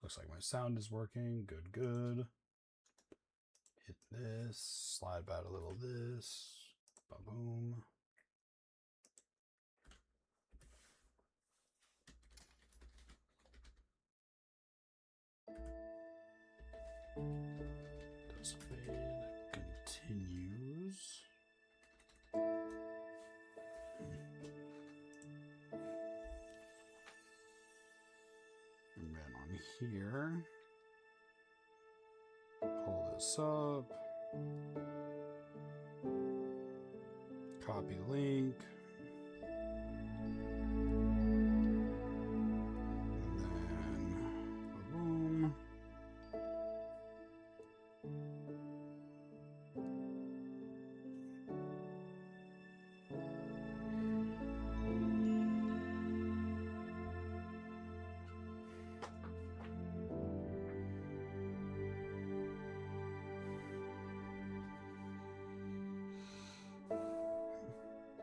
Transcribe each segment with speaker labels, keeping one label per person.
Speaker 1: Looks like my sound is working. Good, good. Hit this. Slide back a little this. Ba-boom. Duskfade continues. And then on here, pull this up, copy link, and then boom.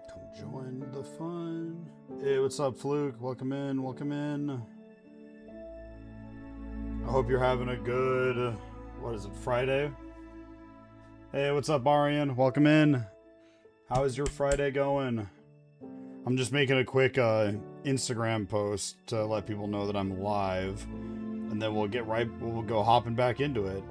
Speaker 1: Come join the fun. Hey, what's up, Fluke? Welcome in, welcome in. I hope you're having a good, what is it, Friday? Hey, what's up, Arian? Welcome in. How is your Friday going? I'm just making a quick Instagram post to let people know that I'm live, and then we'll go hopping back into it.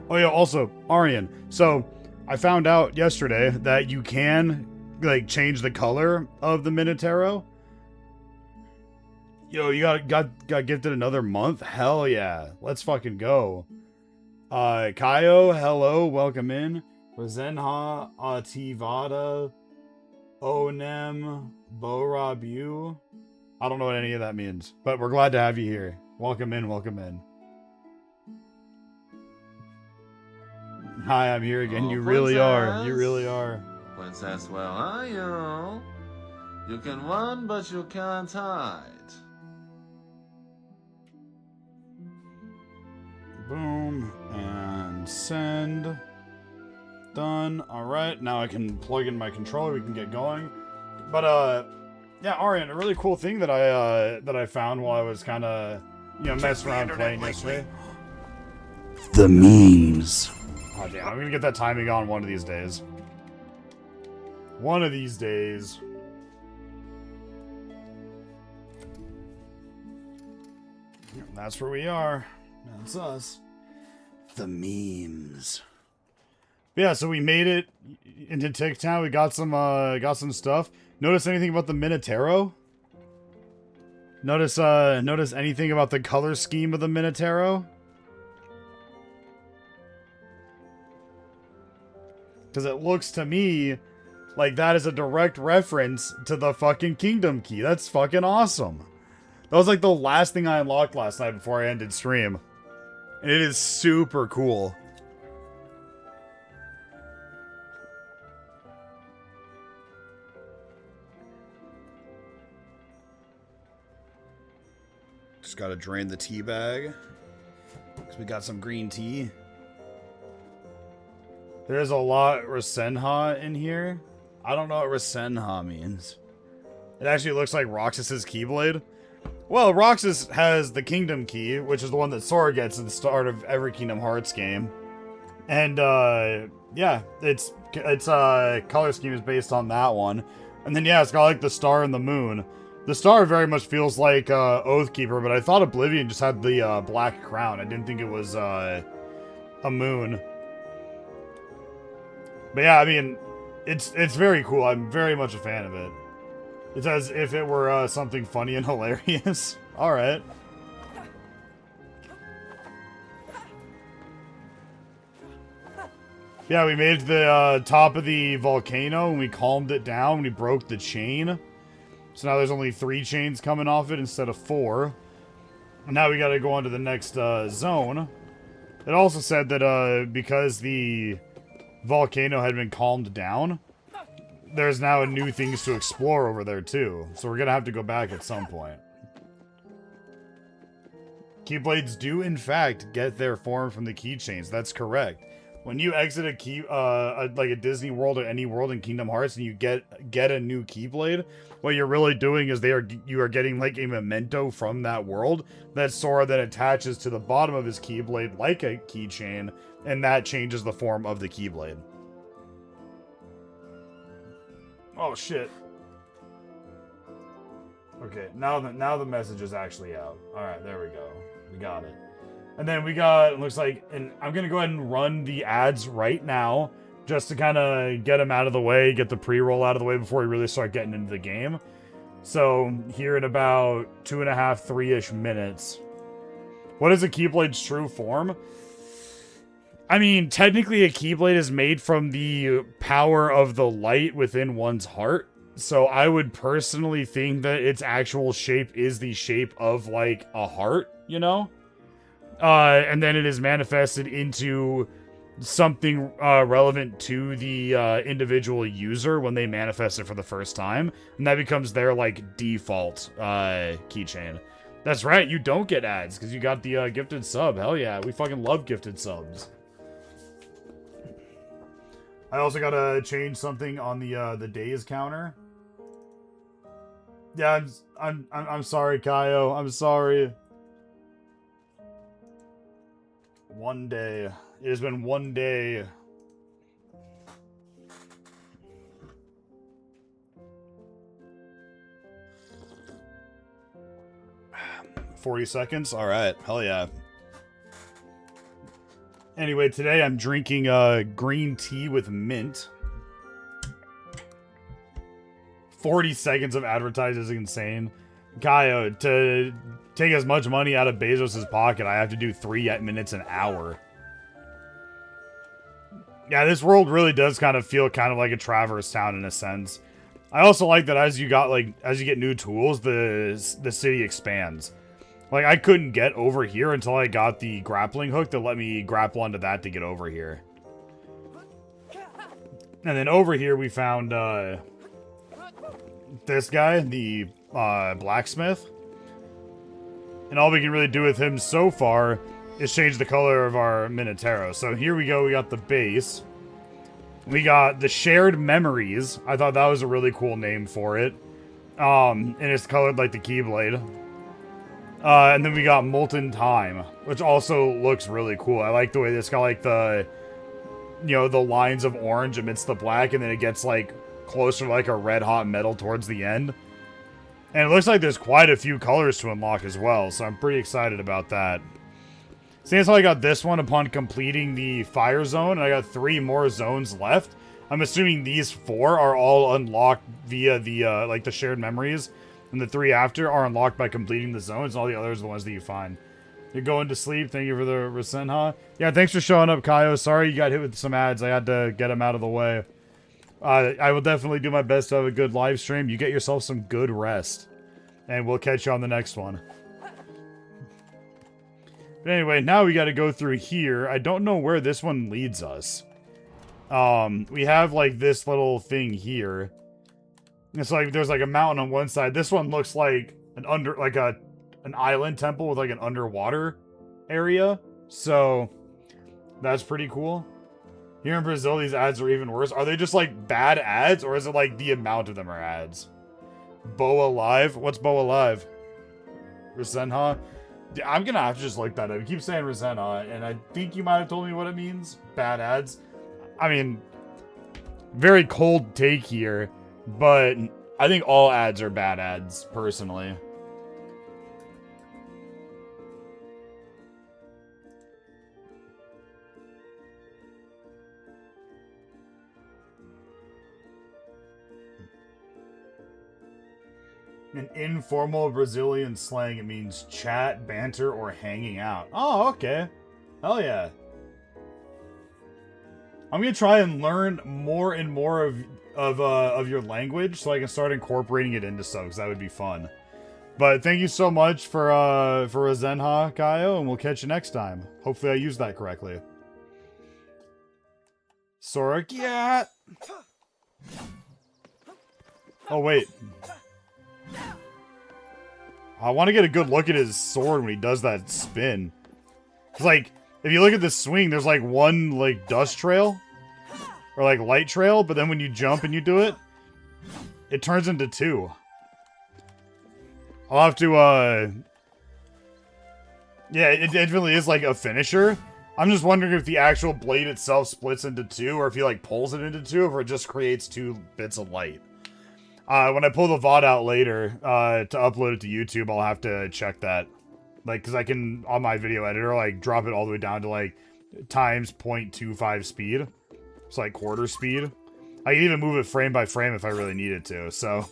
Speaker 1: Oh yeah, also, Arian, so I found out yesterday that you can like change the color of the Minotauro. Yo, you got gifted another month? Hell yeah. Let's fucking go. Kaio, hello, welcome in. Rozenha, Ativada, Onem, Borabu. I don't know what any of that means, but we're glad to have you here. Welcome in, welcome in. Hi, I'm here again.
Speaker 2: Oh,
Speaker 1: you really are.
Speaker 2: princess.
Speaker 1: You really are.
Speaker 2: Princess, where are you? You can run, but you can't hide.
Speaker 1: Boom. And send. Done. Alright, now I can plug in my controller. We can get going. But, yeah, Arian, a really cool thing that I found while I was kind of, messing around playing yesterday. The memes. Oh, damn, I'm gonna get that timing on one of these days. One of these days. That's where we are. That's us. The memes. Yeah, so we made it into Ticktown. We got some stuff. Notice anything about the Minotauro? Notice anything about the color scheme of the Minotauro? Because it looks to me like that is a direct reference to the fucking Kingdom Key. That's fucking awesome. That was like the last thing I unlocked last night before I ended stream. And it is super cool. Just gotta drain the tea bag. Because we got some green tea. There's a lot Rasenha in here. I don't know what Rasenha means. It actually looks like Roxas's Keyblade. Well, Roxas has the Kingdom Key, which is the one that Sora gets at the start of every Kingdom Hearts game. And, yeah, its color scheme is based on that one. And then, yeah, it's got, like, the star and the moon. The star very much feels like, Oathkeeper, but I thought Oblivion just had the, black crown. I didn't think it was, a moon. But yeah, I mean, it's very cool. I'm very much a fan of it. It's as if it were something funny and hilarious. Alright. Yeah, we made it to the top of the volcano and we calmed it down. We broke the chain. So now there's only 3 chains coming off it instead of 4. And now we gotta go on to the next zone. It also said that because the volcano had been calmed down, there's now new things to explore over there too. So we're gonna have to go back at some point. Keyblades do in fact get their form from the keychains. That's correct. When you exit a key, like a Disney World or any world in Kingdom Hearts, and you get a new Keyblade, what you're really doing is you are getting like a memento from that world that Sora then attaches to the bottom of his Keyblade like a keychain, and that changes the form of the Keyblade. Oh shit. Okay, now the message is actually out. All right, there we go. We got it. And then we got, it looks like, and I'm going to go ahead and run the ads right now, just to kind of get them out of the way, get the pre-roll out of the way before we really start getting into the game. So, here in about 2.5, 3-ish minutes. What is a Keyblade's true form? I mean, technically a Keyblade is made from the power of the light within one's heart. So I would personally think that its actual shape is the shape of, like, a heart, you know? And then it is manifested into something relevant to the individual user when they manifest it for the first time. And that becomes their, like, default keychain. That's right, you don't get ads because you got the gifted sub. Hell yeah, we fucking love gifted subs. I also gotta change something on the days counter. Yeah, I'm sorry, Kaio. I'm sorry. One day. It has been one day. $40 seconds? Alright. Hell yeah. Anyway, today I'm drinking green tea with mint. 40 seconds of advertising is insane. Kaio, to take as much money out of Bezos' pocket, I have to do 3 minutes an hour. Yeah, this world really does kind of feel kind of like a Traverse Town in a sense. I also like that as you get new tools, the city expands. Like, I couldn't get over here until I got the grappling hook that let me grapple onto that to get over here. And then over here we found this guy, the blacksmith. And all we can really do with him so far is change the color of our Minotauro. So here we go, we got the base. We got the Shared Memories. I thought that was a really cool name for it. And it's colored like the Keyblade. And then we got Molten Time, which also looks really cool. I like the way it's got like the, you know, the lines of orange amidst the black, and then it gets like closer to like a red hot metal towards the end. And it looks like there's quite a few colors to unlock as well, so I'm pretty excited about that. Seeing as how I got this one upon completing the fire zone, and I got 3 more zones left, I'm assuming these 4 are all unlocked via the, like the shared memories, and the 3 after are unlocked by completing the zones, and all the others are the ones that you find. You're going to sleep, thank you for the Rasenha. Yeah, thanks for showing up, Kaio. Sorry you got hit with some ads, I had to get them out of the way. I will definitely do my best to have a good live stream. You get yourself some good rest. And we'll catch you on the next one. But anyway, now we gotta go through here. I don't know where this one leads us. We have like this little thing here. It's like there's like a mountain on one side. This one looks like an island temple with like an underwater area. So that's pretty cool. Here in Brazil, these ads are even worse. Are they just, like, bad ads, or is it, like, the amount of them are ads? Boa Live? What's Boa Live? Rasenha? I'm gonna have to just look that up. You keep saying Rasenha, and I think you might have told me what it means. Bad ads. I mean, very cold take here, but I think all ads are bad ads, personally. In informal Brazilian slang, it means chat, banter, or hanging out. Oh, okay. Hell yeah. I'm gonna try and learn more and more of your language so I can start incorporating it into stuff, because that would be fun. But thank you so much for Rasenha, Kaio, and we'll catch you next time. Hopefully I used that correctly. Sora, yeah. Oh, wait. I want to get a good look at his sword when he does that spin. It's like, if you look at the swing, there's like one like dust trail or like light trail, but then when you jump and you do it, it turns into 2. I'll have to, yeah, it really is like a finisher. I'm just wondering if the actual blade itself splits into 2, or if he like pulls it into 2, or it just creates 2 bits of light. When I pull the VOD out later, to upload it to YouTube, I'll have to check that. Like, because I can, on my video editor, like, drop it all the way down to, like, times 0.25 speed. It's like quarter speed. I can even move it frame by frame if I really needed to, so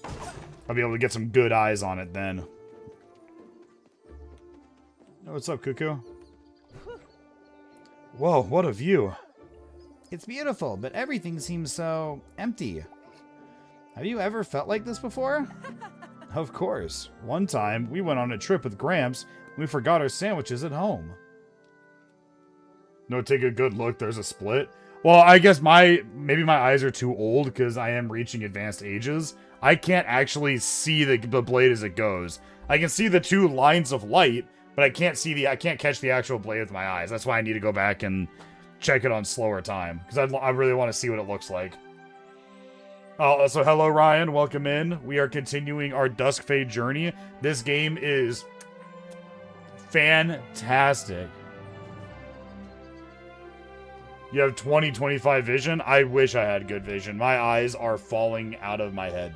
Speaker 1: I'll be able to get some good eyes on it then. Oh, what's up, Cuckoo? Whoa, what a view.
Speaker 3: It's beautiful, but everything seems so empty. Have you ever felt like this before?
Speaker 1: Of course. One time, we went on a trip with Gramps. We forgot our sandwiches at home. No, take a good look. There's a split. Well, I guess maybe my eyes are too old because I am reaching advanced ages. I can't actually see the blade as it goes. I can see the 2 lines of light, but I can't catch the actual blade with my eyes. That's why I need to go back and check it on slower time, because I really want to see what it looks like. Oh, so hello, Ryan. Welcome in. We are continuing our Duskfade journey. This game is fantastic. You have 20/25 vision? I wish I had good vision. My eyes are falling out of my head.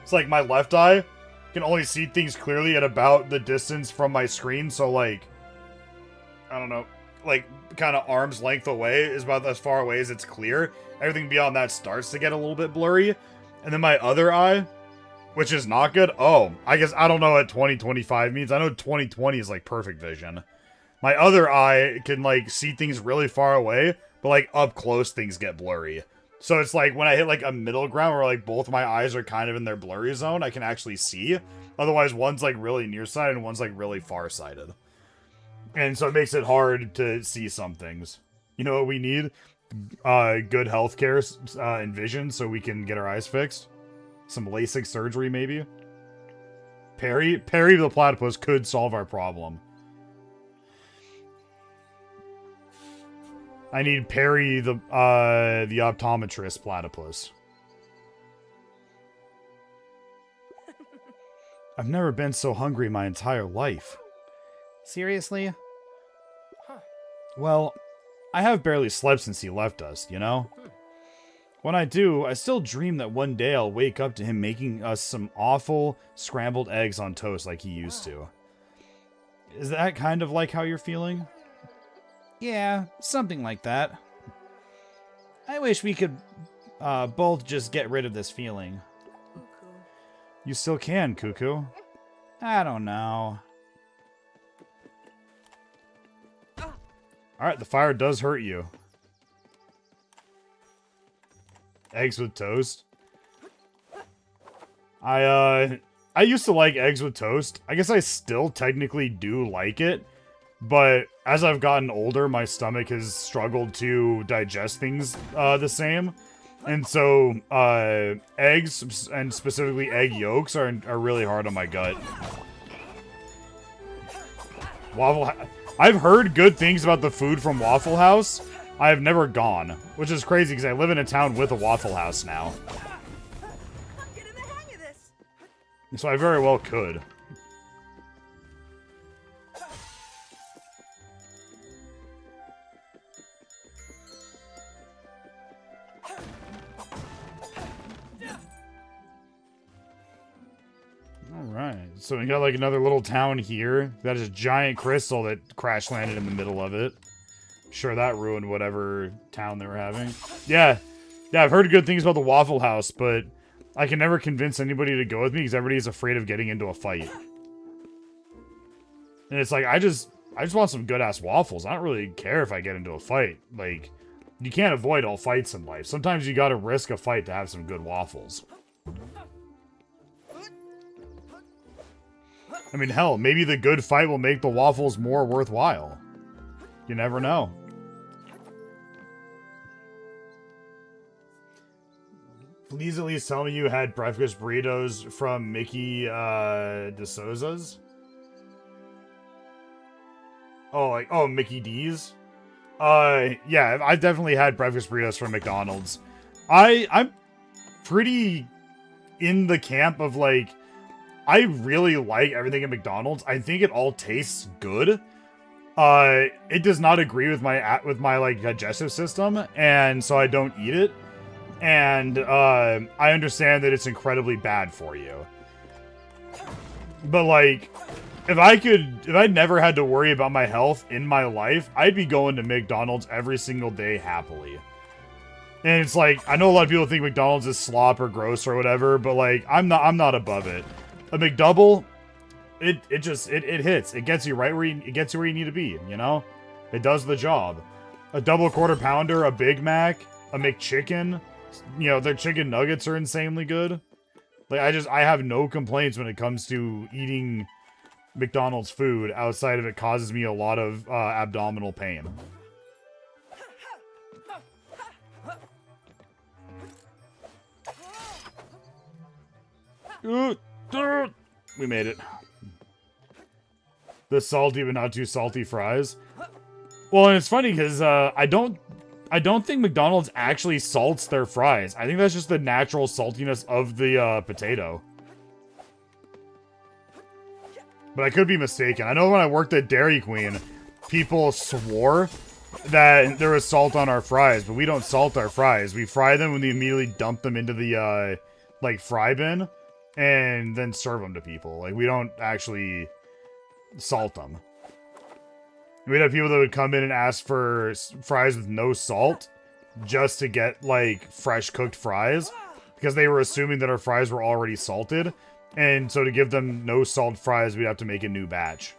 Speaker 1: It's like my left eye can only see things clearly at about the distance from my screen, so like, I don't know, like kind of arm's length away is about as far away as it's clear. Everything beyond that starts to get a little bit blurry. And then my other eye, which is not good. Oh, I guess I don't know what 20/25 means. I know 20/20 is like perfect vision. My other eye can like see things really far away, but like up close things get blurry. So it's like when I hit like a middle ground where like both my eyes are kind of in their blurry zone, I can actually see. Otherwise, one's like really nearsighted and one's like really farsighted. And so it makes it hard to see some things. You know what we need? Good healthcare and vision so we can get our eyes fixed. Some LASIK surgery, maybe. Perry the platypus could solve our problem. I need Perry the optometrist platypus. I've never been so hungry my entire life.
Speaker 3: Seriously?
Speaker 1: Well, I have barely slept since he left us, you know? When I do, I still dream that one day I'll wake up to him making us some awful scrambled eggs on toast like he used to. Is that kind of like how you're feeling?
Speaker 3: Yeah, something like that. I wish we could both just get rid of this feeling.
Speaker 1: You still can, Cuckoo.
Speaker 3: I don't know.
Speaker 1: Alright, the fire does hurt you. Eggs with toast. I used to like eggs with toast. I guess I still technically do like it. But as I've gotten older, my stomach has struggled to digest things the same. And so, eggs, and specifically egg yolks, are really hard on my gut. I've heard good things about the food from Waffle House. I have never gone, which is crazy because I live in a town with a Waffle House now.
Speaker 4: I'm getting the hang of this.
Speaker 1: So I very well could. Alright, so we got like another little town here. That is a giant crystal that crash landed in the middle of it. Sure, that ruined whatever town they were having. Yeah, I've heard good things about the Waffle House, but I can never convince anybody to go with me because everybody's afraid of getting into a fight. And it's like, I just want some good-ass waffles. I don't really care if I get into a fight. Like, you can't avoid all fights in life. Sometimes you gotta risk a fight to have some good waffles. I mean, hell, maybe the good fight will make the waffles more worthwhile. You never know. Please at least tell me you had breakfast burritos from Mickey DeSouza's. Oh, like, oh, Mickey D's? Yeah, I've definitely had breakfast burritos from McDonald's. I'm pretty in the camp of, like, I really like everything at McDonald's. I think it all tastes good. It does not agree with my like digestive system, and so I don't eat it. And I understand that it's incredibly bad for you. But like, if I never had to worry about my health in my life, I'd be going to McDonald's every single day happily. And it's like, I know a lot of people think McDonald's is slop or gross or whatever, but like, I'm not above it. A McDouble, it hits. It gets you right where it gets you where you need to be, you know? It does the job. A double quarter pounder, a Big Mac, a McChicken, you know, their chicken nuggets are insanely good. Like, I have no complaints when it comes to eating McDonald's food outside of it causes me a lot of abdominal pain. We made it. The salty but not too salty fries. Well, and it's funny because I don't think McDonald's actually salts their fries. I think that's just the natural saltiness of the potato. But I could be mistaken. I know when I worked at Dairy Queen, people swore that there was salt on our fries, but we don't salt our fries. We fry them and we immediately dump them into the like fry bin and then serve them to people. Like, we don't actually salt them. We'd have people that would come in and ask for fries with no salt just to get, like, fresh cooked fries because they were assuming that our fries were already salted. And so to give them no salt fries, we'd have to make a new batch.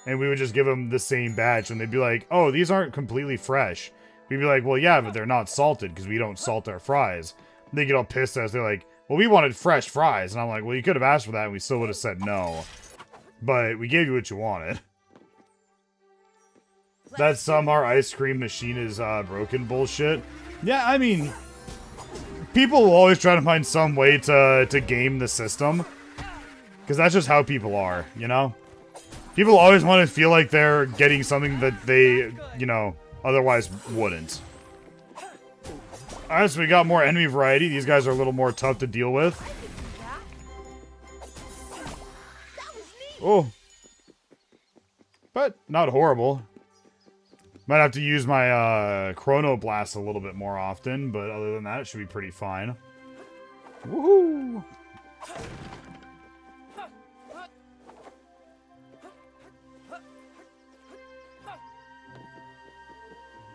Speaker 1: And we would just give them the same batch and they'd be like, oh, these aren't completely fresh. We'd be like, well, yeah, but they're not salted because we don't salt our fries. And they get all pissed at us. They're like, well, we wanted fresh fries. And I'm like, well, you could have asked for that and we still would have said no. But we gave you what you wanted. That somehow ice cream machine is broken bullshit. Yeah, I mean, people will always try to find some way to game the system. Because that's just how people are, you know? People always want to feel like they're getting something that they, you know, otherwise wouldn't. Alright, so we got more enemy variety. These guys are a little more tough to deal with. Oh. But not horrible. Might have to use my Chrono Blast a little bit more often, but other than that, it should be pretty fine. Woohoo!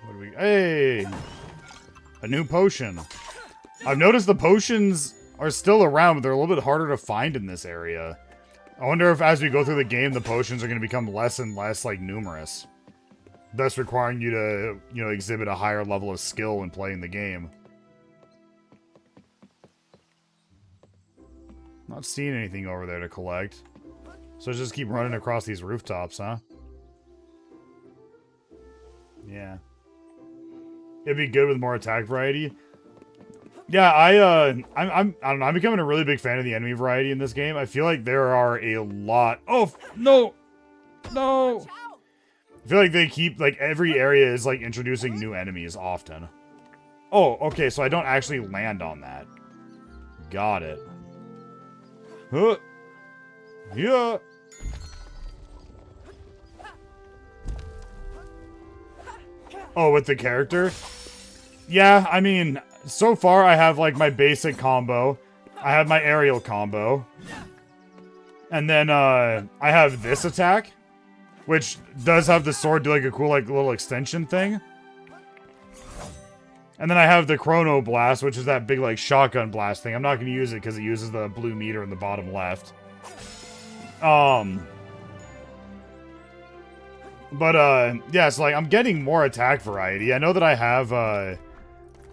Speaker 1: What do we... Hey! A new potion. I've noticed the potions are still around, but they're a little bit harder to find in this area. I wonder if as we go through the game, the potions are going to become less and less, like, numerous. Thus requiring you to, you know, exhibit a higher level of skill when playing the game. Not seeing anything over there to collect. So let's just keep running across these rooftops, huh? Yeah. It'd be good with more attack variety. Yeah, I don't know, I'm becoming a really big fan of the enemy variety in this game. I feel like there are a lot... Oh, no! No! I feel like they keep, like, every area is, like, introducing new enemies often. Oh, okay, so I don't actually land on that. Got it. Huh. Yeah. Oh, with the character? Yeah, I mean, so far I have, like, my basic combo. I have my aerial combo. And then, I have this attack. Which does have the sword do, like, a cool, like, little extension thing. And then I have the Chrono Blast, which is that big, like, shotgun blast thing. I'm not going to use it because it uses the blue meter in the bottom left. But, yeah, so, like, I'm getting more attack variety. I know that I have,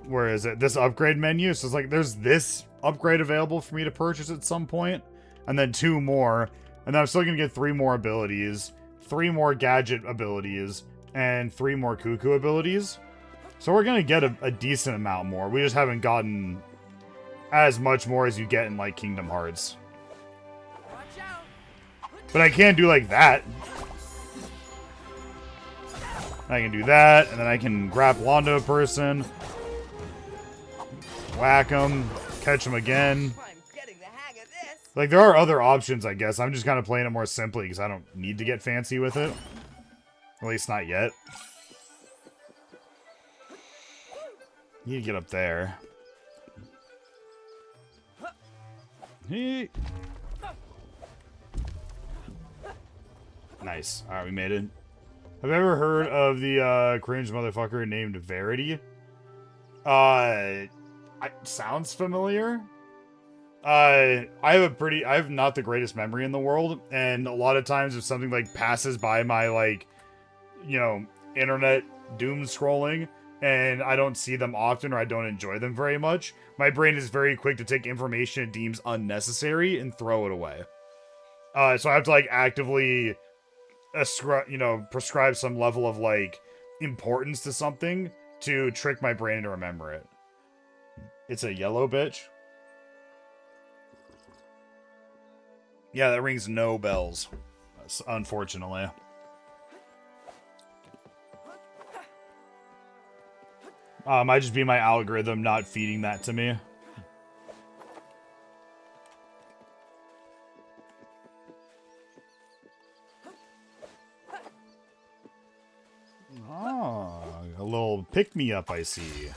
Speaker 1: where is it? This upgrade menu. So it's like, there's this upgrade available for me to purchase at some point. And then 2 more. And then I'm still going to get 3 more abilities. 3 more gadget abilities, and 3 more cuckoo abilities. So we're gonna get a decent amount more. We just haven't gotten as much more as you get in, like, Kingdom Hearts.
Speaker 4: Watch out.
Speaker 1: But I can't do, like, that. I can do that, and then I can grapple onto a person. Whack him. Catch him again.
Speaker 4: I'm getting the hang of this.
Speaker 1: Like, there are other options, I guess. I'm just kind of playing it more simply because I don't need to get fancy with it. At least not yet. Need to get up there. Nice. Alright, we made it. Have you ever heard of the cringe motherfucker named Verity? Sounds familiar. I have not the greatest memory in the world, and a lot of times if something like passes by my, like, you know, internet doom scrolling and I don't see them often or I don't enjoy them very much, my brain is very quick to take information it deems unnecessary and throw it away. So I have to, like, actively prescribe some level of, like, importance to something to trick my brain to remember it. It's a yellow bitch. Yeah, that rings no bells, unfortunately. Might just be my algorithm not feeding that to me. Oh, a little pick-me-up, I see.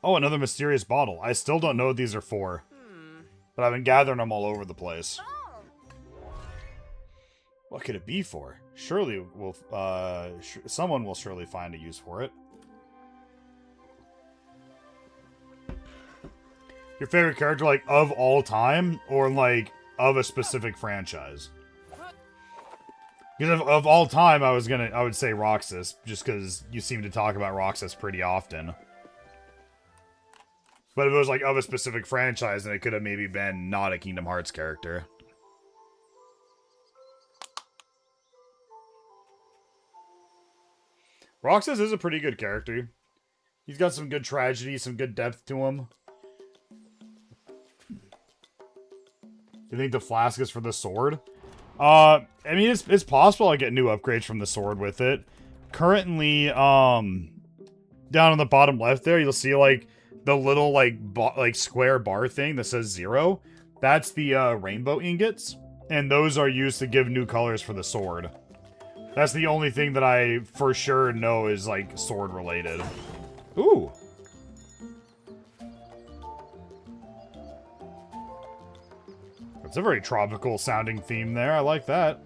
Speaker 1: Oh, another mysterious bottle. I still don't know what these are for. But I've been gathering them all over the place. What could it be for? Surely we'll, someone will surely find a use for it. Your favorite character, like, of all time? Or, like, of a specific franchise? Because of all time, I would say Roxas, just because you seem to talk about Roxas pretty often. But if it was, like, of a specific franchise, then it could have maybe been not a Kingdom Hearts character. Roxas is a pretty good character. He's got some good tragedy, some good depth to him. You think the flask is for the sword? I mean, it's possible I get new upgrades from the sword with it. Currently, down on the bottom left there, you'll see, like, the little, like, square bar thing that says 0. That's the, rainbow ingots. And those are used to give new colors for the sword. That's the only thing that I, for sure, know is, like, sword-related. Ooh! That's a very tropical-sounding theme there. I like that.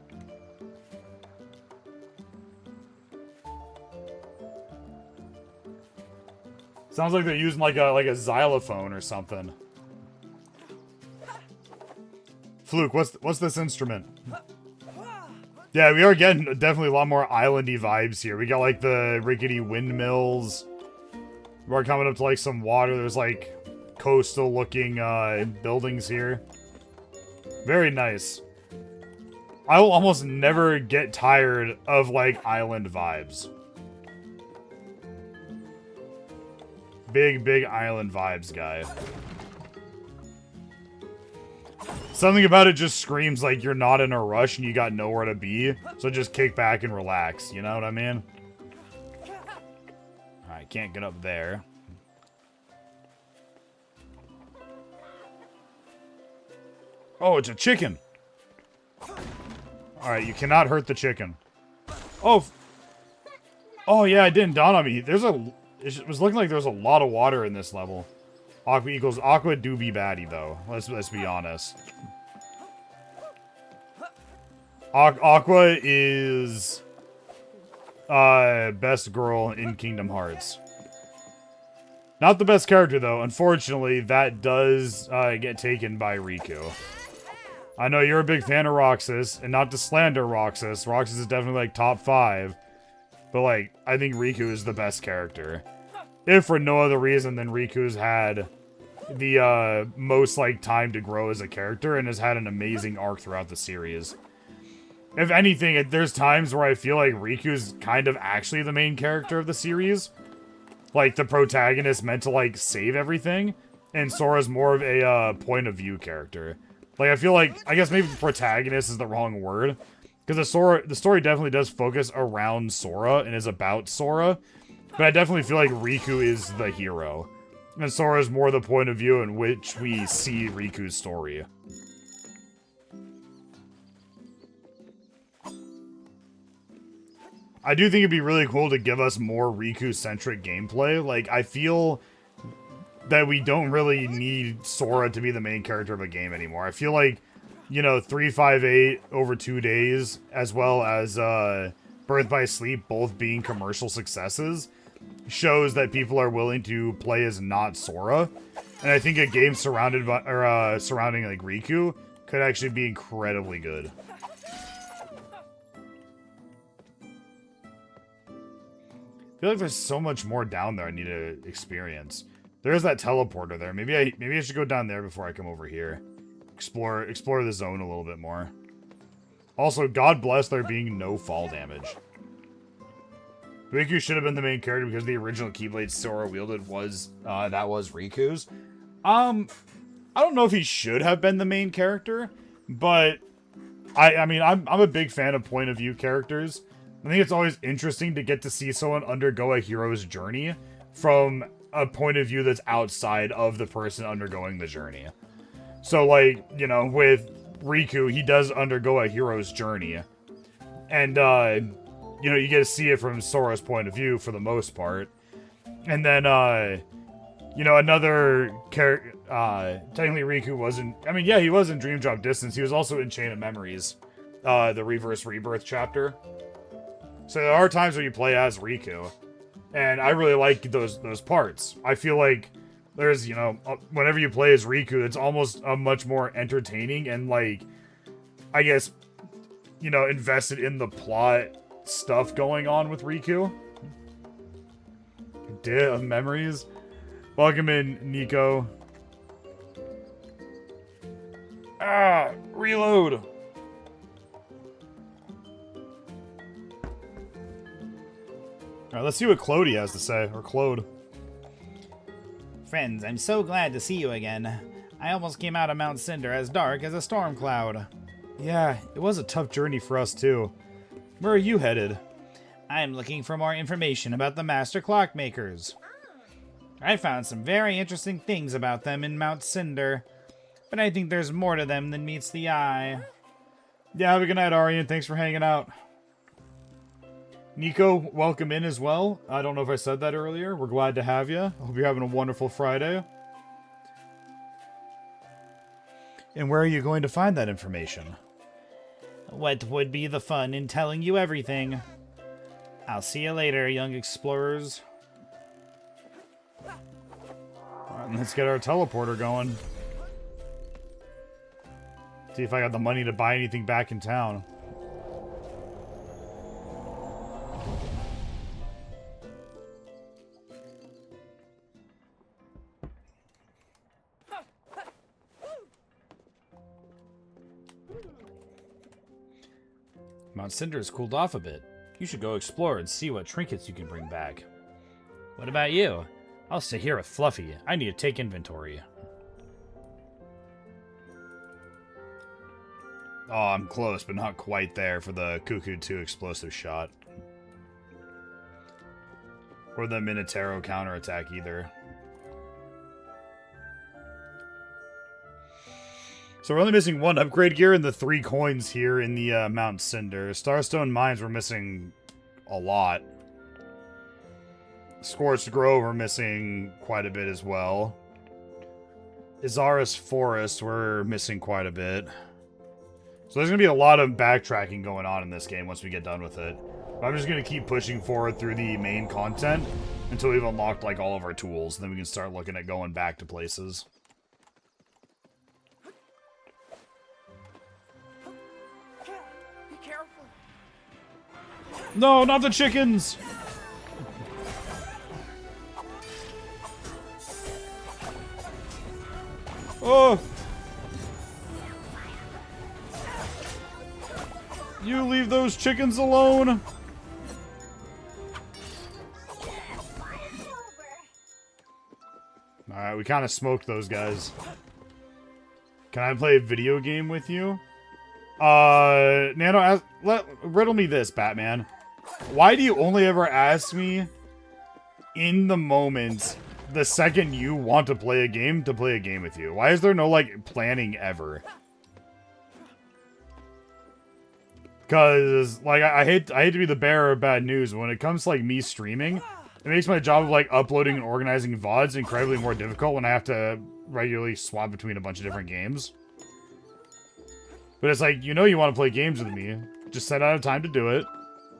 Speaker 1: Sounds like they're using like a xylophone or something. Fluke, what's this instrument? Yeah, we are getting definitely a lot more islandy vibes here. We got like the rickety windmills. We're coming up to like some water. There's like coastal looking buildings here. Very nice. I will almost never get tired of like island vibes. Big island vibes, guy. Something about it just screams like you're not in a rush and you got nowhere to be, so just kick back and relax, you know what I mean? Alright, can't get up there. Oh, it's a chicken! Alright, you cannot hurt the chicken. Oh! Oh yeah, it didn't dawn on me. It was looking like there was a lot of water in this level. Aqua equals Aqua do be baddie though. Let's be honest. Aqua is best girl in Kingdom Hearts. Not the best character though. Unfortunately, that does get taken by Riku. I know you're a big fan of Roxas, and not to slander Roxas. Roxas is definitely like top 5. But like, I think Riku is the best character. If for no other reason than Riku's had the most like time to grow as a character and has had an amazing arc throughout the series. If anything, there's times where I feel like Riku's kind of actually the main character of the series. like the protagonist meant to like save everything, and Sora's more of a point of view character. Like I feel like, I guess maybe protagonist is the wrong word, because the story definitely does focus around Sora and is about Sora, but I definitely feel like Riku is the hero, and Sora is more the point of view in which we see Riku's story. I do think it'd be really cool to give us more Riku-centric gameplay. Like, I feel that we don't really need Sora to be the main character of a game anymore. I feel like, you know, 358 over 2 days, as well as Birth by Sleep both being commercial successes, shows that people are willing to play as not Sora. And I think a game surrounding like Riku could actually be incredibly good. I feel like there's so much more down there I need to experience. There's that teleporter there. Maybe I should go down there before I come over here. Explore the zone a little bit more. Also, God bless there being no fall damage. Riku should have been the main character because the original Keyblade Sora wielded was Riku's. I don't know if he should have been the main character, but I mean I'm a big fan of point of view characters. I think it's always interesting to get to see someone undergo a hero's journey from a point of view that's outside of the person undergoing the journey. So, like, you know, with Riku, he does undergo a hero's journey. And, you know, you get to see it from Sora's point of view for the most part. And then, you know, another character, technically Riku wasn't, I mean, yeah, he was in Dream Drop Distance. He was also in Chain of Memories, the Reverse Rebirth chapter. So there are times where you play as Riku, and I really like those parts. I feel like there's, you know, whenever you play as Riku, it's almost a much more entertaining and, like, I guess, you know, invested in the plot stuff going on with Riku. Day of Memories. Welcome in, Nico. Ah, reload. Alright, let's see what Clody has to say, or Claude.
Speaker 3: Friends, I'm so glad to see you again. I almost came out of Mount Cinder as dark as a storm cloud.
Speaker 1: Yeah, it was a tough journey for us too. Where are you headed?
Speaker 3: I'm looking for more information about the Master Clockmakers. I found some very interesting things about them in Mount Cinder, but I think there's more to them than meets the eye.
Speaker 1: Yeah, have a good night, Arian. Thanks for hanging out. Nico, welcome in as well. I don't know if I said that earlier. We're glad to have you. Hope you're having a wonderful Friday. And where are you going to find that information?
Speaker 3: What would be the fun in telling you everything? I'll see you later, young explorers.
Speaker 1: Alright, let's get our teleporter going. See if I got the money to buy anything back in town.
Speaker 3: Mount Cinder has cooled off a bit. You should go explore and see what trinkets you can bring back. What about you? I'll stay here with Fluffy. I need to take inventory.
Speaker 1: Oh, I'm close, but not quite there for the Cuckoo 2 explosive shot. Or the Minotauro counterattack either. So we're only missing one upgrade gear and the 3 coins here in the Mount Cinder. Starstone Mines we're missing a lot. Scorched Grove we're missing quite a bit as well. Izara's Forest we're missing quite a bit. So there's going to be a lot of backtracking going on in this game once we get done with it. But I'm just going to keep pushing forward through the main content until we've unlocked like all of our tools. Then we can start looking at going back to places.
Speaker 4: Be careful.
Speaker 1: No, not the chickens! Oh! You leave those chickens alone! we kind of smoked those guys. Can I play a video game with you? Nano, riddle me this, Batman. Why do you only ever ask me in the moment, the second you want to play a game with you? Why is there no, like, planning ever? Because, like, I hate to be the bearer of bad news, but when it comes to, like, me streaming, it makes my job of, like, uploading and organizing VODs incredibly more difficult when I have to regularly swap between a bunch of different games. But it's like, you know you want to play games with me. Just set out a time to do it.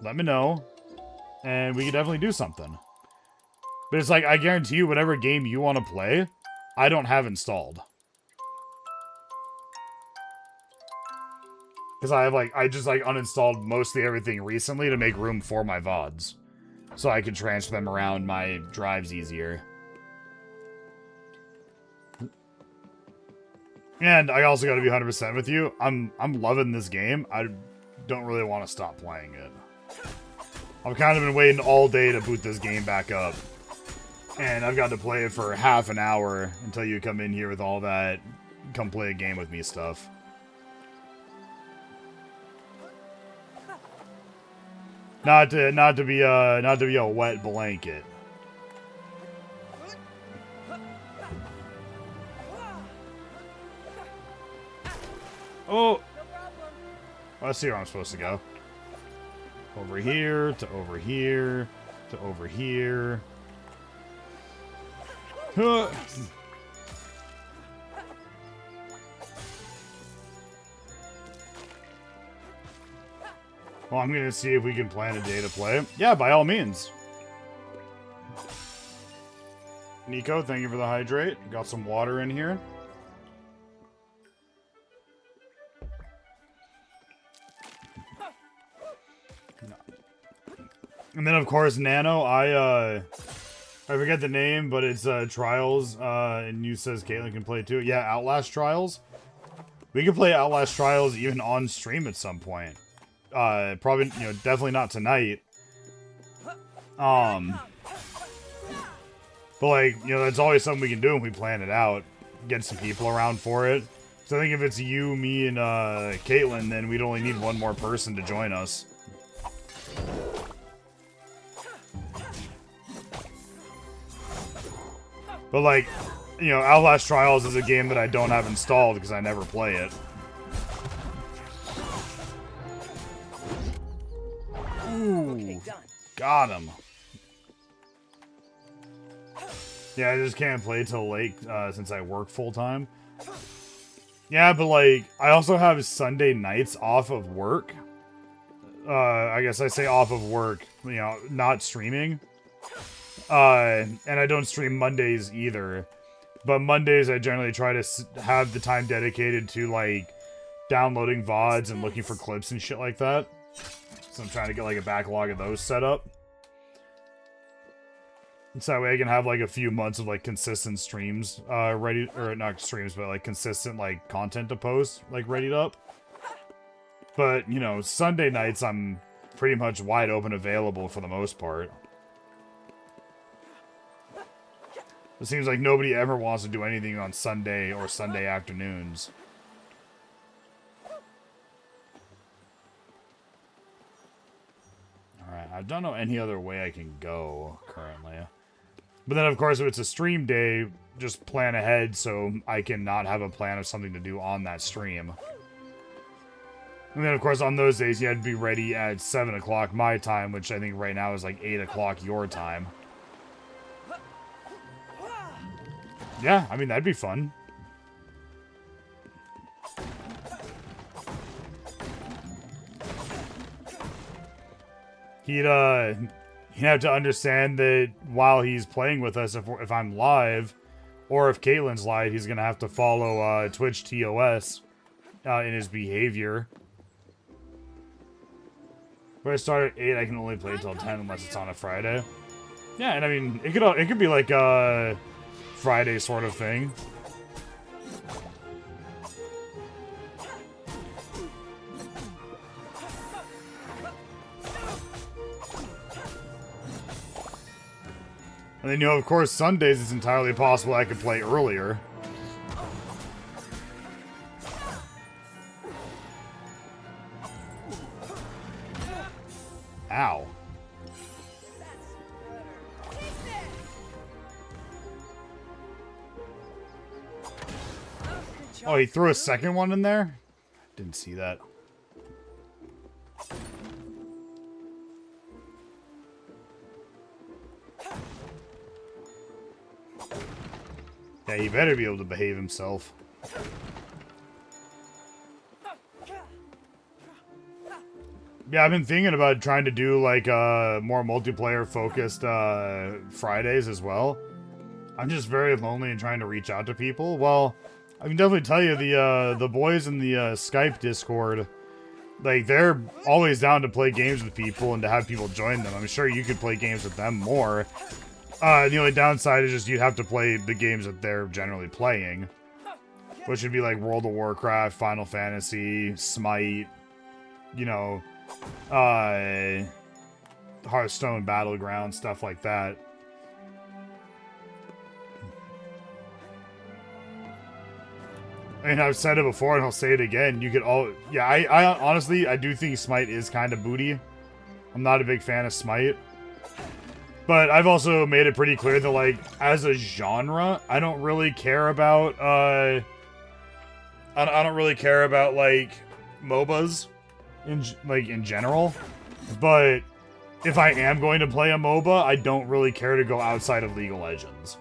Speaker 1: Let me know. And we can definitely do something. But it's like, I guarantee you, whatever game you want to play, I don't have installed. Because I just, like, uninstalled mostly everything recently to make room for my VODs. So I can transfer them around my drives easier. And I also gotta be 100% with you. I'm loving this game. I don't really want to stop playing it. I've kind of been waiting all day to boot this game back up. And I've got to play it for half an hour until you come in here with all that come play a game with me stuff. Not to be a wet blanket. Oh! Let's see where I'm supposed to go. Over here, to over here, to over here. Huh. Well, I'm gonna see if we can plan a day to play. Yeah, by all means. Nico, thank you for the hydrate. Got some water in here. And then, of course, Nano, I forget the name, but it's Trials, and you says Caitlin can play too. Yeah, Outlast Trials. We can play Outlast Trials even on stream at some point. Probably, you know, definitely not tonight. But, like, you know, that's always something we can do when we plan it out. Get some people around for it. So I think if it's you, me, and Caitlin, then we'd only need one more person to join us. But, like, you know, Outlast Trials is a game that I don't have installed because I never play it. Ooh, got him. Yeah, I just can't play till late since I work full-time. Yeah, but, like, I also have Sunday nights off of work. I guess I say off of work, you know, not streaming. And I don't stream Mondays either. But Mondays, I generally try to have the time dedicated to, like, downloading VODs and looking for clips and shit like that. So I'm trying to get, like, a backlog of those set up. So that way I can have, like, a few months of, like, consistent streams ready, or not streams, but, like, consistent, like, content to post, like, readied up. But, you know, Sunday nights I'm pretty much wide open available for the most part. It seems like nobody ever wants to do anything on Sunday or Sunday afternoons. Alright, I don't know any other way I can go currently. But then, of course, if it's a stream day, just plan ahead so I can not have a plan of something to do on that stream. And then, of course, on those days, you had to be ready at 7 o'clock my time, which I think right now is like 8 o'clock your time. Yeah, I mean, that'd be fun. He'd have to understand that while he's playing with us, if I'm live, or if Caitlin's live, he's gonna have to follow Twitch TOS in his behavior. If I start at 8, I can only play till 10 unless it's on a Friday. Yeah, and I mean, it could be like a Friday sort of thing. And then, you know, of course, Sundays it's entirely possible I could play earlier. Ow. Oh, he threw a second one in there? Didn't see that. Yeah, he better be able to behave himself. Yeah, I've been thinking about trying to do, like, more multiplayer-focused, Fridays as well. I'm just very lonely and trying to reach out to people. Well, I can definitely tell you, the boys in the, Skype Discord, like, they're always down to play games with people and to have people join them. I'm sure you could play games with them more. The only downside is just you'd have to play the games that they're generally playing. Which would be, like, World of Warcraft, Final Fantasy, Smite, you know... Hearthstone Battleground, stuff like that. I mean, I've said it before and I'll say it again. You could all... Yeah, I honestly, I do think Smite is kind of booty. I'm not a big fan of Smite. But I've also made it pretty clear that, like, as a genre, I don't really care about, I don't really care about, like, MOBAs. In general, but if I am going to play a MOBA, I don't really care to go outside of League of Legends.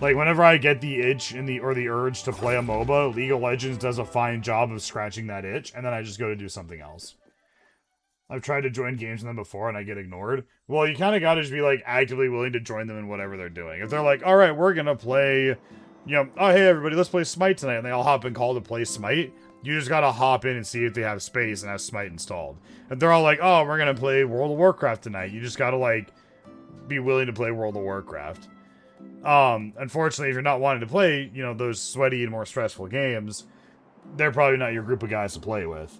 Speaker 1: Like, whenever I get the itch or the urge to play a MOBA, League of Legends does a fine job of scratching that itch, and then I just go to do something else. I've tried to join games with them before, and I get ignored. Well, you kind of gotta just be, like, actively willing to join them in whatever they're doing. If they're like, alright, we're gonna play, you know, oh, hey, everybody, let's play Smite tonight, and they all hop in call to play Smite, you just gotta hop in and see if they have space and have Smite installed. If they're all like, oh, we're gonna play World of Warcraft tonight, you just gotta, like, be willing to play World of Warcraft. Unfortunately, if you're not wanting to play, you know, those sweaty and more stressful games, they're probably not your group of guys to play with.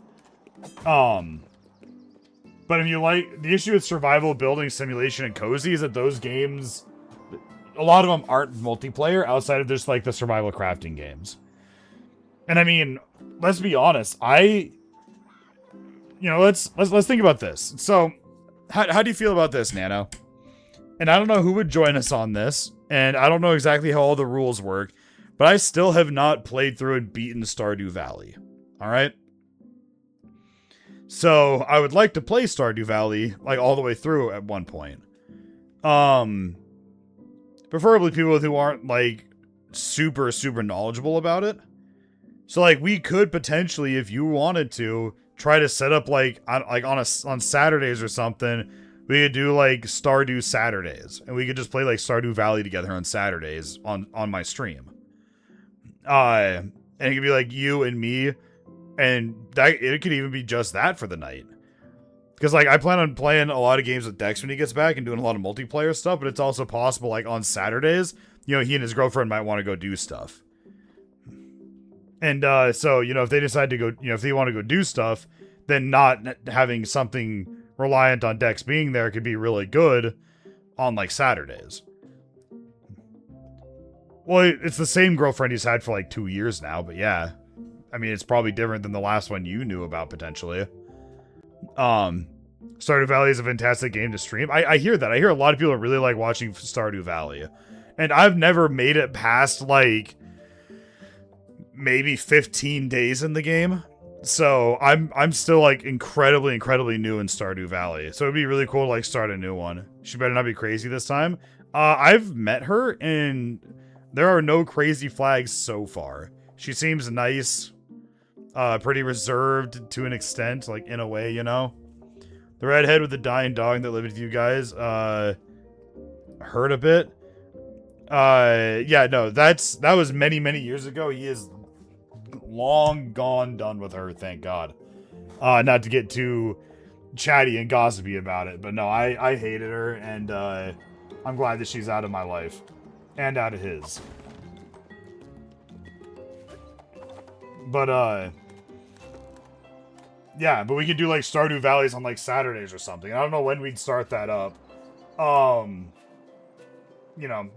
Speaker 1: But if you like, the issue with survival, building, simulation, and cozy is that those games, a lot of them aren't multiplayer outside of just, like, the survival crafting games. And I mean, let's be honest, let's think about this. So, how do you feel about this, Nano? And I don't know who would join us on this, and I don't know exactly how all the rules work, but I still have not played through and beaten Stardew Valley. Alright? So, I would like to play Stardew Valley, like, all the way through at one point. Preferably people who aren't, like, super, super knowledgeable about it. So, like, we could potentially, if you wanted to, try to set up, like, on Saturdays or something, we could do, like, Stardew Saturdays. And we could just play, like, Stardew Valley together on Saturdays on my stream. And it could be, like, you and me, and it could even be just that for the night. Because, like, I plan on playing a lot of games with Dex when he gets back and doing a lot of multiplayer stuff, but it's also possible, like, on Saturdays, you know, he and his girlfriend might want to go do stuff. And, so, you know, if they decide to go, you know, if they want to go do stuff, then not having something reliant on Dex being there could be really good on, like, Saturdays. Well, it's the same girlfriend he's had for, like, 2 years now, but yeah. I mean, it's probably different than the last one you knew about, potentially. Stardew Valley is a fantastic game to stream. I hear that. I hear a lot of people really like watching Stardew Valley. And I've never made it past, like, maybe 15 days in the game. So I'm still, like, incredibly new in Stardew Valley. So it'd be really cool to, like, start a new one. She better not be crazy this time. I've met her and there are no crazy flags so far. She seems nice, pretty reserved to an extent, like, in a way, you know? The redhead with the dying dog that lived with you guys, hurt a bit. Yeah, no, that was many years ago. He is long gone done with her, thank God. Not to get too chatty and gossipy about it, but no, I hated her, and I'm glad that she's out of my life. And out of his. But, yeah, but we could do, like, Stardew Valleys on, like, Saturdays or something. I don't know when we'd start that up. But you know,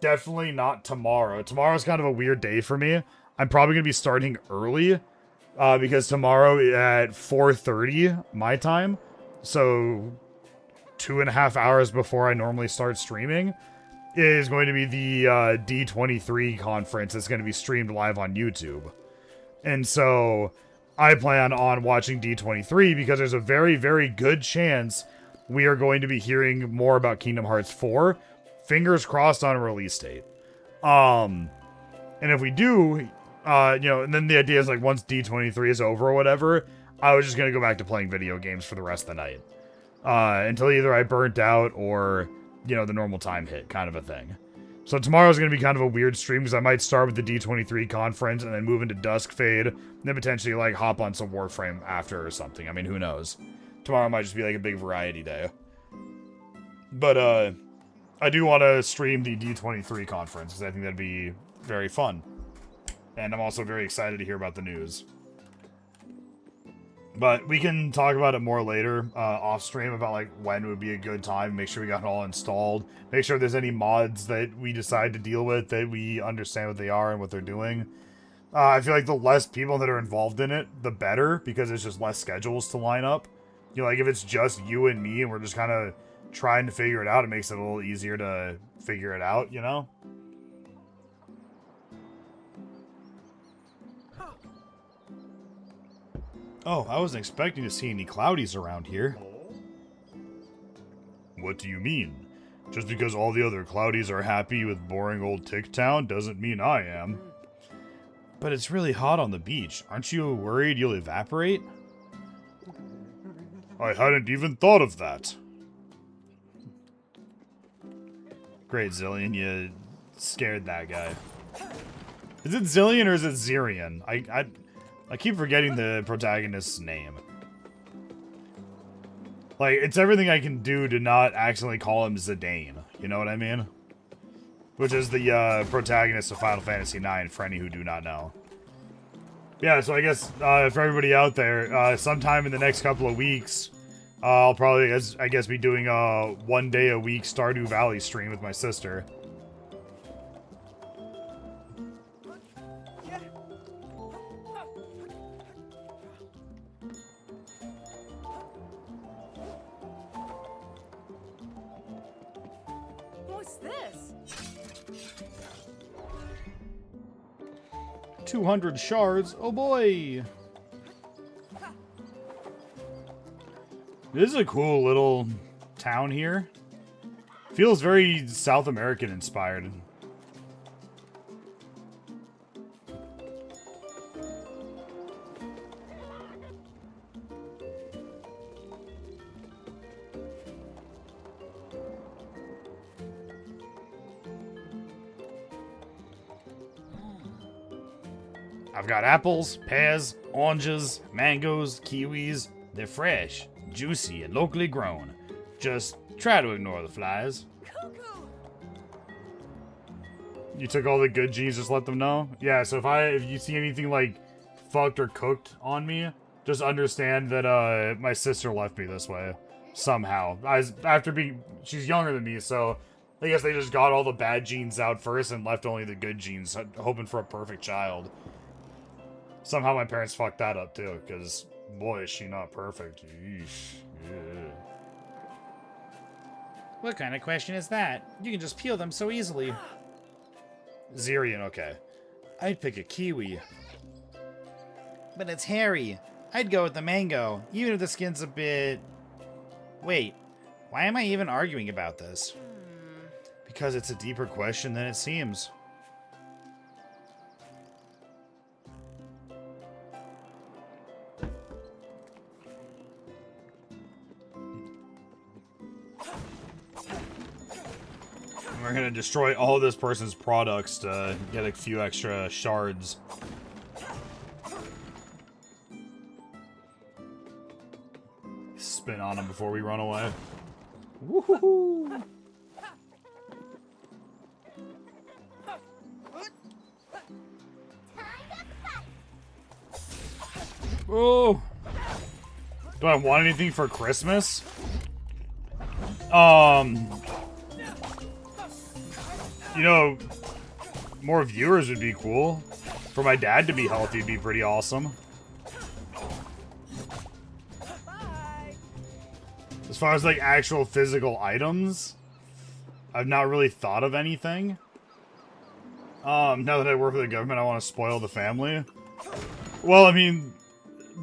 Speaker 1: definitely not tomorrow. Tomorrow's kind of a weird day for me. I'm probably going to be starting early because tomorrow at 4:30 my time, so 2.5 hours before I normally start streaming, is going to be the D23 conference that's going to be streamed live on YouTube. And so I plan on watching D23 because there's a very, very good chance we are going to be hearing more about Kingdom Hearts 4. Fingers crossed on a release date. And if we do, you know, and then the idea is like once D23 is over or whatever, I was just going to go back to playing video games for the rest of the night. Until either I burnt out or, you know, the normal time hit kind of a thing. So tomorrow's going to be kind of a weird stream because I might start with the D23 conference and then move into Duskfade and then potentially like hop on some Warframe after or something. I mean, who knows? Tomorrow might just be like a big variety day. But I do want to stream the D23 conference because I think that'd be very fun. And I'm also very excited to hear about the news. But we can talk about it more later, off stream, about like when would be a good time. Make sure we got it all installed. Make sure if there's any mods that we decide to deal with, that we understand what they are and what they're doing. I feel like the less people that are involved in it, the better, because it's just less schedules to line up. You know, like if it's just you and me and we're just kind of trying to figure it out, it makes it a little easier to figure it out, you know? Oh, I wasn't expecting to see any cloudies around here. What do you mean? Just because all the other cloudies are happy with boring old Tick Town doesn't mean I am. But it's really hot on the beach. Aren't you worried you'll evaporate? I hadn't even thought of that. Great, Zillion, you scared that guy. Is it Zillion or is it Zirian? I keep forgetting the protagonist's name. Like, it's everything I can do to not accidentally call him Zidane. You know what I mean? Which is the protagonist of Final Fantasy IX, for any who do not know. Yeah, so I guess for everybody out there, sometime in the next couple of weeks, I'll probably, I guess, be doing a 1 day a week Stardew Valley stream with my sister.
Speaker 4: What's this?
Speaker 1: 200 shards, oh boy! This is a cool little town here. Feels very South American inspired. I've got apples, pears, oranges, mangoes, kiwis. They're fresh, juicy, and locally grown. Just try to ignore the flies.
Speaker 4: Cuckoo!
Speaker 1: You took all the good genes, just let them know? Yeah, so if you see anything like fucked or cooked on me, just understand that my sister left me this way. Somehow. She's younger than me, so I guess they just got all the bad genes out first and left only the good genes, hoping for a perfect child. Somehow my parents fucked that up too, because boy, is she not perfect. Yeesh. Yeah.
Speaker 3: What kind of question is that? You can just peel them so easily.
Speaker 1: Zirian, okay.
Speaker 3: I'd pick a kiwi. But it's hairy. I'd go with the mango, even if the skin's a bit... Wait, why am I even arguing about this?
Speaker 1: Because it's a deeper question than it seems. We're gonna destroy all this person's products to get a few extra shards. Spin on them before we run away. Woohoo! Oh! Do I want anything for Christmas? you know, more viewers would be cool. For my dad to be healthy would be pretty awesome.
Speaker 4: Bye.
Speaker 1: As far as like actual physical items, I've not really thought of anything. Now that I work for the government, I want to spoil the family. Well, I mean,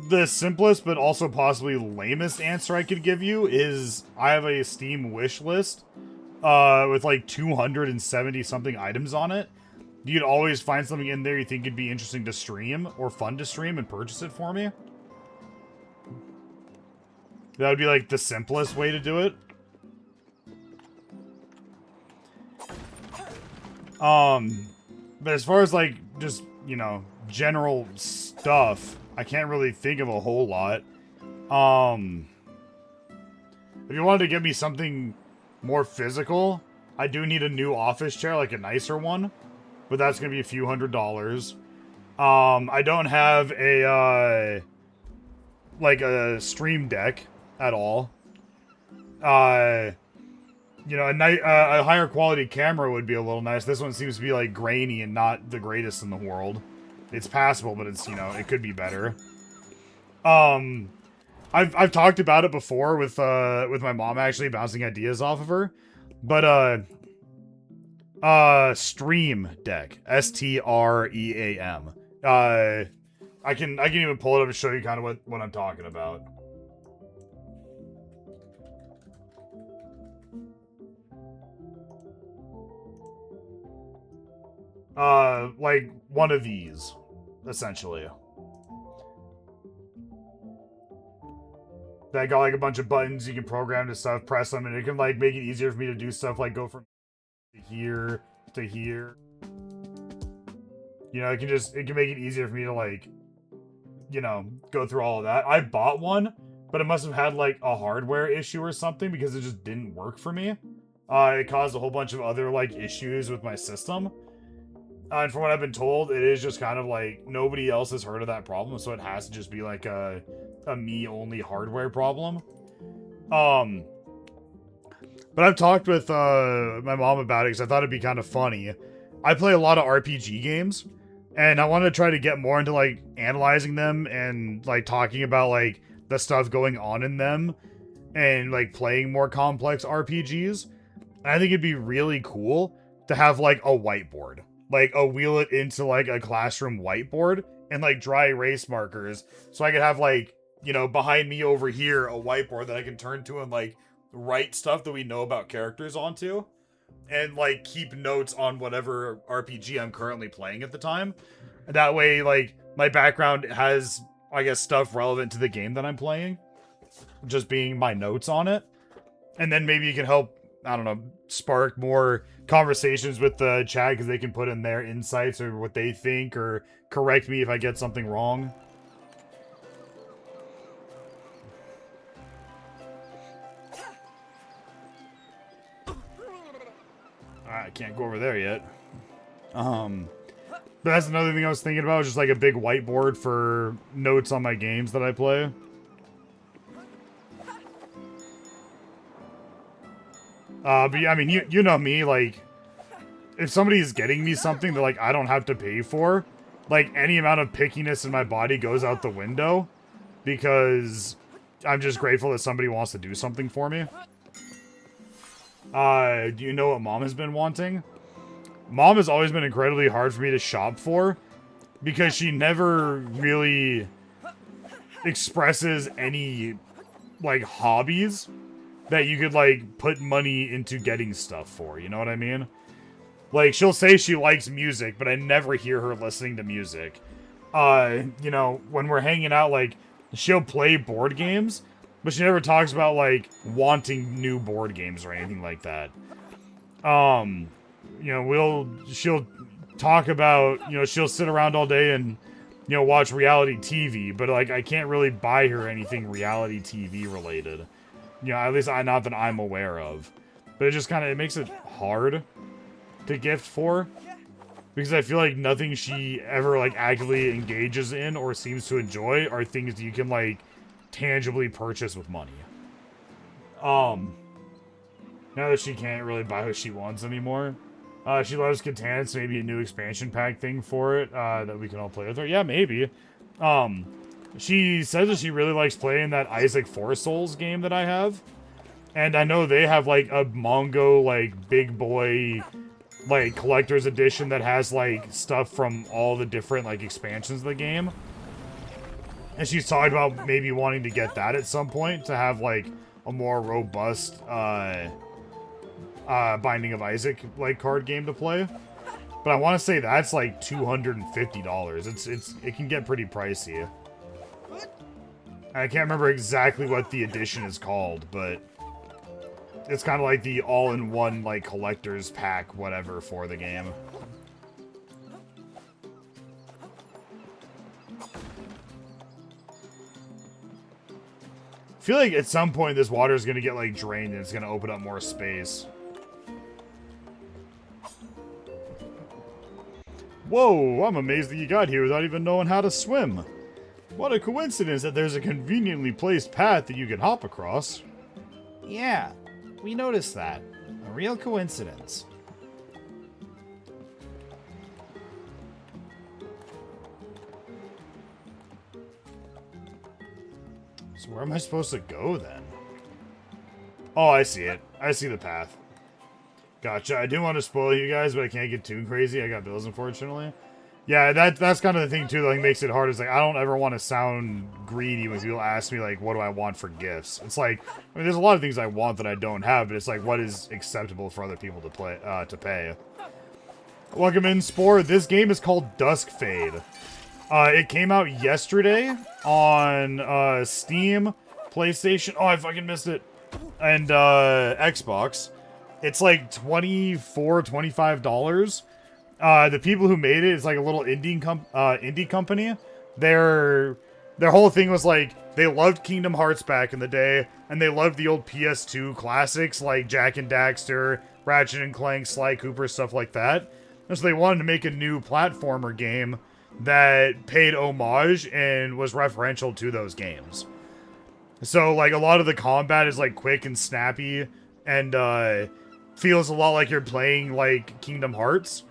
Speaker 1: the simplest but also possibly lamest answer I could give you is I have a Steam wish list with like 270 something items on it. You'd always find something in there you think would be interesting to stream or fun to stream and purchase it for me. That would be like the simplest way to do it. But as far as like just, you know, general stuff, I can't really think of a whole lot. If you wanted to give me something more physical, I do need a new office chair, like a nicer one. But that's gonna be a few $100s. I don't have a, like a stream deck at all. You know, a higher quality camera would be a little nice. This one seems to be like grainy and not the greatest in the world. It's passable, but it's, you know, it could be better. I've talked about it before with my mom actually bouncing ideas off of her. But Stream Deck. STREAM. I can even pull it up and show you kind of what I'm talking about. Like one of these, essentially. That got like a bunch of buttons you can program to stuff, press them, and it can like make it easier for me to do stuff like go from here to here. You know, it can make it easier for me to like, you know, go through all of that. I bought one, but it must have had like a hardware issue or something because it just didn't work for me. It caused a whole bunch of other like issues with my system. And from what I've been told, it is just kind of like nobody else has heard of that problem, so it has to just be like a me-only hardware problem. But I've talked with my mom about it because I thought it'd be kind of funny. I play a lot of RPG games, and I want to try to get more into like analyzing them and like talking about like the stuff going on in them and like playing more complex RPGs. And I think it'd be really cool to have like a whiteboard. Like, wheel it into, like, a classroom whiteboard and, like, dry erase markers. So I could have, like, you know, behind me over here, a whiteboard that I can turn to and, like, write stuff that we know about characters onto. And, like, keep notes on whatever RPG I'm currently playing at the time. That way, like, my background has, I guess, stuff relevant to the game that I'm playing. Just being my notes on it. And then maybe you can help, I don't know, spark more conversations with the chat because they can put in their insights or what they think or correct me if I get something wrong. I can't go over there yet. But that's another thing I was thinking about, just like a big whiteboard for notes on my games that I play. But yeah, I mean, you know me, like, if somebody's getting me something that, like, I don't have to pay for, like, any amount of pickiness in my body goes out the window, because I'm just grateful that somebody wants to do something for me. Do you know what Mom has been wanting? Mom has always been incredibly hard for me to shop for, because she never really expresses any, like, hobbies that you could, like, put money into getting stuff for, you know what I mean? Like, she'll say she likes music, but I never hear her listening to music. You know, when we're hanging out, like, she'll play board games, but she never talks about, like, wanting new board games or anything like that. You know, she'll talk about, you know, she'll sit around all day and, you know, watch reality TV, but, like, I can't really buy her anything reality TV related. You know, at least not that I'm aware of. But it just kind of, it makes it hard to gift for. Because I feel like nothing she ever, like, actively engages in or seems to enjoy are things you can, like, tangibly purchase with money. Now that she can't really buy what she wants anymore. She loves Catan, so maybe a new expansion pack thing for it that we can all play with her. Yeah, maybe. She says that she really likes playing that Isaac Four Souls game that I have. And I know they have, like, a Mongo, like, big boy, like, collector's edition that has, like, stuff from all the different, like, expansions of the game. And she's talking about maybe wanting to get that at some point to have, like, a more robust, Binding of Isaac, like, card game to play. But I want to say that's, like, $250. It can get pretty pricey. I can't remember exactly what the edition is called, but it's kind of like the all-in-one, like, collector's pack, whatever, for the game. I feel like at some point this water is going to get, like, drained and it's going to open up more space. Whoa, I'm amazed that you got here without even knowing how to swim. What a coincidence that there's a conveniently placed path that you can hop across.
Speaker 3: Yeah, we noticed that. A real coincidence.
Speaker 1: So where am I supposed to go then? Oh, I see it. I see the path. Gotcha. I didn't want to spoil you guys, but I can't get too crazy. I got bills, unfortunately. Yeah, that's kind of the thing, too, that like, makes it hard. Is like, I don't ever want to sound greedy when people ask me, like, what do I want for gifts? It's like, I mean, there's a lot of things I want that I don't have, but it's like, what is acceptable for other people to pay? Welcome in, Spore. This game is called Duskfade. It came out yesterday on Steam, PlayStation. Oh, I fucking missed it. And Xbox. It's like $24, $25. The people who made it is like a little indie company. Their whole thing was like they loved Kingdom Hearts back in the day, and they loved the old PS2 classics like Jak and Daxter, Ratchet and Clank, Sly Cooper, stuff like that. And so they wanted to make a new platformer game that paid homage and was referential to those games. So like a lot of the combat is like quick and snappy, and feels a lot like you're playing like Kingdom Hearts.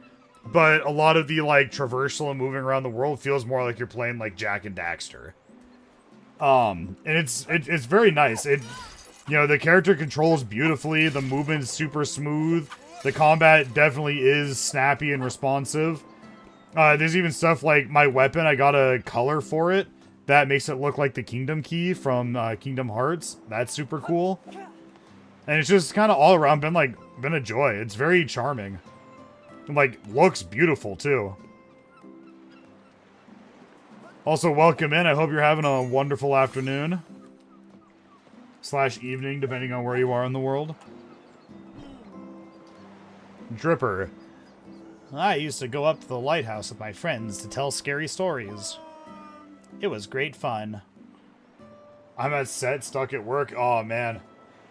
Speaker 1: But a lot of the, like, traversal and moving around the world feels more like you're playing, like, Jak and Daxter. And it's very nice. You know, the character controls beautifully. The movement's super smooth. The combat definitely is snappy and responsive. There's even stuff like my weapon, I got a color for it. That makes it look like the Kingdom Key from Kingdom Hearts. That's super cool. And it's just kind of all around been a joy. It's very charming. And, like, looks beautiful, too. Also, welcome in. I hope you're having a wonderful afternoon. / evening, depending on where you are in the world. Dripper.
Speaker 3: I used to go up to the lighthouse with my friends to tell scary stories. It was great fun.
Speaker 1: I'm at set, stuck at work. Oh, man.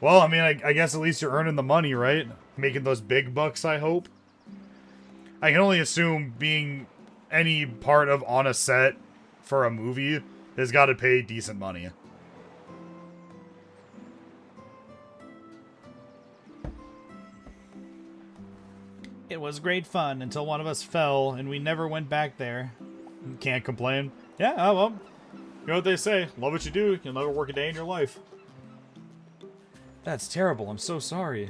Speaker 1: Well, I mean, I guess at least you're earning the money, right? Making those big bucks, I hope. I can only assume being any part of on a set for a movie has got to pay decent money.
Speaker 3: It was great fun until one of us fell and we never went back there.
Speaker 1: Can't complain. Yeah, oh well. You know what they say. Love what you do, you'll never work a day in your life.
Speaker 3: That's terrible. I'm so sorry.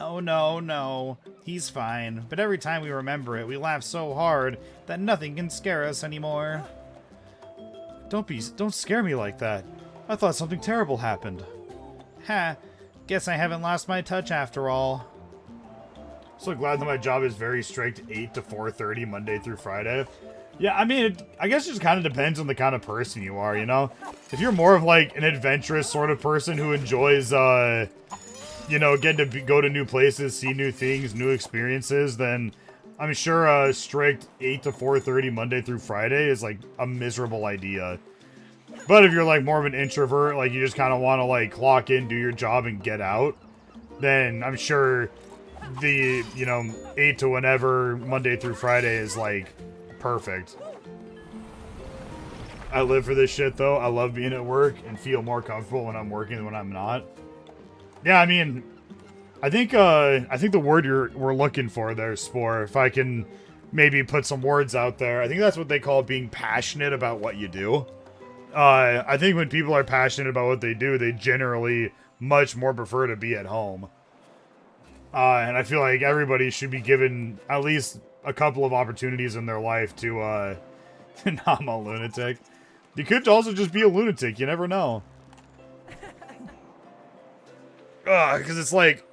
Speaker 3: Oh, no. He's fine. But every time we remember it, we laugh so hard that nothing can scare us anymore.
Speaker 1: Don't scare me like that. I thought something terrible happened.
Speaker 3: Ha. Guess I haven't lost my touch after all.
Speaker 1: So glad that my job is very strict, 8 to 4:30, Monday through Friday. Yeah, I mean, I guess it just kind of depends on the kind of person you are, you know? If you're more of, like, an adventurous sort of person who enjoys, you know, getting to go to new places, see new things, new experiences, then I'm sure a strict 8 to 4:30 Monday through Friday is, like, a miserable idea. But if you're, like, more of an introvert, like, you just kind of want to, like, clock in, do your job, and get out, then I'm sure the, you know, 8 to whenever, Monday through Friday is, like, perfect. I live for this shit, though. I love being at work and feel more comfortable when I'm working than when I'm not. Yeah, I mean, I think the word we're looking for there, Spore, if I can maybe put some words out there, I think that's what they call being passionate about what you do. I think when people are passionate about what they do, they generally much more prefer to be at home. And I feel like everybody should be given at least a couple of opportunities in their life to, I'm a lunatic. You could also just be a lunatic, you never know. Because it's like,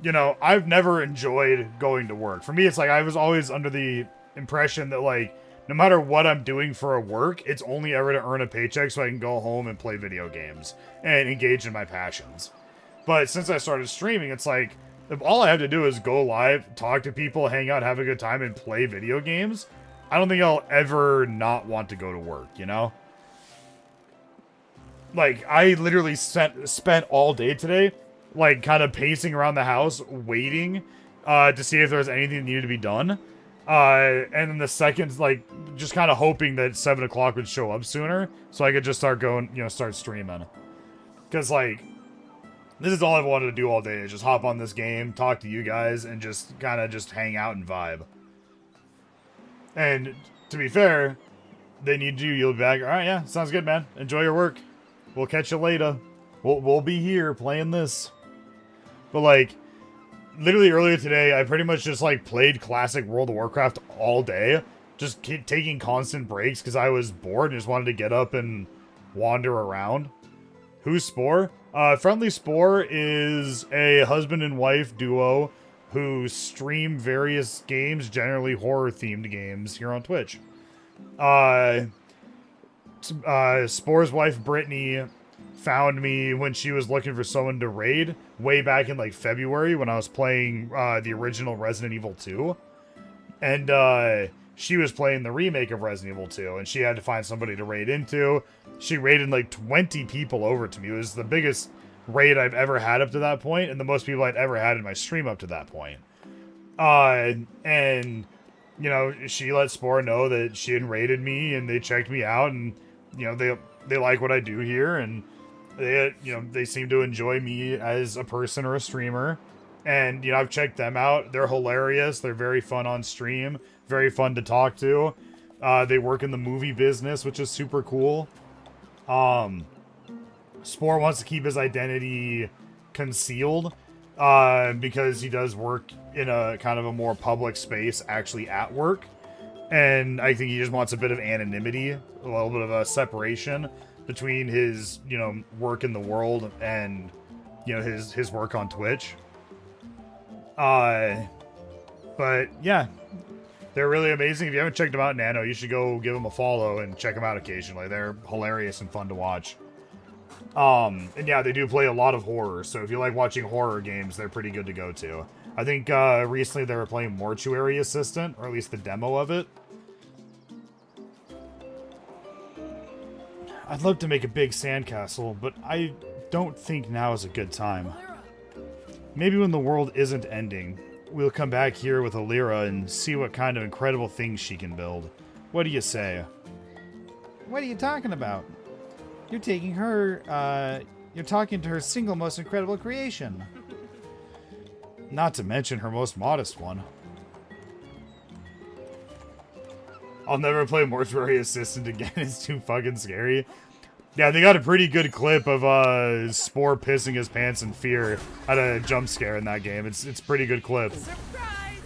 Speaker 1: you know, I've never enjoyed going to work. For me, it's like I was always under the impression that, like, no matter what I'm doing for a work, it's only ever to earn a paycheck so I can go home and play video games and engage in my passions. But since I started streaming, it's like, if all I have to do is go live, talk to people, hang out, have a good time, and play video games, I don't think I'll ever not want to go to work, you know? Like, I literally spent all day today, like, kind of pacing around the house, waiting to see if there was anything that needed to be done. And then the seconds, like, just kind of hoping that 7 o'clock would show up sooner, so I could just start going, you know, start streaming. Because, like, this is all I've wanted to do all day, is just hop on this game, talk to you guys, and just kind of just hang out and vibe. And, to be fair, they need you, you'll be back. Alright, yeah, sounds good, man. Enjoy your work. We'll catch you later. We'll be here playing this. But, like, literally earlier today, I pretty much just, like, played classic World of Warcraft all day. Just taking constant breaks because I was bored and just wanted to get up and wander around. Who's Spore? Friendly Spore is a husband and wife duo who stream various games, generally horror-themed games, here on Twitch. Spore's wife, Brittany, found me when she was looking for someone to raid way back in, like, February when I was playing the original Resident Evil 2. And she was playing the remake of Resident Evil 2, and she had to find somebody to raid into. She raided, like, 20 people over to me. It was the biggest raid I've ever had up to that point, and the most people I'd ever had in my stream up to that point. And, you know, she let Spore know that she had raided me, and they checked me out, and, you know, they like what I do here, and they, you know, they seem to enjoy me as a person or a streamer. And, you know, I've checked them out. They're hilarious. They're very fun on stream. Very fun to talk to. They work in the movie business, which is super cool. Spore wants to keep his identity concealed because he does work in a kind of a more public space, actually at work. And I think he just wants a bit of anonymity, a little bit of a separation between his, you know, work in the world and, you know, his work on Twitch. But yeah, they're really amazing. If you haven't checked them out, Nano, you should go give them a follow and check them out occasionally. They're hilarious and fun to watch. And yeah, they do play a lot of horror, so if you like watching horror games, they're pretty good to go to. I think recently they were playing Mortuary Assistant, or at least the demo of it. I'd love to make a big sandcastle, but I don't think now is a good time. Maybe when the world isn't ending, we'll come back here with Alira and see what kind of incredible things she can build. What do you say?
Speaker 3: What are you talking about? You're taking her, you're talking to her single most incredible creation.
Speaker 1: Not to mention her most modest one. I'll never play Mortuary Assistant again. It's too fucking scary. Yeah, they got a pretty good clip of Spore pissing his pants in fear at a jump scare in that game. It's a pretty good clip.
Speaker 4: Surprise!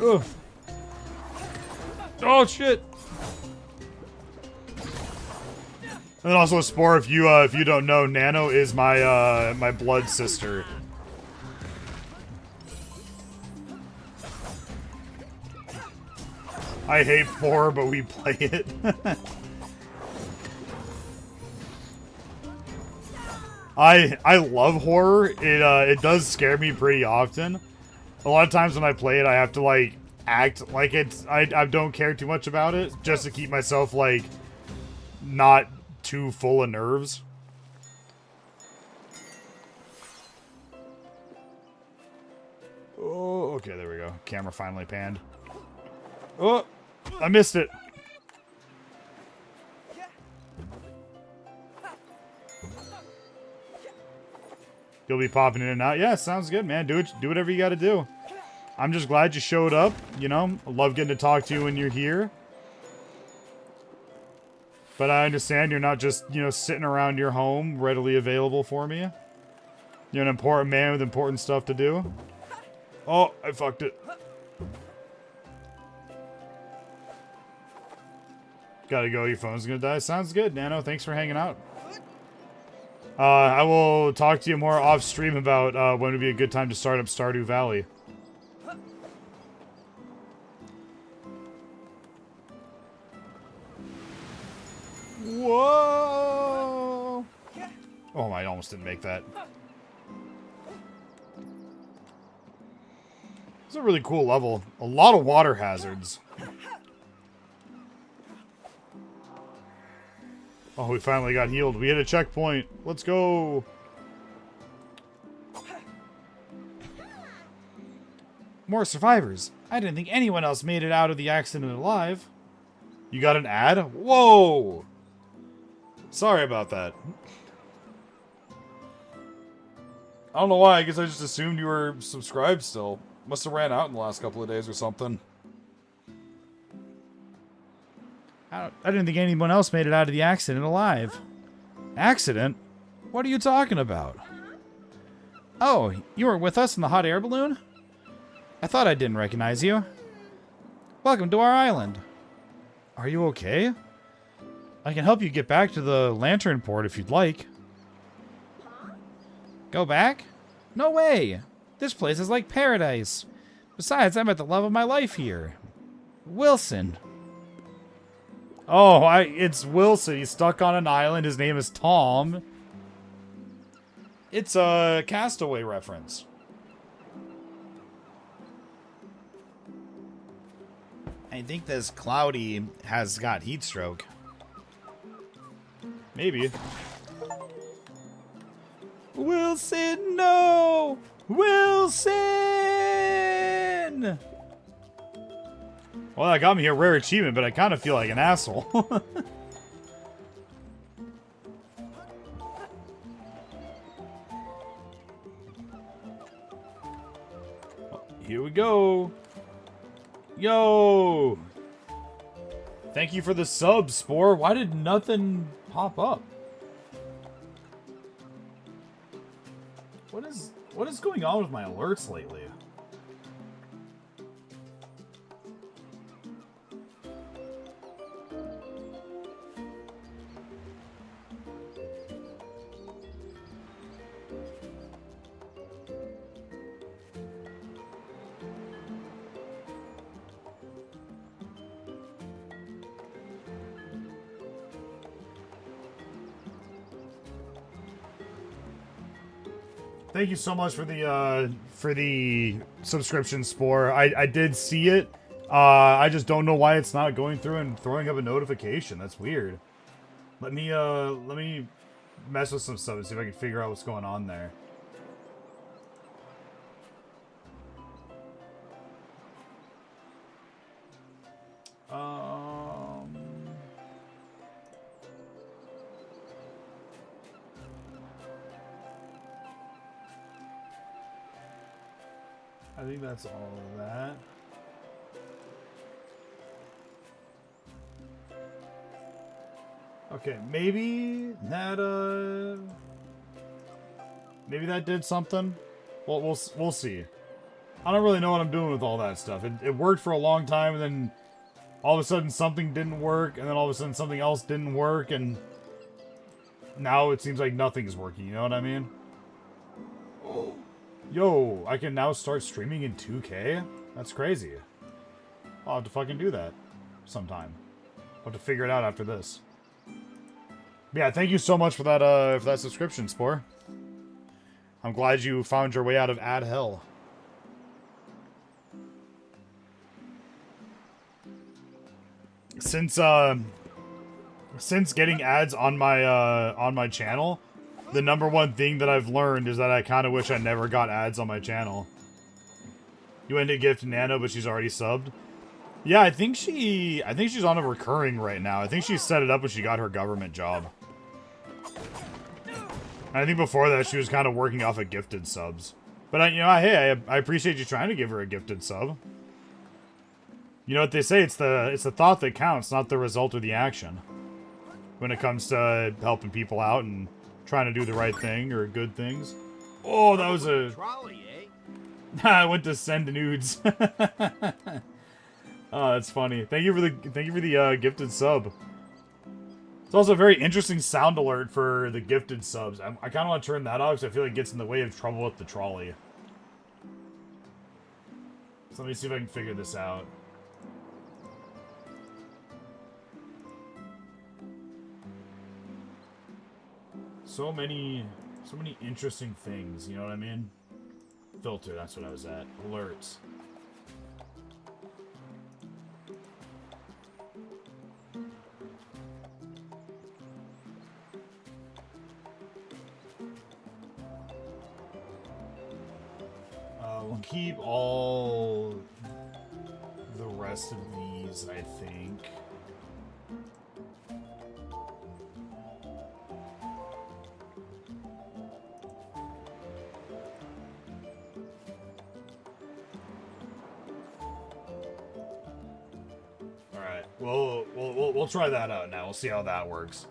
Speaker 1: Ugh. Oh shit! And then also Spore, if you don't know, Nano is my my blood sister. I hate horror, but we play it. I love horror. It does scare me pretty often. A lot of times when I play it, I have to like act like I don't care too much about it, just to keep myself like not too full of nerves. Oh, okay, there we go. Camera finally panned. Oh, I missed it. You'll be popping in and out. Yeah, sounds good, man. Do whatever you got to do. I'm just glad you showed up. You know, I love getting to talk to you when you're here. But I understand you're not just, you know, sitting around your home readily available for me. You're an important man with important stuff to do. Oh, I fucked it. Gotta go, your phone's gonna die. Sounds good, Nano. Thanks for hanging out. I will talk to you more off stream about when would be a good time to start up Stardew Valley. Whoa! Oh, I almost didn't make that. It's a really cool level. A lot of water hazards. Oh, we finally got healed. We hit a checkpoint. Let's go.
Speaker 3: More survivors. I didn't think anyone else made it out of the accident alive.
Speaker 1: You got an ad? Whoa! Sorry about that. I don't know why. I guess I just assumed you were subscribed still. Must have ran out in the last couple of days or something.
Speaker 3: I didn't think anyone else made it out of the accident alive.
Speaker 1: Accident?
Speaker 3: What are you talking about? Oh, you were with us in the hot air balloon? I thought I didn't recognize you. Welcome to our island.
Speaker 1: Are you okay?
Speaker 3: I can help you get back to the lantern port if you'd like. Go back? No way! This place is like paradise. Besides, I met the love of my life here. Wilson.
Speaker 1: Oh, it's Wilson. He's stuck on an island. His name is Tom. It's a Castaway reference.
Speaker 3: I think this Cloudy has got heat stroke.
Speaker 1: Maybe.
Speaker 3: Wilson, no! Wilson!
Speaker 1: Well, that got me a rare achievement, but I kind of feel like an asshole. Here we go. Yo! Thank you for the sub, Spore. Why did nothing pop up? What is going on with my alerts lately? Thank you so much for the subscription, Spore. I did see it. I just don't know why it's not going through and throwing up a notification. That's weird. Let me mess with some stuff and see if I can figure out what's going on there. I think that's all of that. Okay, maybe that did something. Well, we'll see. I don't really know what I'm doing with all that stuff. It worked for a long time, and then all of a sudden something didn't work, and then all of a sudden something else didn't work, and now it seems like nothing's working. You know what I mean? Yo, I can now start streaming in 2K? That's crazy. I'll have to fucking do that sometime. I'll have to figure it out after this. But yeah, thank you so much for that subscription, Spore. I'm glad you found your way out of ad hell. Since getting ads on my channel, the #1 thing that I've learned is that I kind of wish I never got ads on my channel. You went to gift Nano, but she's already subbed. Yeah, I think she's on a recurring right now. I think she set it up when she got her government job. I think before that she was kind of working off of gifted subs. But, you know, hey, I appreciate you trying to give her a gifted sub. You know what they say, it's the thought that counts, not the result or the action. When it comes to helping people out and trying to do the right thing or good things. Oh, that was a...
Speaker 5: Trolley, eh?
Speaker 1: I went to send nudes. Oh, that's funny. Thank you for the gifted sub. It's also a very interesting sound alert for the gifted subs. I kind of want to turn that off because I feel like it gets in the way of trouble with the trolley. So let me see if I can figure this out. So many interesting things, you know what I mean? Filter, that's what I was at. Alerts. We'll keep all the rest of these, I think. Alright, we'll try that out now. We'll see how that works.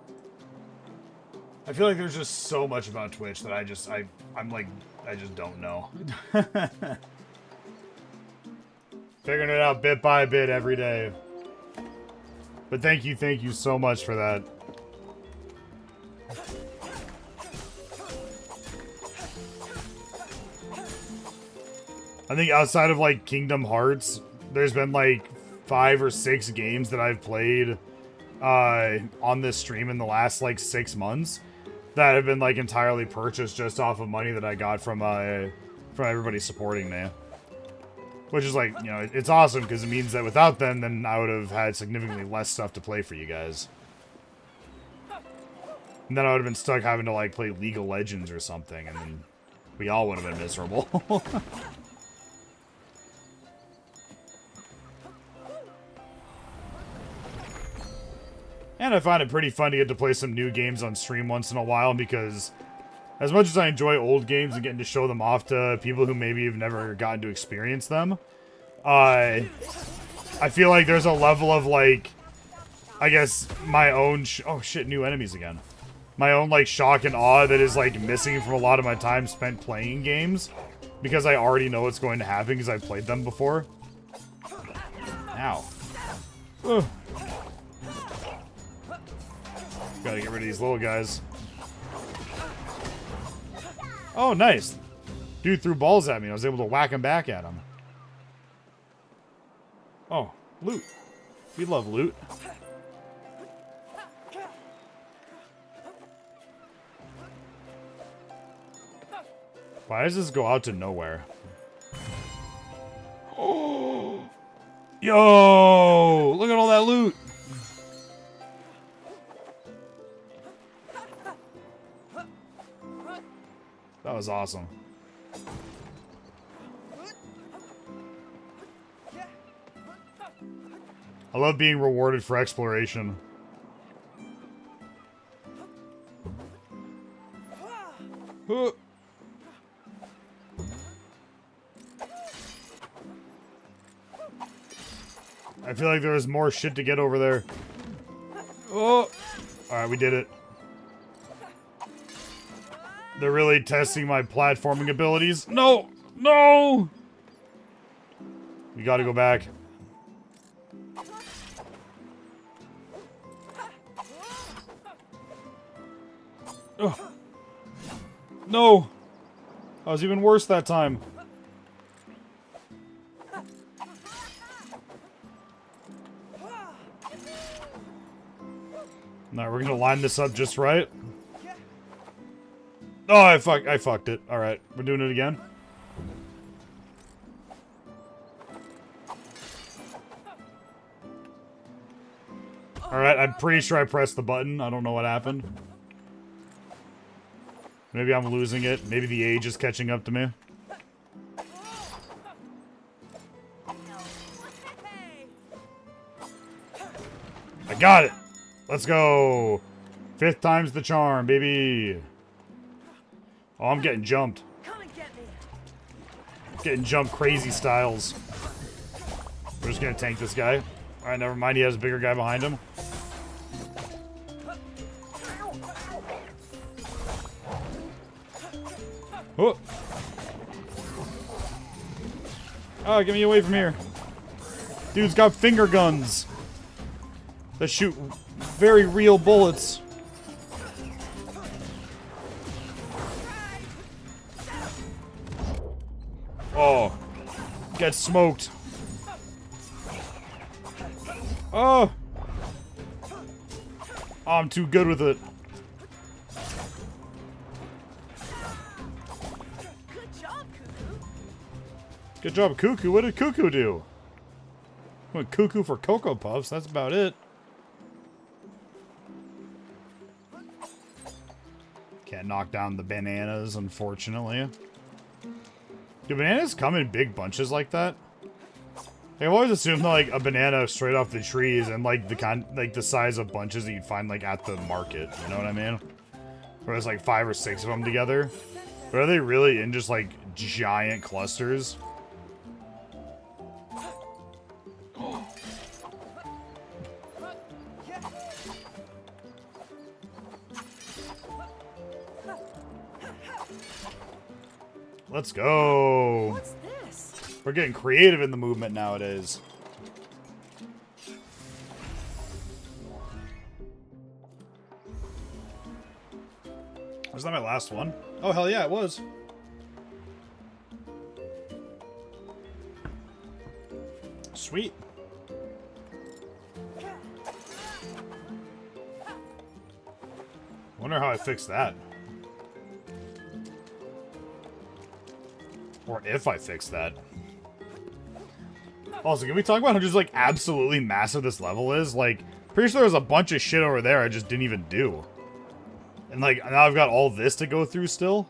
Speaker 1: I feel like there's just so much about Twitch that I just don't know. Figuring it out bit by bit every day. But thank you so much for that. I think outside of like Kingdom Hearts, there's been like 5 or 6 games that I've played on this stream in the last like 6 months that have been like entirely purchased just off of money that I got from everybody supporting me. Which is like, you know, it's awesome because it means that without them, then I would have had significantly less stuff to play for you guys. And then I would have been stuck having to like play League of Legends or something, and then we all would have been miserable. And I find it pretty fun to get to play some new games on stream once in a while because as much as I enjoy old games and getting to show them off to people who maybe have never gotten to experience them, I feel like there's a level of like, I guess my own, oh shit, new enemies again. My own like shock and awe that is like missing from a lot of my time spent playing games because I already know what's going to happen because I've played them before. Ow. Ugh. Gotta get rid of these little guys. Oh, nice. Dude threw balls at me. I was able to whack him back at him. Oh, loot. We love loot. Why does this go out to nowhere? Oh! Yo! Look at all that loot! That was awesome. I love being rewarded for exploration. I feel like there was more shit to get over there. Oh! Alright, we did it. They're really testing my platforming abilities. No! No! We gotta go back. Ugh. No! I was even worse that time. Now we're gonna line this up just right. Oh, I fucked it. Alright, we're doing it again. Alright, I'm pretty sure I pressed the button. I don't know what happened. Maybe I'm losing it. Maybe the age is catching up to me. I got it! Let's go! 5th time's the charm, baby! Oh, I'm getting jumped.
Speaker 4: Come and get me.
Speaker 1: Getting jumped crazy styles. We're just gonna tank this guy. Alright, never mind. He has a bigger guy behind him. Oh! Oh, get me away from here. Dude's got finger guns that shoot very real bullets. Oh, get smoked. Oh, I'm too good with it.
Speaker 4: Good job, Cuckoo.
Speaker 1: Good job, Cuckoo. What did Cuckoo do? Went Cuckoo for Cocoa Puffs. That's about it. Can't knock down the bananas, unfortunately. Do bananas come in big bunches like that? I've always assumed that, like, a banana straight off the trees and like the size of bunches that you'd find like at the market. You know what I mean? Where there's like 5 or 6 of them together. But are they really in just like giant clusters? Let's go.
Speaker 4: What's this?
Speaker 1: We're getting creative in the movement nowadays. Was that my last one? Oh, hell yeah, it was. Sweet. Wonder how I fixed that. Or if I fix that. Also, can we talk about how just, like, absolutely massive this level is? Like, pretty sure there was a bunch of shit over there I just didn't even do. And, like, now I've got all this to go through still.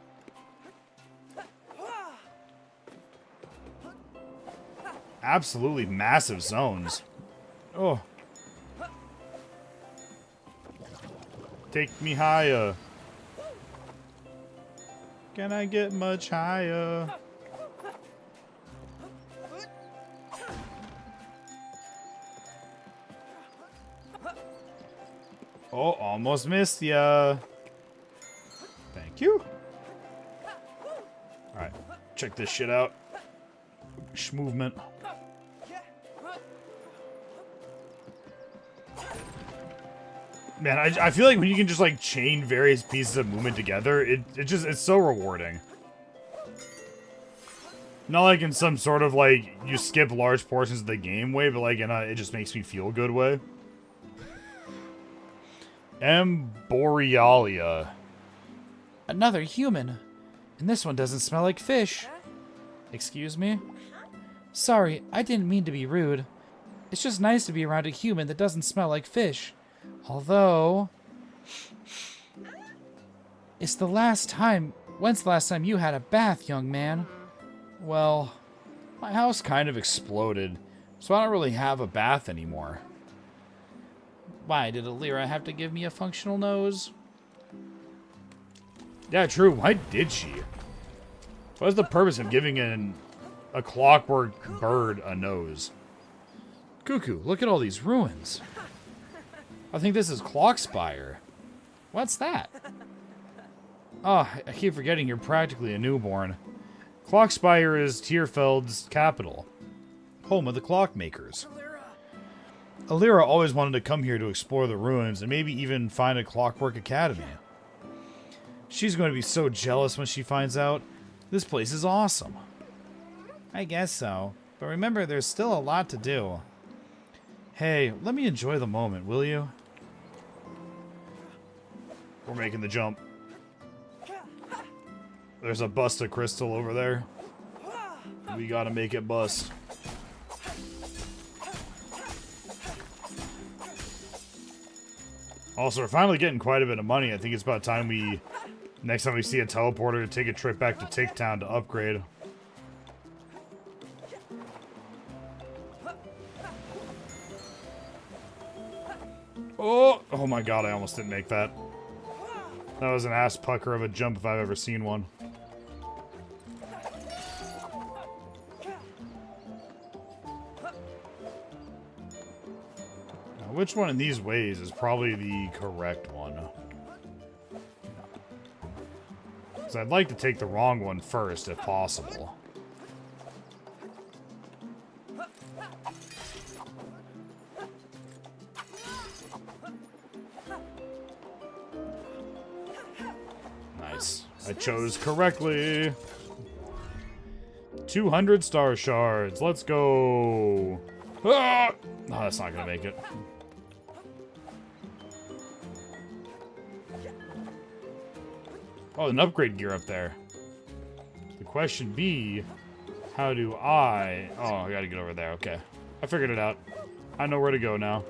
Speaker 1: Absolutely massive zones. Oh. Take me higher. Can I get much higher? Oh, almost missed ya. Thank you. Alright, check this shit out. Movement. Man, I feel like when you can just like chain various pieces of movement together, it's so rewarding. Not like in some sort of like you skip large portions of the game way, but like in a it just makes me feel good way. Borealia.
Speaker 3: Another human. And this one doesn't smell like fish. Excuse me? Sorry, I didn't mean to be rude. It's just nice to be around a human that doesn't smell like fish. Although... When's the last time you had a bath, young man? Well, my house kind of exploded, so I don't really have a bath anymore. Why, did Alira have to give me a functional nose?
Speaker 1: Yeah, true. Why did she? What is the purpose of giving a clockwork bird a nose? Cuckoo, look at all these ruins. I think this is Clockspire. What's that? Oh, I keep forgetting you're practically a newborn. Clockspire is Tierfeld's capital, home of the clockmakers. Alira always wanted to come here to explore the ruins and maybe even find a clockwork academy. She's going to be so jealous when she finds out. This place is awesome. I guess so. But remember, there's still a lot to do. Hey, let me enjoy the moment, will you? We're making the jump. There's a bust of crystal over there. We gotta make it bust. Also, we're finally getting quite a bit of money. I think it's about time we... Next time we see a teleporter, to take a trip back to Tick Town to upgrade. Oh! Oh my god, I almost didn't make that. That was an ass pucker of a jump if I've ever seen one. which one of these ways is probably the correct one? Because I'd like to take the wrong one first, if possible. Nice. I chose correctly. 200 star shards. Let's go. Ah! Oh, that's not gonna make it. Oh, an upgrade gear up there. The question be, how do I... Oh, I gotta get over there. Okay. I figured it out. I know where to go now.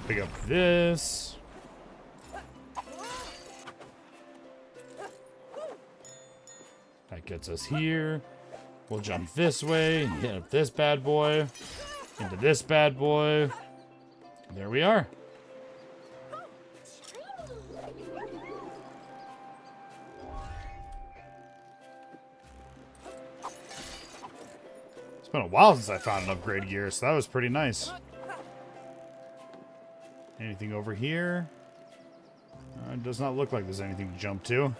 Speaker 1: Pick up this. That gets us here. We'll jump this way, hit up this bad boy, into this bad boy. There we are. It's been a while since I found an upgrade gear, so that was pretty nice. Anything over here? It does not look like there's anything to jump to.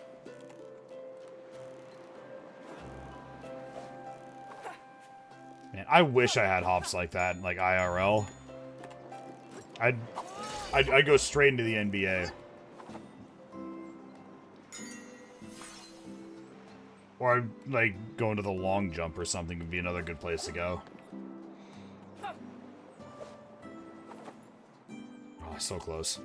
Speaker 1: Man, I wish I had hops like that, like IRL. I'd go straight into the NBA. Or I'd, like, go into the long jump or something would be another good place to go. Oh, so close.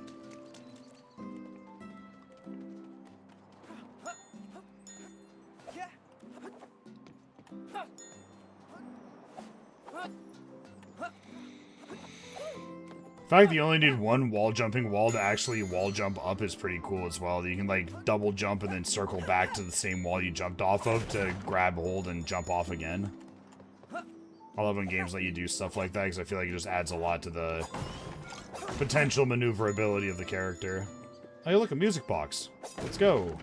Speaker 1: The fact that you only need one wall jumping wall to actually wall jump up is pretty cool as well. You can like double jump and then circle back to the same wall you jumped off of to grab hold and jump off again. I love when games let you do stuff like that because I feel like it just adds a lot to the potential maneuverability of the character. Hey, look, a music box. Let's go.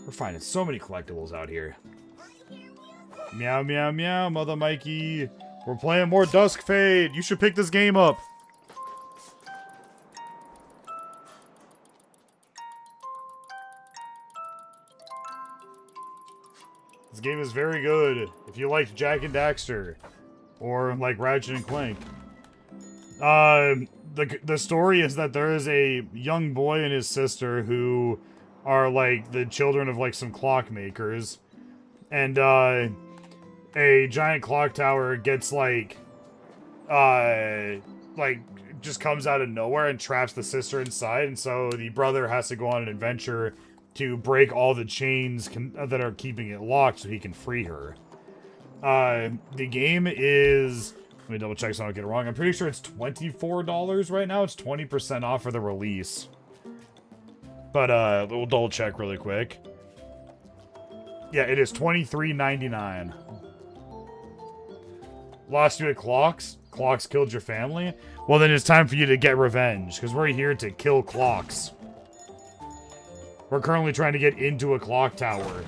Speaker 1: We're finding so many collectibles out here. Meow, meow, meow, Mother Mikey. We're playing more Duskfade. You should pick this game up. This game is very good if you like Jak and Daxter or like Ratchet and Clank. The story is that there is a young boy and his sister who are like the children of like some clockmakers, and a giant clock tower gets like just comes out of nowhere and traps the sister inside, and so the brother has to go on an adventure to break all the chains that are keeping it locked so he can free her. The game is, let me double check so I don't get it wrong. I'm pretty sure it's $24 right now. It's 20% off for the release. But we'll double check really quick. Yeah, it is $23.99. Lost you at clocks? Clocks killed your family? Well, then it's time for you to get revenge, because we're here to kill clocks. We're currently trying to get into a clock tower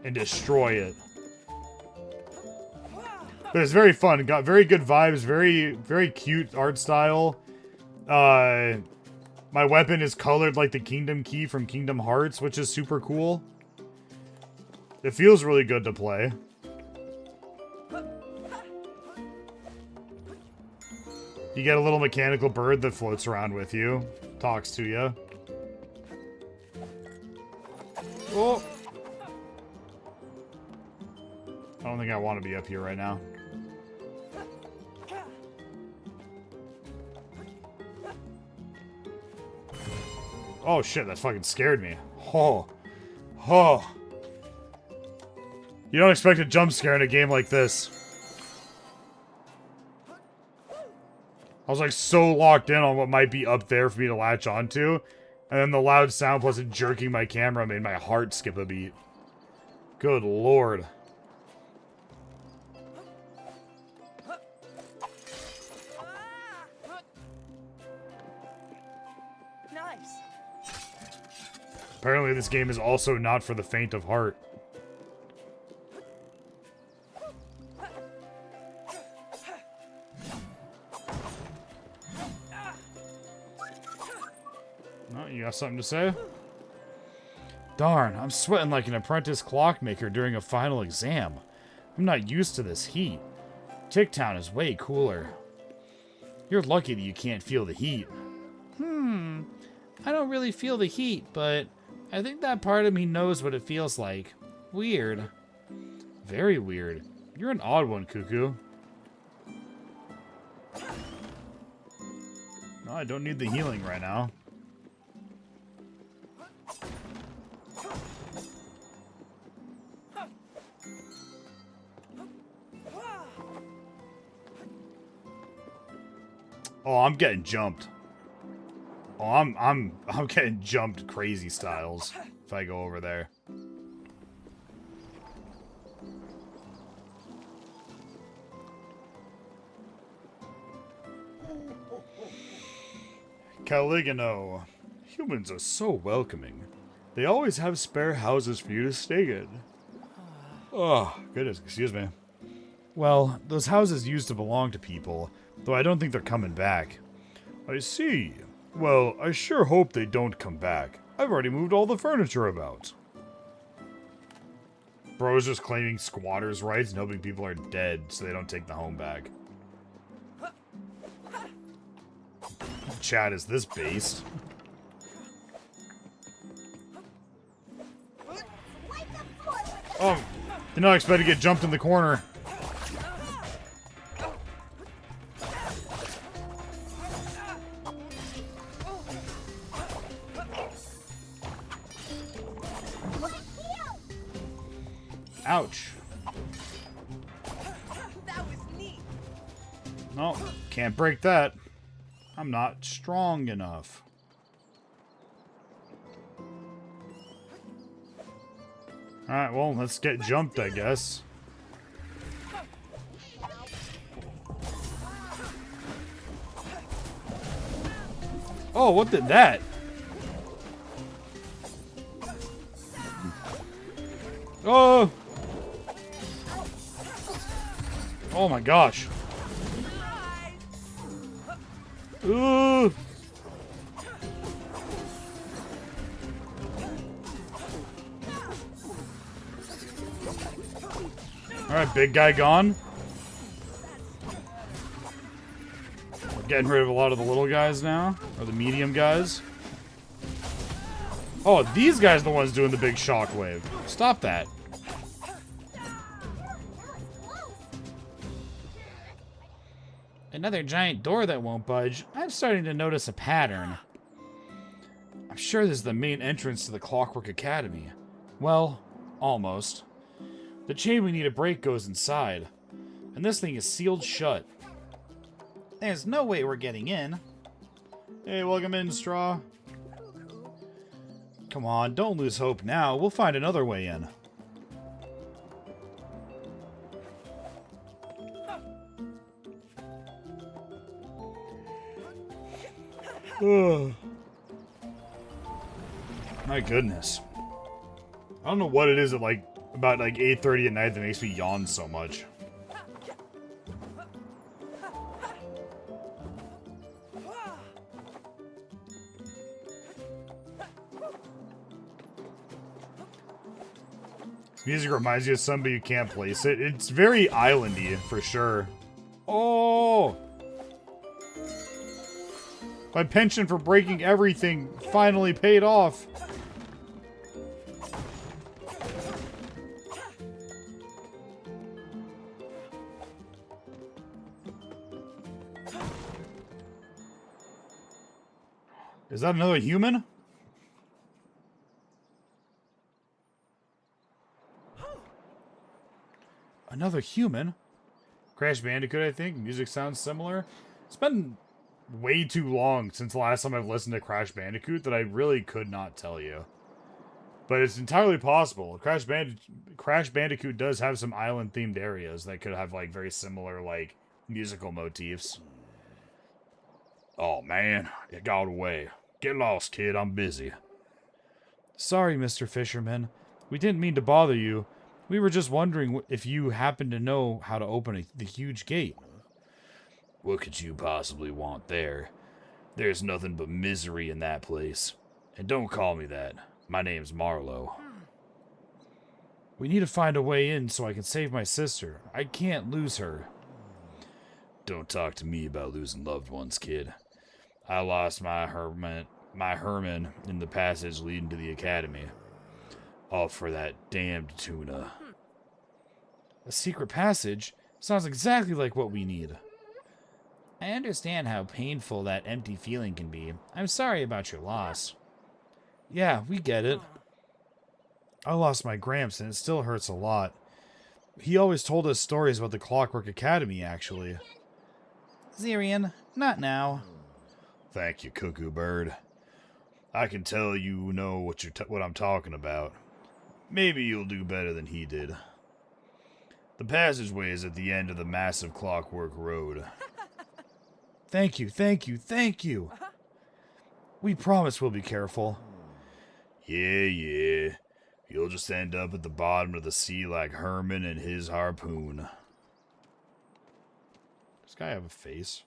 Speaker 1: and destroy it. But it's very fun. It got very good vibes, very, very cute art style. My weapon is colored like the Kingdom Key from Kingdom Hearts, which is super cool. It feels really good to play. You get a little mechanical bird that floats around with you, talks to you. Oh! I don't think I want to be up here right now. Oh shit, that fucking scared me. Oh. Oh. You don't expect a jump scare in a game like this. I was like so locked in on what might be up there for me to latch onto, and then the loud sound plus it jerking my camera made my heart skip a beat. Good lord.
Speaker 4: Nice.
Speaker 1: Apparently this game is also not for the faint of heart. You got something to say? Darn, I'm sweating like an apprentice clockmaker during a final exam. I'm not used to this heat. Ticktown is way cooler. You're lucky that you can't feel the heat. I don't really feel the heat, but I think that part of me knows what it feels like. Weird. Very weird. You're an odd one, Cuckoo. No, I don't need the healing right now. Oh, I'm getting jumped. Oh, I'm getting jumped crazy styles if I go over there. Caligino. Humans are so welcoming. They always have spare houses for you to stay in. Oh, goodness, excuse me. Well, those houses used to belong to people, though I don't think they're coming back. I see. Well, I sure hope they don't come back. I've already moved all the furniture about. Bro's just claiming squatters' rights and hoping people are dead so they don't take the home back. Chat, is this based? Oh, did not expect to get jumped in the corner. Ouch.
Speaker 4: That was neat.
Speaker 1: No, can't break that. I'm not strong enough. Alright, well, let's get jumped, I guess. Oh, what did that? Oh! Oh my gosh. Ooh. Alright, big guy gone. We're getting rid of a lot of the little guys now. Or the medium guys. Oh, these guys are the ones doing the big shockwave. Stop that. Another giant door that won't budge. I'm starting to notice a pattern. I'm sure this is the main entrance to the Clockwork Academy. Well, almost. The chain we need to break goes inside. And this thing is sealed shut. There's no way we're getting in. Hey, welcome in, Straw. Come on, don't lose hope now. We'll find another way in. My goodness. I don't know what it is at about 8:30 at night that makes me yawn so much. Music reminds you of somebody you can't place it. It's very islandy for sure. Oh! My pension for breaking everything finally paid off. Is that another human? Another human? Crash Bandicoot, I think. Music sounds similar. It's been way too long since the last time I've listened to Crash Bandicoot that I really could not tell you. But it's entirely possible. Crash Bandicoot does have some island-themed areas that could have, very similar, musical motifs. Oh, man. It got away. Get lost, kid. I'm busy. Sorry, Mr. Fisherman. We didn't mean to bother you. We were just wondering if you happen to know how to open the huge gate. What could you possibly want there? There's nothing but misery in that place. And don't call me that. My name's Marlowe. We need to find a way in so I can save my sister. I can't lose her. Don't talk to me about losing loved ones, kid. I lost my Herman in the passage leading to the academy. All for that damned tuna. A secret passage? Sounds exactly like what we need. I understand how painful that empty feeling can be. I'm sorry about your loss. Yeah, we get it. I lost my Gramps and it still hurts a lot. He always told us stories about the Clockwork Academy, actually.
Speaker 3: Zirian, not now.
Speaker 1: Thank you, Cuckoo Bird. I can tell you know what I'm talking about. Maybe you'll do better than he did. The passageway is at the end of the massive Clockwork Road. Thank you, thank you, thank you. We promise we'll be careful. Yeah. You'll just end up at the bottom of the sea like Herman and his harpoon. Does this guy have a face?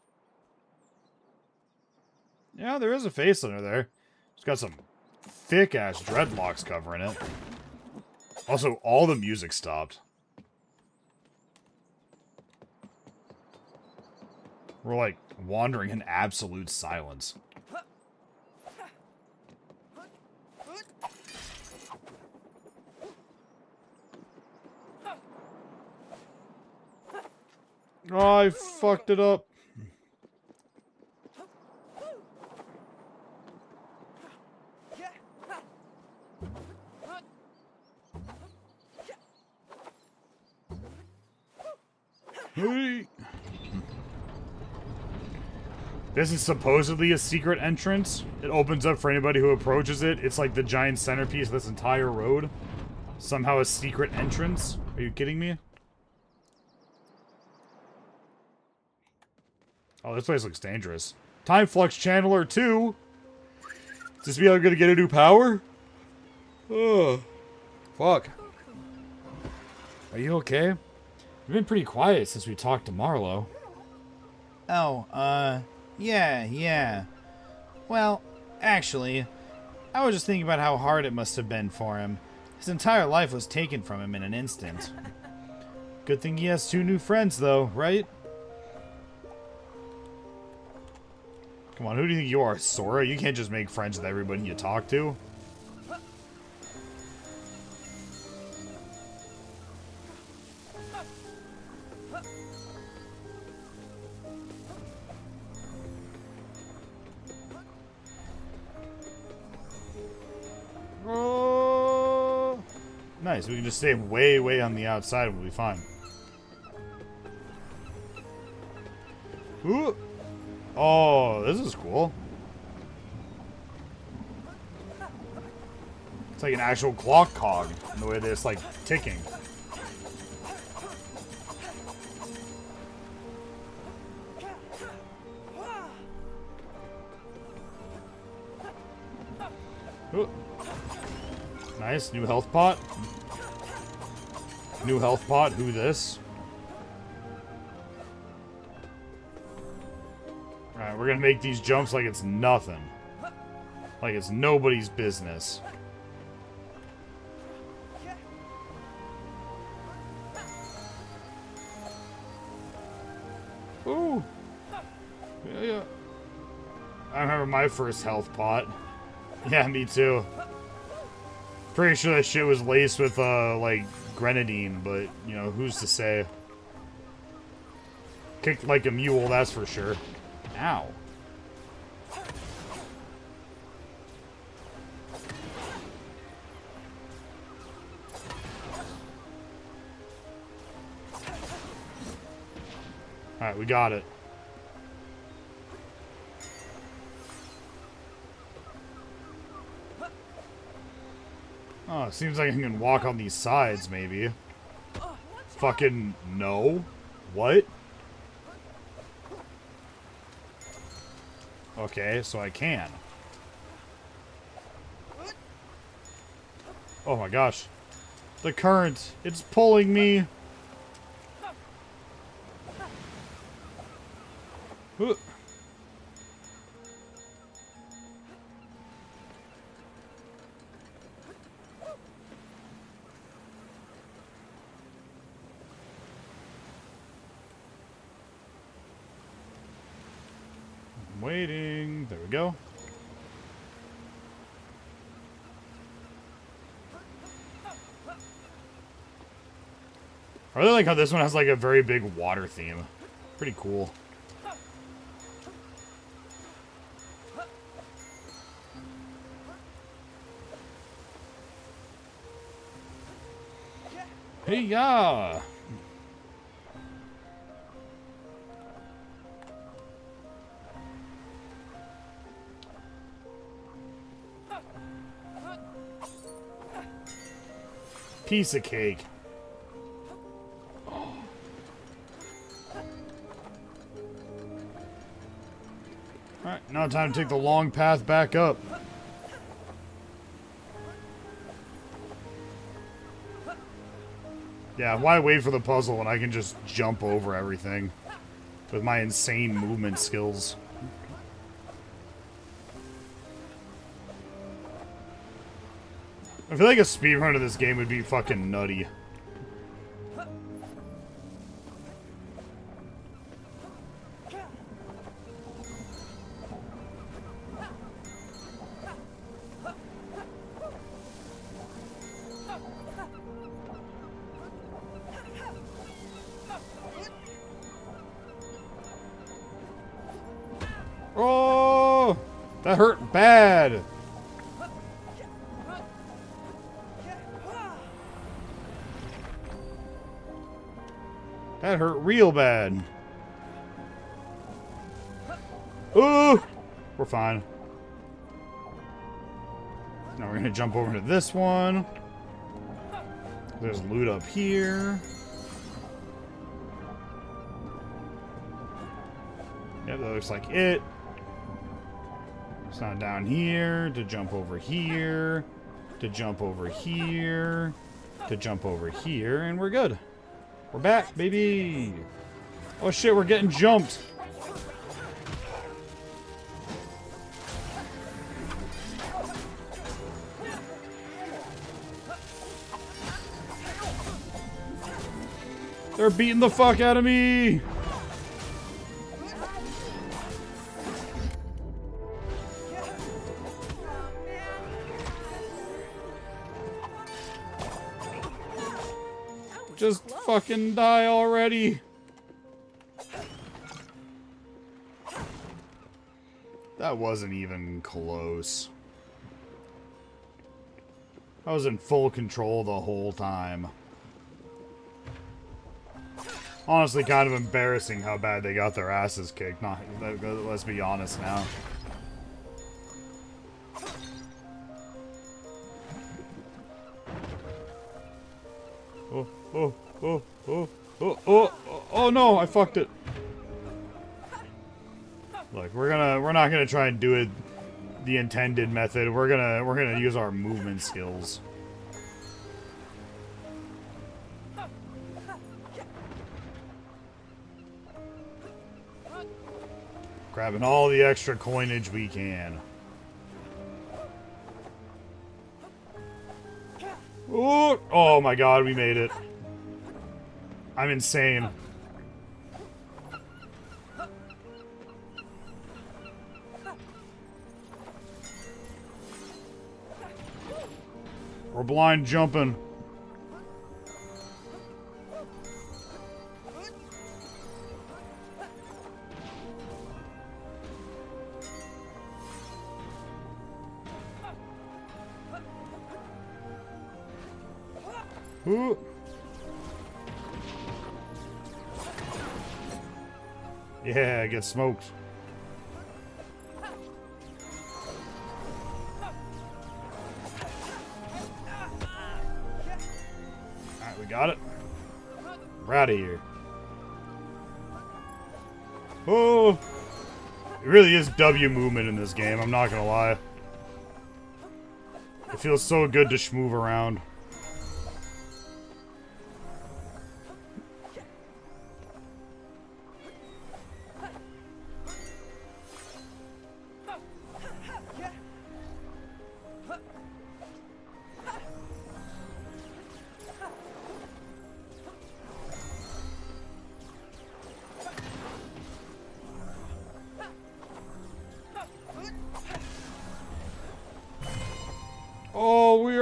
Speaker 1: Yeah, there is a face under there. It's got some thick-ass dreadlocks covering it. Also, all the music stopped. We're, like, wandering in absolute silence. Oh, I fucked it up. Hey. This is supposedly a secret entrance. It opens up for anybody who approaches it. It's like the giant centerpiece of this entire road. Somehow a secret entrance. Are you kidding me? Oh, this place looks dangerous. Time Flux Channeler 2? Is this gonna get a new power? Oh. Fuck. Are you okay? You've been pretty quiet since we talked to Marlowe.
Speaker 3: Oh, yeah. Well, actually, I was just thinking about how hard it must have been for him. His entire life was taken from him in an instant. Good thing he has 2 new friends, though, right?
Speaker 1: Come on, who do you think you are, Sora? You can't just make friends with everybody you talk to. Oh, nice, we can just stay way on the outside and we'll be fine. Ooh. Oh, this is cool. It's like an actual clock cog in the way that it's like ticking. Ooh. Nice, new health pot. New health pot, who this? Alright, we're gonna make these jumps like it's nothing. Like it's nobody's business. Ooh. Yeah. I remember my first health pot. Yeah, me too. Pretty sure that shit was laced with, like, grenadine, but, you know, who's to say? Kicked like a mule, that's for sure. Ow. Alright, we got it. Oh, it seems like I can walk on these sides, maybe. Fucking no. What? Okay, so I can. Oh my gosh. The current, it's pulling me. waiting. There we go. I really like how this one has like a very big water theme. Pretty cool. Hey ya! Piece of cake. Alright, now time to take the long path back up. Yeah, why wait for the puzzle when I can just jump over everything with my insane movement skills? I feel like a speedrun of this game would be fucking nutty. Oh, that hurt bad. That hurt real bad. Ooh, we're fine. Now we're gonna jump over to this one. There's loot up here. Yep, that looks like it. It's not down here. To jump over here. To jump over here. To jump over here. And we're good. We're back, baby. Oh shit, we're getting jumped. They're beating the fuck out of me. Just fucking die already. That wasn't even close. I was in full control the whole time. Honestly, kind of embarrassing how bad they got their asses kicked. Not, let's be honest now. Oh, oh, oh, oh, oh, oh, oh no, I fucked it. Look, we're not gonna try and do it the intended method. We're gonna use our movement skills. Grabbing all the extra coinage we can. Ooh, oh my god, we made it. I'm insane. We're blind jumping. Ooh. Yeah, get smoked. Alright, we got it. We're out of here. Oh! It really is W movement in this game, I'm not gonna lie. It feels so good to schmoove around.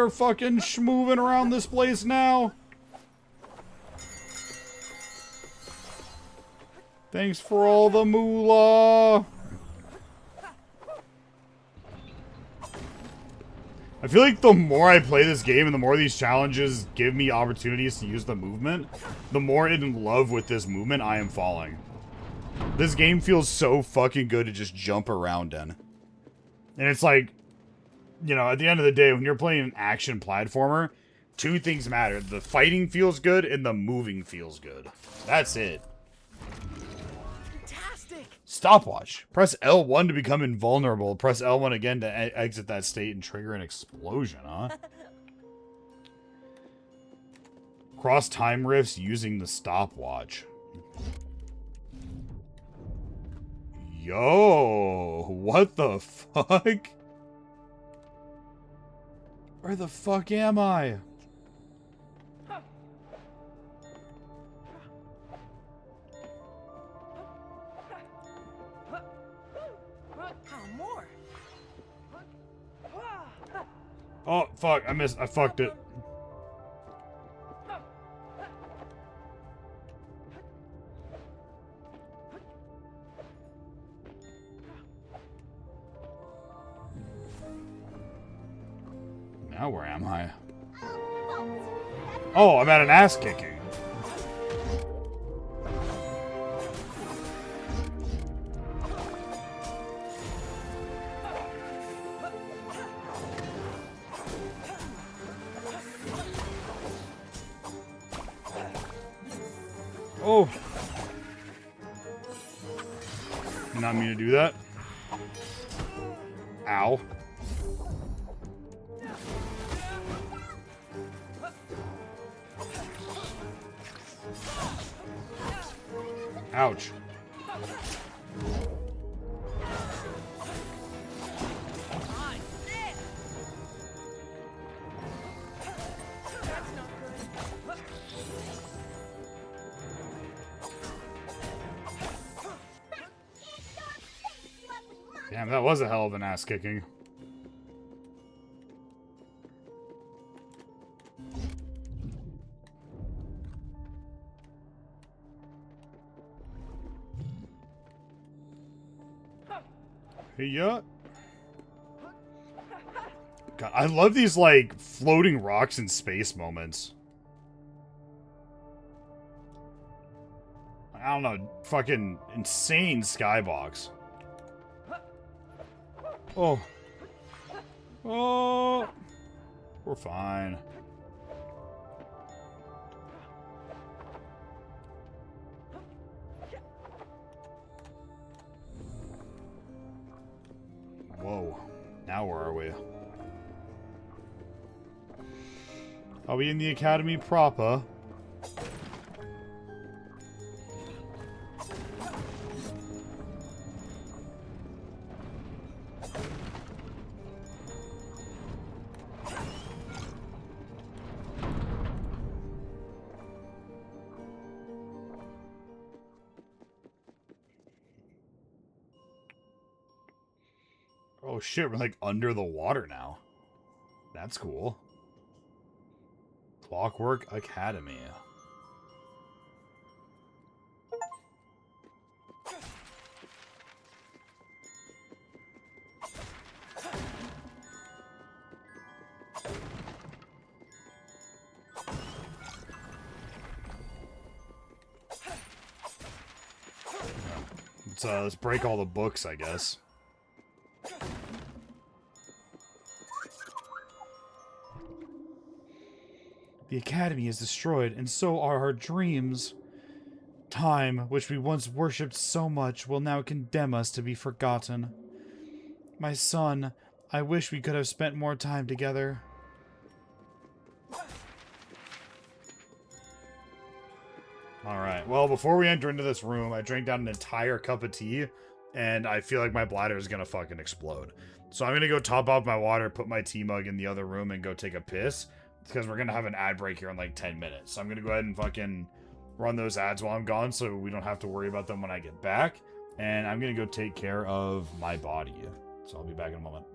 Speaker 1: are fucking schmoving around this place now. Thanks for all the moolah. I feel like the more I play this game and the more these challenges give me opportunities to use the movement, the more in love with this movement I am falling. This game feels so fucking good to just jump around in. And it's like, you know, at the end of the day, when you're playing an action platformer, two things matter. The fighting feels good and the moving feels good. That's it.
Speaker 4: Fantastic.
Speaker 1: Stopwatch. Press L1 to become invulnerable. Press L1 again to exit that state and trigger an explosion, huh? Cross time rifts using the stopwatch. Yo, what the fuck? Where the fuck am I?
Speaker 4: Oh, more.
Speaker 1: Oh, fuck, I missed, I fucked it. Now where am I? Oh, I'm at an ass kicking. Oh. Did not mean to do that. Ow. Ouch. Damn, that was a hell of an ass kicking. Hey, yeah. God, I love these, like, floating rocks in space moments. I don't know, fucking insane skybox. Oh. Oh. We're fine. Whoa. Now where are we? Are we in the academy proper? Oh shit, we're like under the water now. That's cool. Clockwork Academy. Let's break all the books, I guess. The academy is destroyed, and so are our dreams. Time, which we once worshipped so much, will now condemn us to be forgotten. My son, I wish we could have spent more time together. Alright, well, before we enter into this room, I drank down an entire cup of tea, and I feel like my bladder is gonna fucking explode. So I'm gonna go top off my water, put my tea mug in the other room, and go take a piss. Because we're going to have an ad break here in like 10 minutes. So I'm going to go ahead and fucking run those ads while I'm gone so we don't have to worry about them when I get back. And I'm going to go take care of my body. So I'll be back in a moment.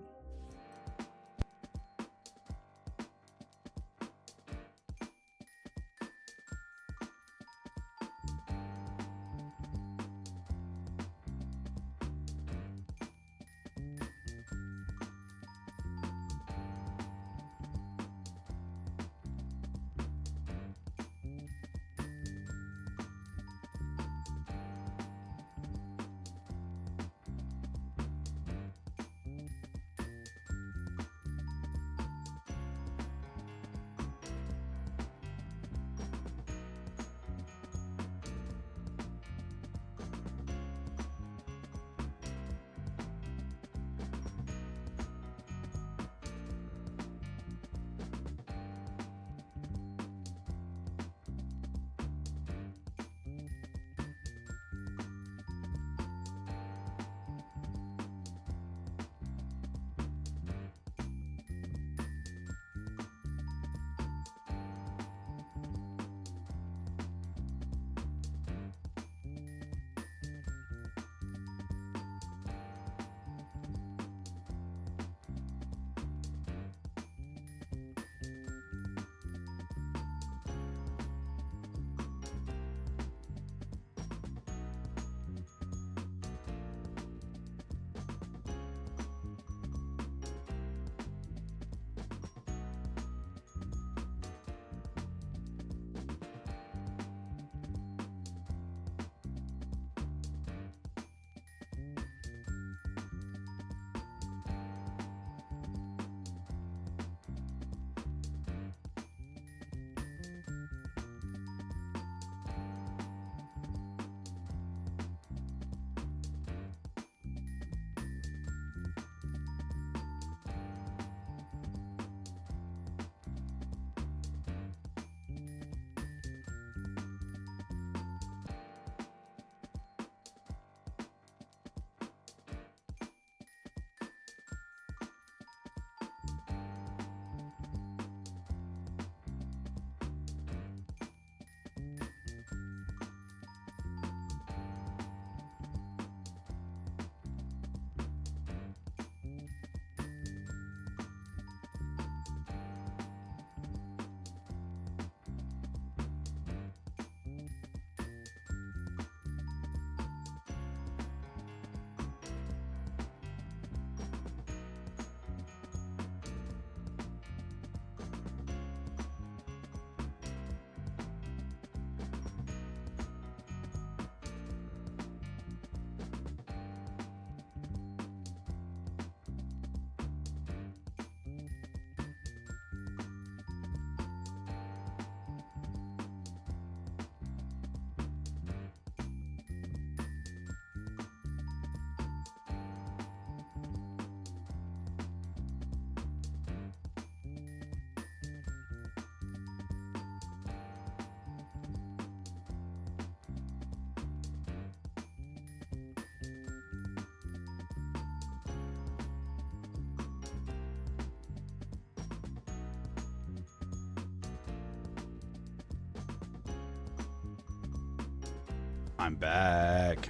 Speaker 1: I'm back.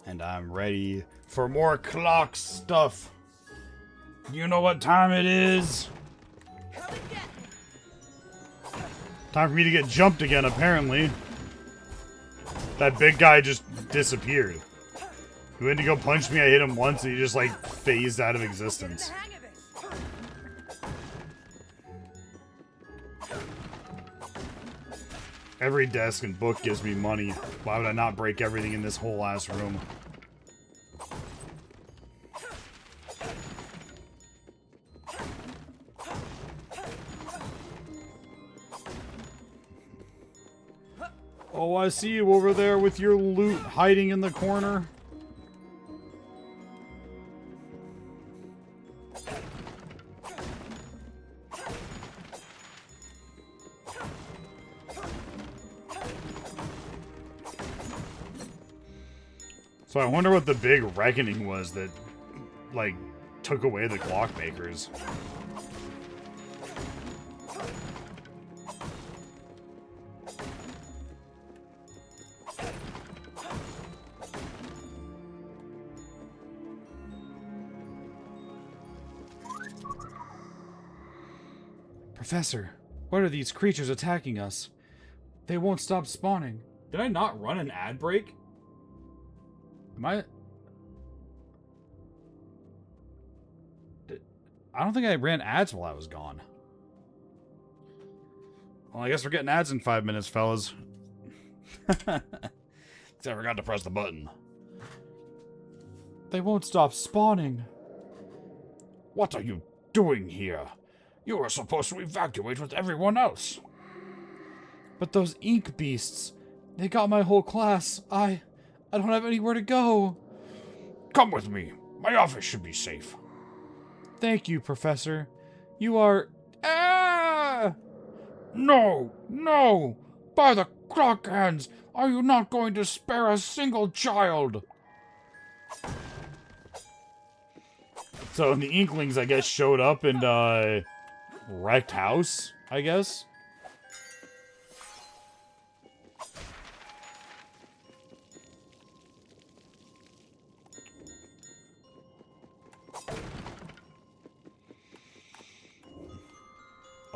Speaker 1: And I'm ready for more clock stuff. You know what time it is? Time for me to get jumped again, apparently. That big guy just disappeared. He went to go punch me, I hit him once, and he just, like, phased out of existence. Every desk and book gives me money. Why would I not break everything in this whole ass room? Oh, I see you over there with your loot hiding in the corner. So I wonder what the big reckoning was that, like, took away the clockmakers. Professor, what are these creatures attacking us? They won't stop spawning. Did I not run an ad break? Am I don't think I ran ads while I was gone. Well, I guess we're getting ads in 5 minutes, fellas. I forgot to press the button. They won't stop spawning. What are you doing here? You were supposed to evacuate with everyone else. But those ink beasts, they got my whole class. I don't have anywhere to go. Come with me. My office should be safe. Thank you, Professor. You are... Ah! No, no! By the clock hands, are you not going to spare a single child? So the Inklings, I guess, showed up and, wrecked house, I guess?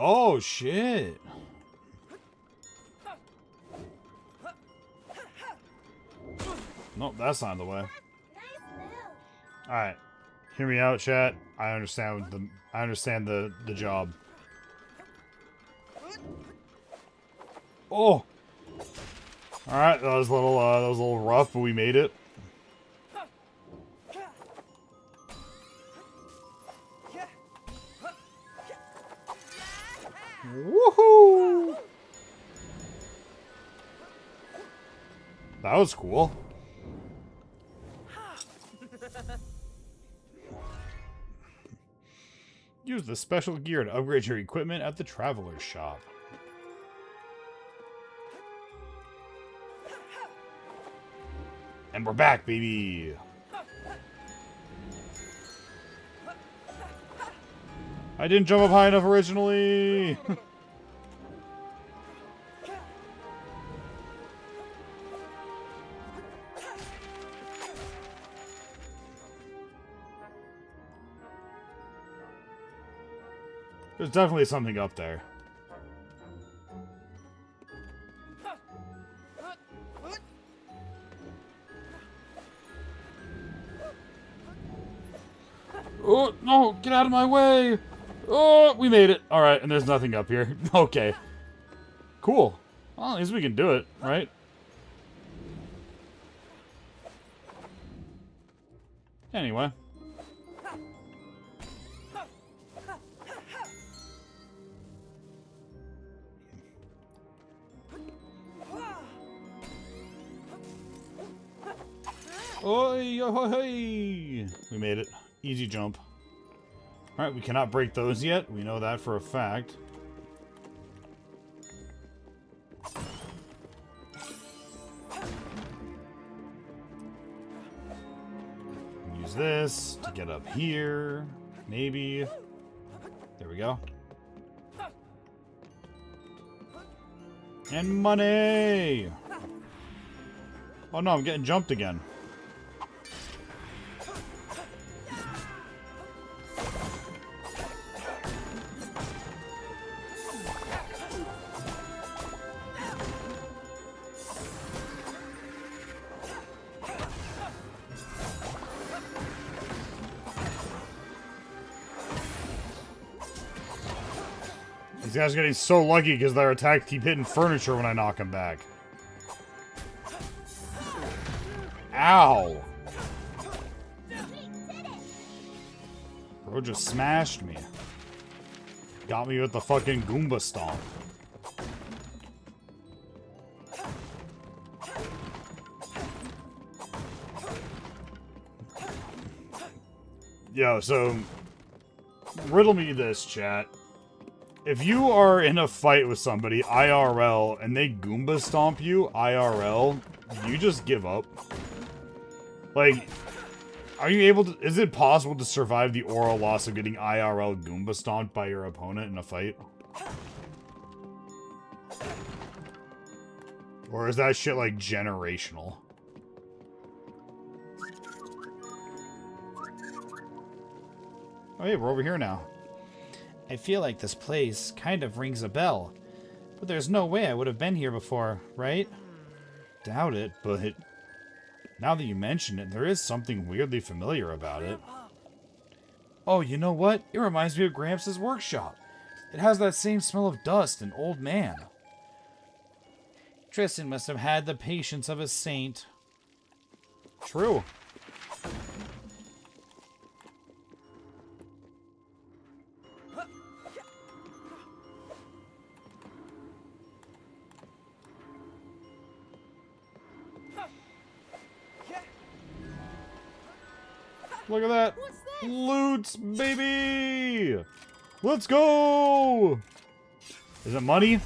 Speaker 1: Oh, shit. Nope, that's not the way. Alright. Hear me out, chat. I understand the job. Oh! Alright, that was a little rough, but we made it. Woohoo! That was cool. Use the special gear to upgrade your equipment at the Traveler's Shop. And we're back, baby! I didn't jump up high enough originally! There's definitely something up there. Oh, no! Get out of my way! Oh, we made it. Alright, and there's nothing up here. Okay. Cool. Well, at least we can do it, right? Anyway. Oi, oi, oi. We made it. Easy jump. Alright, we cannot break those yet. We know that for a fact. Use this to get up here. Maybe. There we go. And money! Oh no, I'm getting jumped again. These guys are getting so lucky because their attacks keep hitting furniture when I knock them back. Ow! Bro just smashed me. Got me with the fucking Goomba stomp. Yo, so riddle me this, chat. If you are in a fight with somebody, IRL, and they Goomba stomp you, IRL, do you just give up? Like, are you able to... Is it possible to survive the oral loss of getting IRL Goomba stomped by your opponent in a fight? Or is that shit, like, generational? Oh, hey, we're over here now.
Speaker 3: I feel like this place kind of rings a bell. But there's no way I would have been here before, right?
Speaker 1: Doubt it, but now that you mention it, there is something weirdly familiar about it.
Speaker 3: Oh, you know what? It reminds me of Gramps' workshop. It has that same smell of dust and old man. Tristan must have had the patience of a saint.
Speaker 1: True. Look at that. Loot, baby! Let's go! Is it money?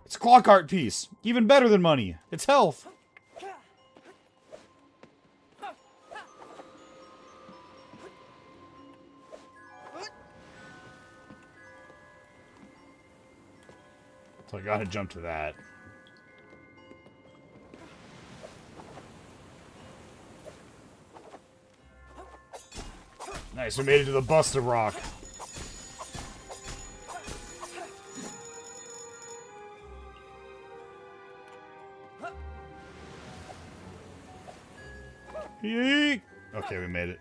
Speaker 1: It's a clock art piece. Even better than money. It's health. So I gotta jump to that. Nice, we made it to the Buster Rock. Yeet! Okay, we made it.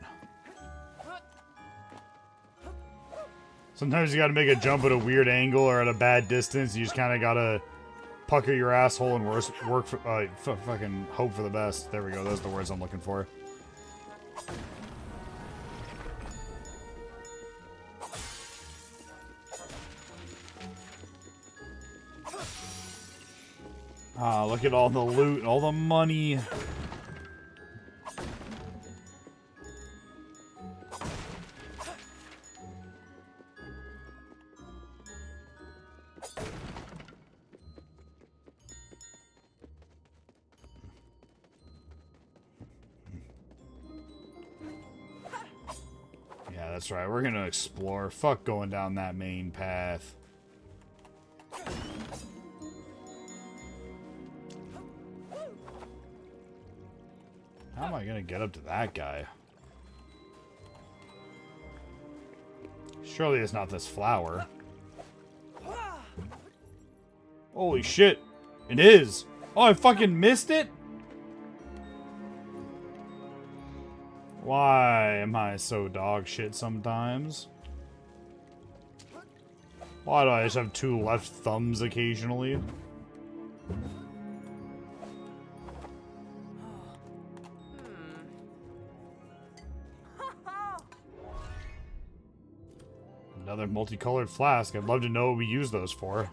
Speaker 1: Sometimes you gotta make a jump at a weird angle or at a bad distance. You just kinda gotta pucker your asshole and work for, fucking hope for the best. There we go, those are the words I'm looking for. Ah, look at all the loot, all the money. Yeah, that's right. We're gonna explore. Fuck going down that main path. How am I gonna get up to that guy? Surely it's not this flower. Holy shit. It is. Oh, I fucking missed it? Why am I so dog shit sometimes? Why do I just have two left thumbs occasionally? Another multicolored flask. I'd love to know what we use those for.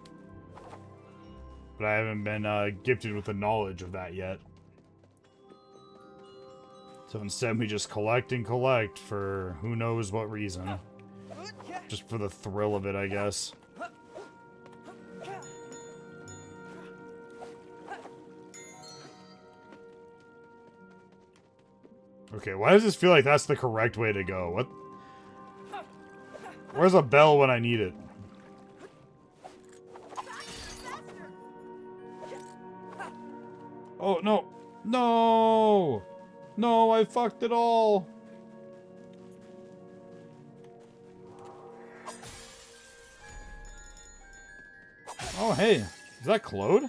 Speaker 1: But I haven't been gifted with the knowledge of that yet. So instead we just collect and collect for who knows what reason. Just for the thrill of it, I guess. Okay, why does this feel like that's the correct way to go? What? Where's a bell when I need it? Oh, no. No! No, I fucked it all! Oh, hey. Is that Claude?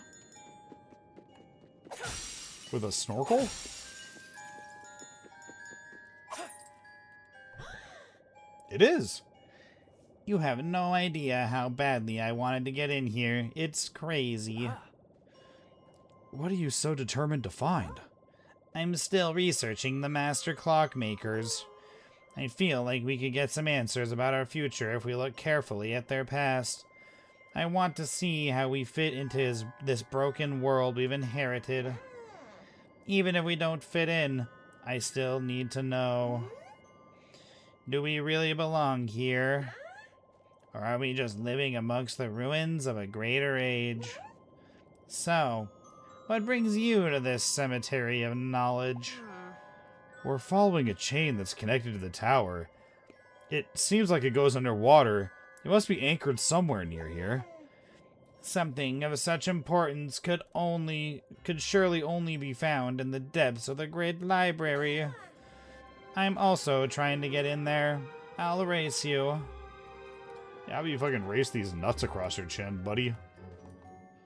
Speaker 1: With a snorkel? It is.
Speaker 3: You have no idea how badly I wanted to get in here. It's crazy.
Speaker 1: What are you so determined to find?
Speaker 3: I'm still researching the master clockmakers. I feel like we could get some answers about our future if we look carefully at their past. I want to see how we fit into this broken world we've inherited. Even if we don't fit in, I still need to know. Do we really belong here? Or are we just living amongst the ruins of a greater age? So, what brings you to this cemetery of knowledge?
Speaker 1: We're following a chain that's connected to the tower. It seems like it goes underwater. It must be anchored somewhere near here.
Speaker 3: Something of such importance could surely only be found in the depths of the great library. I'm also trying to get in there. I'll race you.
Speaker 1: Yeah, how about you fucking race these nuts across your chin, buddy?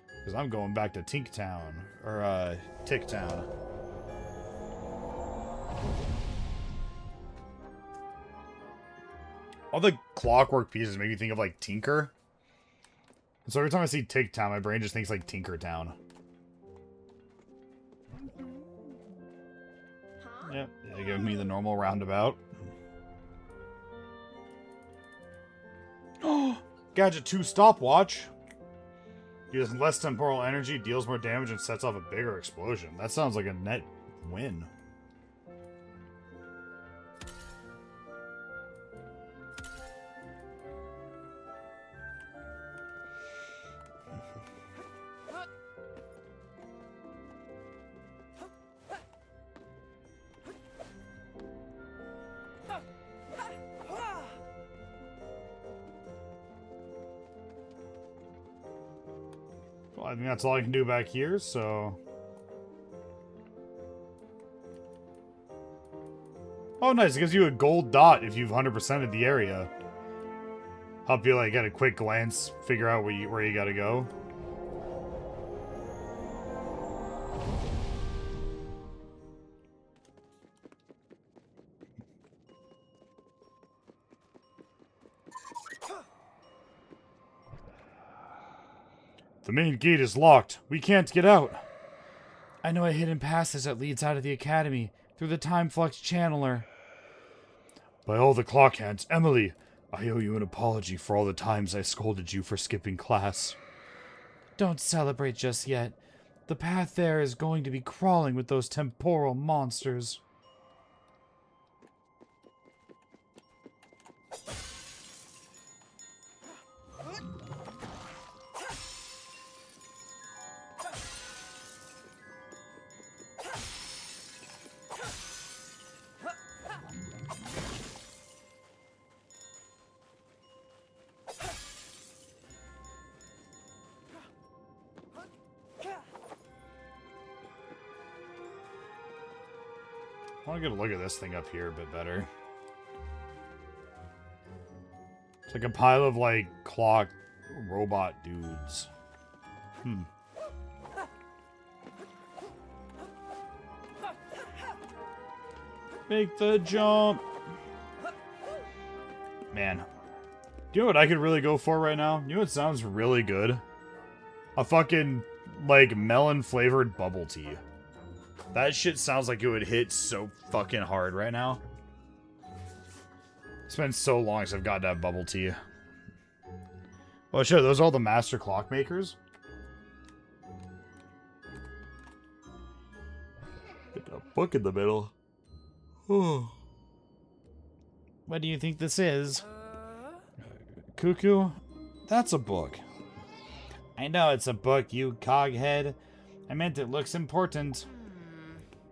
Speaker 1: Because I'm going back to Tinktown. Or, Ticktown. All the clockwork pieces make me think of, like, Tinker. So every time I see Ticktown, my brain just thinks, like, Tinkertown. Yep, yeah, give me the normal roundabout. Oh, Gadget 2 stopwatch. Uses less temporal energy, deals more damage, and sets off a bigger explosion. That sounds like a net win. Well, I think that's all I can do back here, so... Oh, nice. It gives you a gold dot if you've 100%ed the area. Help you, like, at a quick glance, figure out where you gotta go. The main gate is locked. We can't get out. I know a hidden passage that leads out of the academy through the time flux channeler. By all the clock hands, Emily, I owe you an apology for all the times I scolded you for skipping class. Don't celebrate just yet. The path there is going to be crawling with those temporal monsters. I want to get a look at this thing up here a bit better. It's like a pile of, like, clock robot dudes. Make the jump! Man. Do you know what I could really go for right now? You know what sounds really good? A fucking, like, melon-flavored bubble tea. That shit sounds like it would hit so fucking hard right now. It's been so long since I've got that bubble tea. Oh shit, those are all the master clockmakers? Get a book in the middle.
Speaker 3: What do you think this is?
Speaker 1: Cuckoo? That's a book.
Speaker 3: I know it's a book, you coghead. I meant it looks important.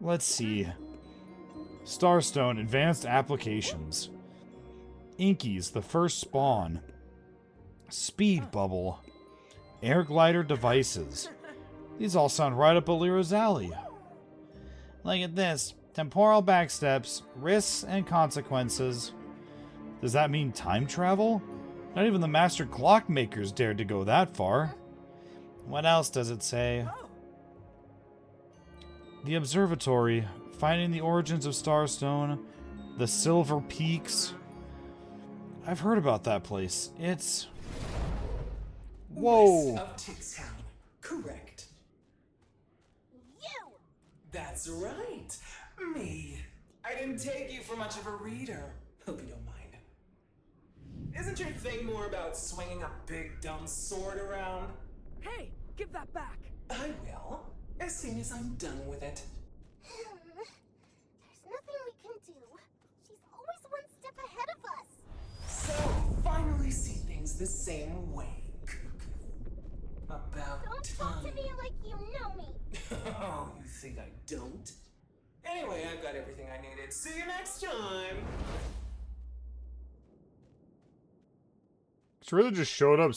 Speaker 1: Let's see. Starstone Advanced Applications. Inkies, the first spawn. Speed Bubble. Air Glider Devices.
Speaker 3: These all sound right up Alira's alley. Look at this. Temporal backsteps, risks, and consequences. Does that mean time travel? Not even the master clockmakers dared to go that far. What else does it say? The observatory, finding the origins of Starstone, the Silver Peaks. I've heard about that place. It's... Whoa!
Speaker 5: West of Tixtown. Correct.
Speaker 4: You!
Speaker 5: That's right. Me. I didn't take you for much of a reader. Hope you don't mind. Isn't your thing more about swinging a big dumb sword around?
Speaker 4: Hey, give that back.
Speaker 5: I will, as soon as I'm done with it.
Speaker 6: There's nothing we can do. She's always one step ahead of us.
Speaker 5: So we finally see things the same way, Cuckoo. About
Speaker 6: Don't
Speaker 5: time.
Speaker 6: talk to me like you know me.
Speaker 5: Oh, you think I don't? Anyway, I've got everything I needed. See you next time.
Speaker 1: She really just showed up,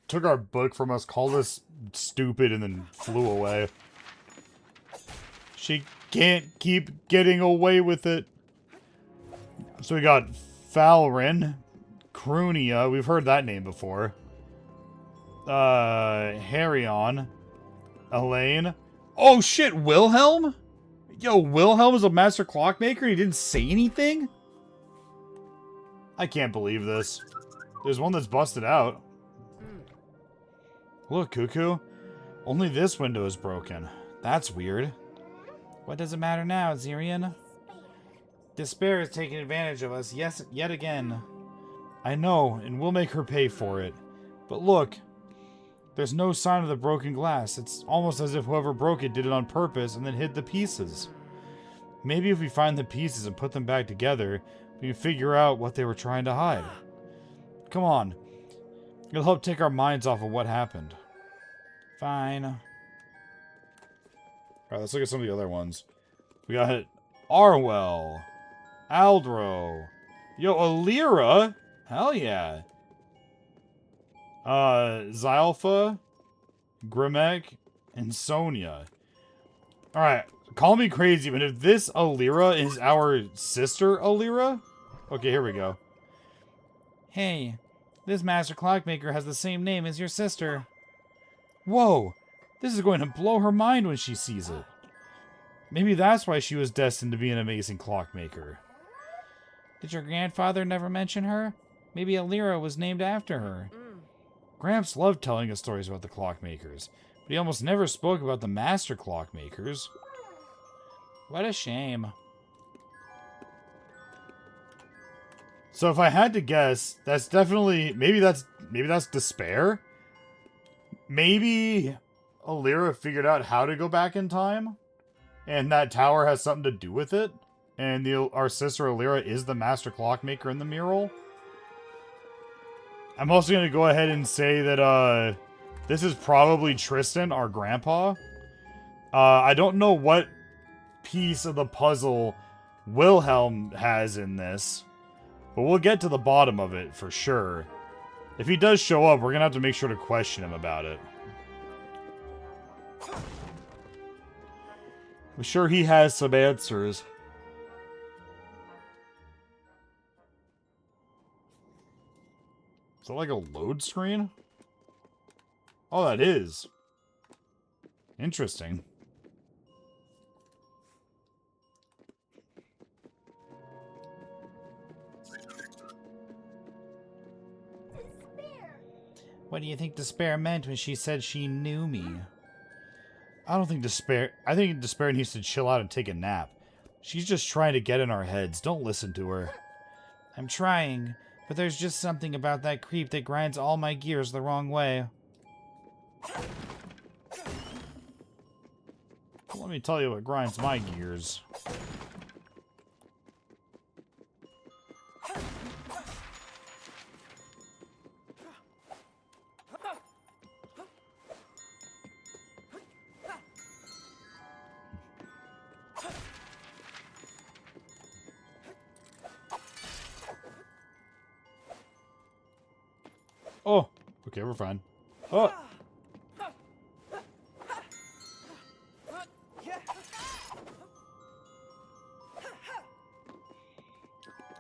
Speaker 1: took our book from us, called us stupid, and then flew away. She can't keep getting away with it. So we got Falrin, Crunia, we've heard that name before. Harion, Elaine. Oh shit, Wilhelm? Yo, Wilhelm is a master clockmaker and he didn't say anything? I can't believe this. There's one that's busted out. Look, Cuckoo. Only this window is broken. That's weird.
Speaker 3: What does it matter now, Zirian? Despair is taking advantage of us, yes, yet again.
Speaker 1: I know, and we'll make her pay for it. But look, there's no sign of the broken glass. It's almost as if whoever broke it did it on purpose and then hid the pieces. Maybe if we find the pieces and put them back together, we can figure out what they were trying to hide. Come on. It'll help take our minds off of what happened.
Speaker 3: Fine.
Speaker 1: Alright, let's look at some of the other ones. We got Arwell, Aldro, yo, Alira, hell yeah. Zylpha, Grimek, and Sonia. Alright, call me crazy, but if this Alira is our sister Alira... Okay, here we go.
Speaker 3: Hey, this master clockmaker has the same name as your sister.
Speaker 1: Whoa, this is going to blow her mind when she sees it. Maybe that's why she was destined to be an amazing clockmaker.
Speaker 3: Did your grandfather never mention her? Maybe Alira was named after her.
Speaker 1: Gramps loved telling us stories about the clockmakers, but he almost never spoke about the master clockmakers.
Speaker 3: What a shame.
Speaker 1: So if I had to guess, that's definitely maybe that's Despair. Maybe Alira figured out how to go back in time, and that tower has something to do with it. And our sister Alira is the master clockmaker in the mural. I'm also gonna go ahead and say that this is probably Tristan, our grandpa. I don't know what piece of the puzzle Wilhelm has in this. But we'll get to the bottom of it for sure. If he does show up, we're gonna have to make sure to question him about it. I'm sure he has some answers. Is that like a load screen? Oh, that is. Interesting.
Speaker 3: What do you think Despair meant when she said she knew me?
Speaker 1: I think Despair needs to chill out and take a nap. She's just trying to get in our heads. Don't listen to her.
Speaker 3: I'm trying, but there's just something about that creep that grinds all my gears the wrong way.
Speaker 1: Let me tell you what grinds my gears. Oh, okay, we're fine. Oh.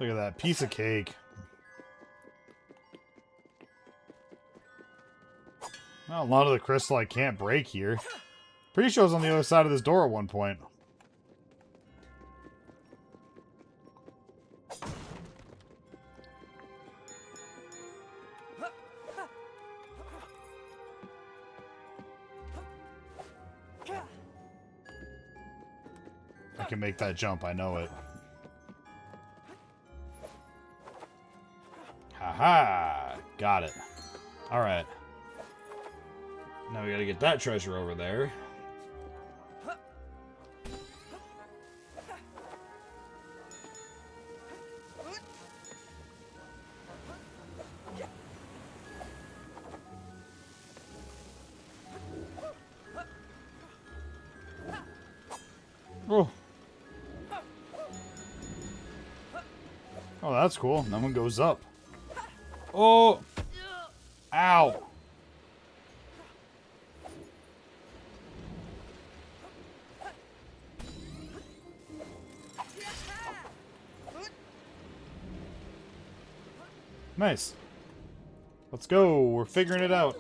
Speaker 1: Look at that piece of cake. Well, a lot of the crystal I can't break here. Pretty sure I was on the other side of this door at one point. I can make that jump, I know it. Haha! Got it. Alright. Now we gotta get that treasure over there. Oh. Oh, that's cool. That one goes up. Oh! Ow! Nice. Let's go. We're figuring it out.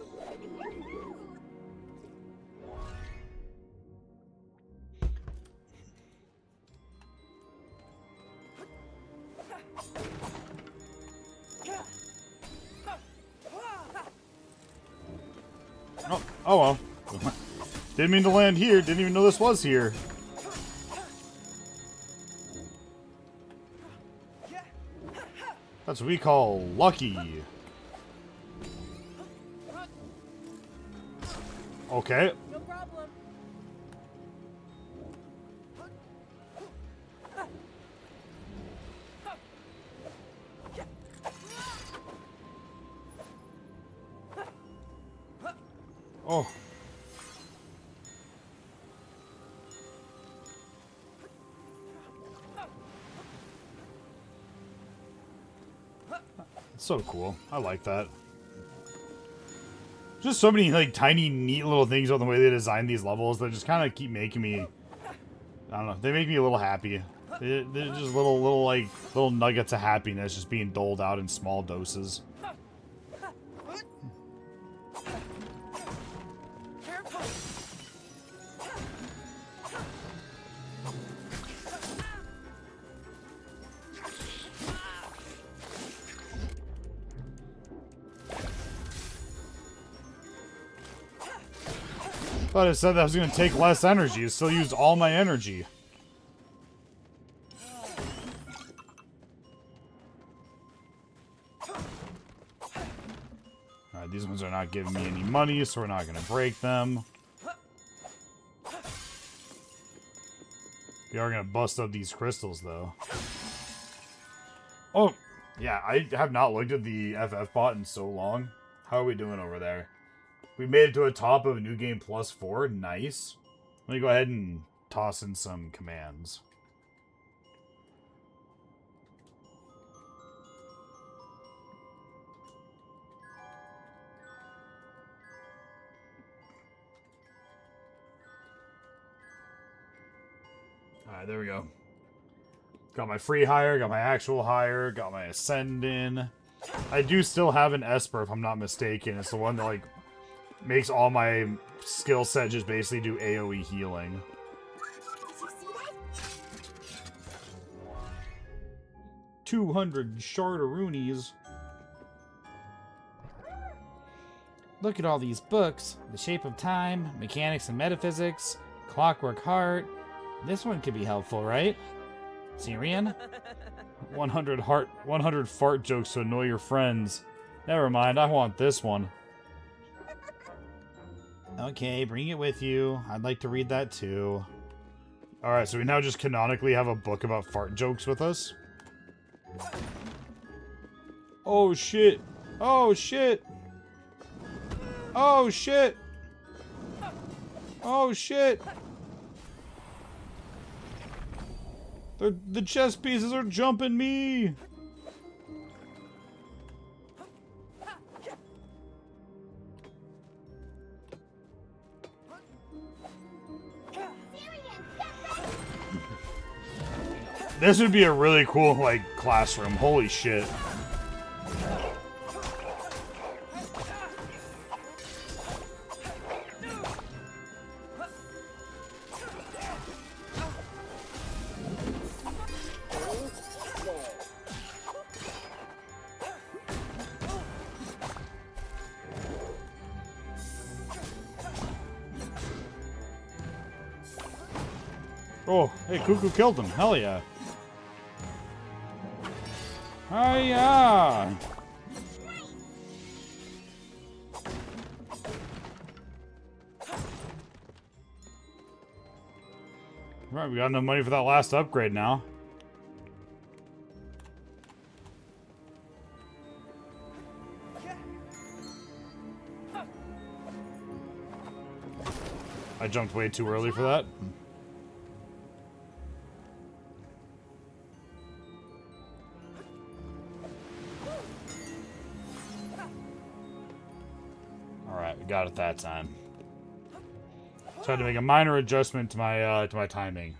Speaker 1: Oh well. Didn't mean to land here. Didn't even know this was here. That's what we call lucky. Okay.
Speaker 4: No problem.
Speaker 1: Oh. It's so cool. I like that. Just so many like tiny neat little things on the way they design these levels that just kind of keep making me, I don't know, they make me a little happy. They're just little nuggets of happiness just being doled out in small doses. Thought it said that was going to take less energy. It still used all my energy. Alright, these ones are not giving me any money, so we're not going to break them. We are going to bust up these crystals, though. Oh, yeah, I have not looked at the FF bot in so long. How are we doing over there? We made it to a top of a new game +4. Nice. Let me go ahead and toss in some commands. Alright, there we go. Got my free hire, got my actual hire, got my ascend in. I do still have an Esper, if I'm not mistaken. It's the one that, like, makes all my skill set just basically do AoE healing.
Speaker 6: Did you see that?
Speaker 1: 200 shardaroonies.
Speaker 3: Look at all these books. The Shape of Time, Mechanics and Metaphysics, Clockwork Heart. This one could be helpful, right? Syrian?
Speaker 1: 100 fart jokes to annoy your friends. Never mind, I want this one.
Speaker 3: Okay, bring it with you. I'd like to read that too.
Speaker 1: Alright, so we now just canonically have a book about fart jokes with us. Oh shit! Oh shit! Oh shit! Oh shit! The chess pieces are jumping me! This would be a really cool, like, classroom. Holy shit. Oh, hey, Cuckoo killed him. Hell yeah. Hiya! Right, we got enough money for that last upgrade now. I jumped way too early for that. Alright, we got it that time. So I had to make a minor adjustment to my timing.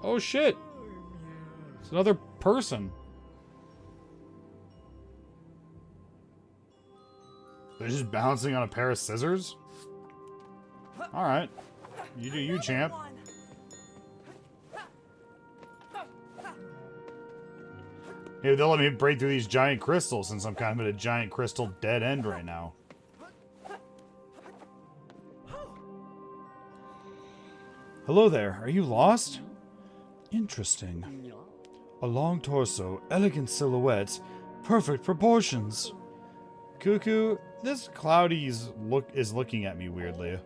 Speaker 1: Oh shit! It's another person. They're just bouncing on a pair of scissors? Alright. You do you, champ. Maybe they'll let me break through these giant crystals since I'm kind of at a giant crystal dead end right now. Hello there, are you lost? Interesting. A long torso, elegant silhouette, perfect proportions. Cuckoo, this Cloudy's is looking at me weirdly.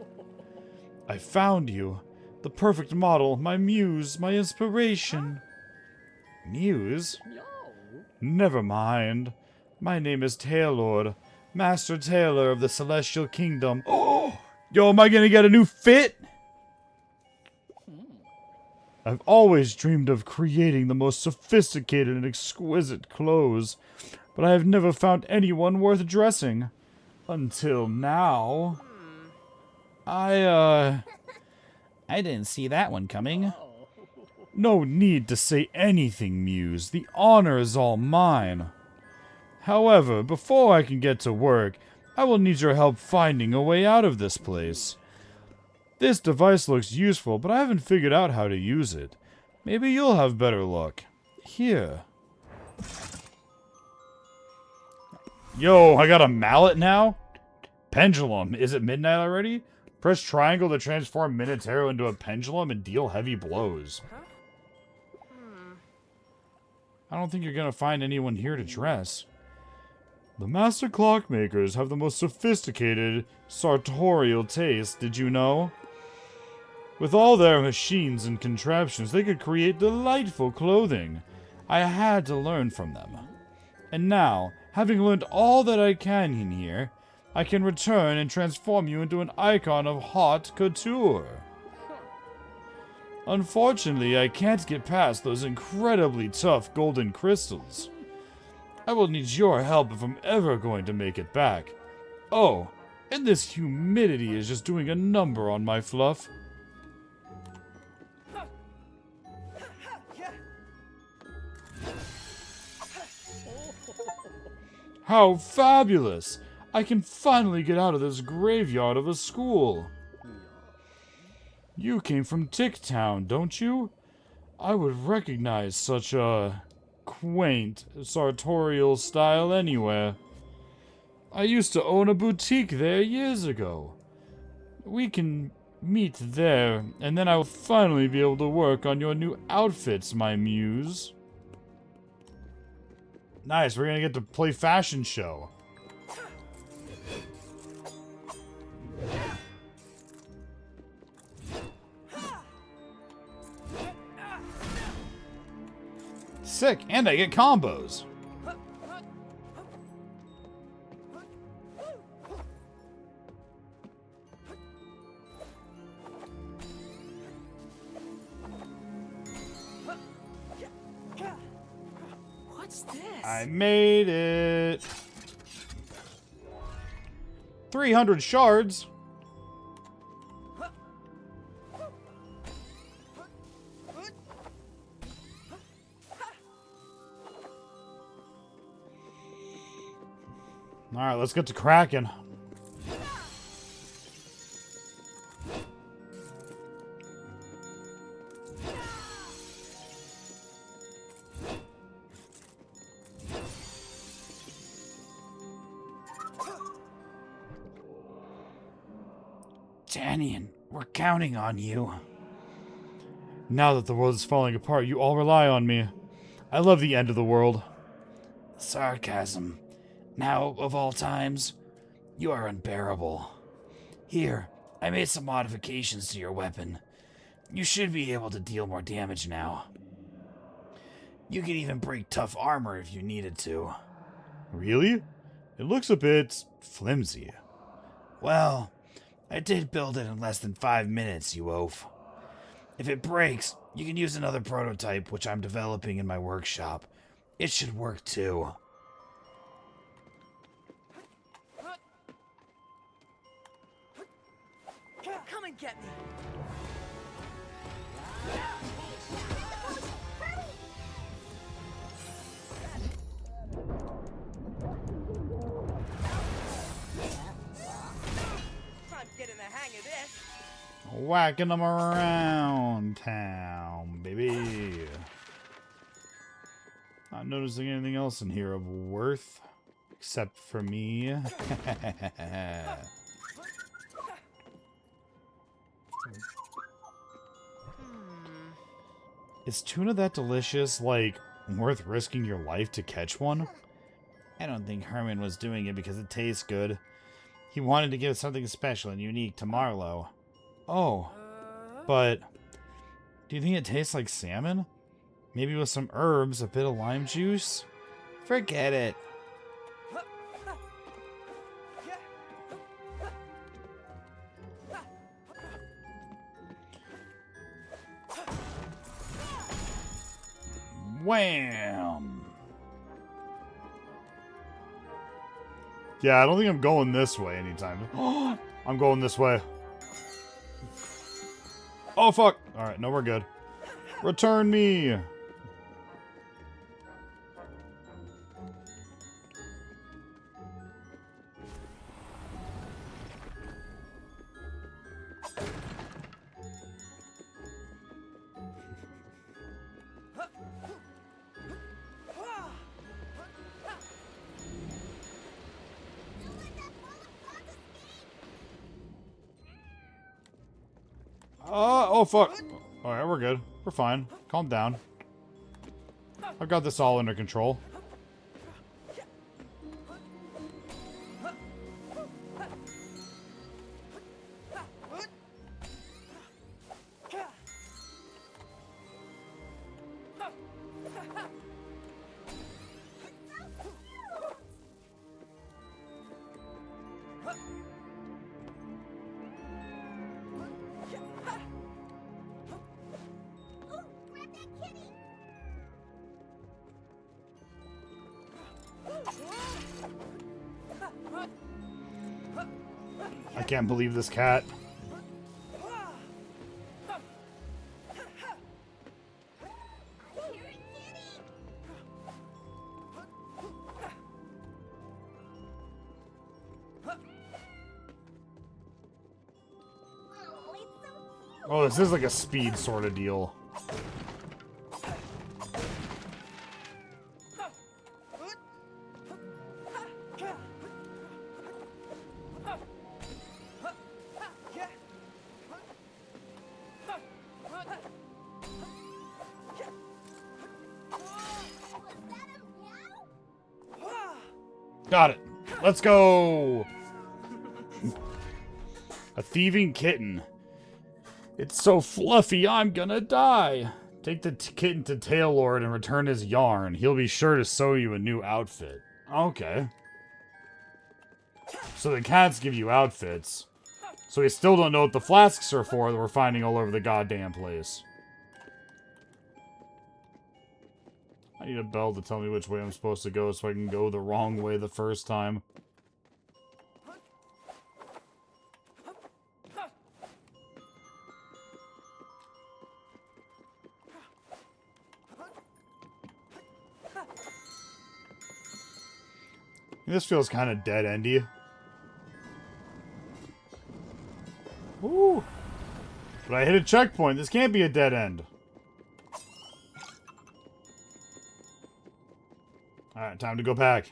Speaker 1: I found you. The perfect model, my muse, my inspiration. Muse? Never mind. My name is Tailord, Master Tailor of the Celestial Kingdom. Oh! Yo, am I gonna get a new fit? I've always dreamed of creating the most sophisticated and exquisite clothes, but I have never found anyone worth dressing. Until now. I didn't see that one coming. No need to say anything, Muse. The honor is all mine. However, before I can get to work, I will need your help finding a way out of this place. This device looks useful, but I haven't figured out how to use it. Maybe you'll have better luck. Here. Yo, I got a mallet now? Pendulum. Is it midnight already? Press triangle to transform Minotauro into a pendulum and deal heavy blows. I don't think you're gonna find anyone here to dress. The master clockmakers have the most sophisticated sartorial taste, did you know? With all their machines and contraptions, they could create delightful clothing. I had to learn from them. And now, having learned all that I can in here, I can return and transform you into an icon of haute couture. Unfortunately, I can't get past those incredibly tough golden crystals. I will need your help if I'm ever going to make it back. Oh, and this humidity is just doing a number on my fluff. How fabulous! I can finally get out of this graveyard of a school. You came from Tick Town, don't you? I would recognize such a quaint sartorial style anywhere. I used to own a boutique there years ago. We can meet there, and then I will finally be able to work on your new outfits, my muse. Nice, we're gonna get to play fashion show. Sick, and I get combos.
Speaker 4: What's this?
Speaker 1: I made it. 300 shards. Alright, let's get to cracking.
Speaker 3: Danian, we're counting on you.
Speaker 1: Now that the world is falling apart, you all rely on me. I love the end of the world.
Speaker 3: Sarcasm. Now, of all times, you are unbearable. Here, I made some modifications to your weapon. You should be able to deal more damage now. You could even break tough armor if you needed to.
Speaker 1: Really? It looks a bit flimsy.
Speaker 3: Well, I did build it in less than 5 minutes, you oaf. If it breaks, you can use another prototype which I'm developing in my workshop. It should work too.
Speaker 4: Come and get me. I'm getting the hang of this.
Speaker 1: Whacking them around town, baby. Not noticing anything else in here of worth, except for me. Is tuna that delicious, like, worth risking your life to catch one?
Speaker 3: I don't think Herman was doing it because it tastes good. He wanted to give something special and unique to Marlowe.
Speaker 1: Oh, but do you think it tastes like salmon? Maybe with some herbs, a bit of lime juice?
Speaker 3: Forget it.
Speaker 1: Wham! Yeah, I don't think I'm going this way anytime. I'm going this way. Oh, fuck! Alright, no, we're good. Return me! Oh, fuck. Alright, we're good. We're fine. Calm down. I've got this all under control. I can't believe this cat. Oh, this is like a speed sort of deal. Got it. Let's go. A thieving kitten. It's so fluffy, I'm gonna die. Take the kitten to Taillord and return his yarn. He'll be sure to sew you a new outfit. Okay. So the cats give you outfits. So we still don't know what the flasks are for that we're finding all over the goddamn place. I need a bell to tell me which way I'm supposed to go so I can go the wrong way the first time. This feels kind of dead-endy. Ooh. But I hit a checkpoint. This can't be a dead end. Alright, time to go back.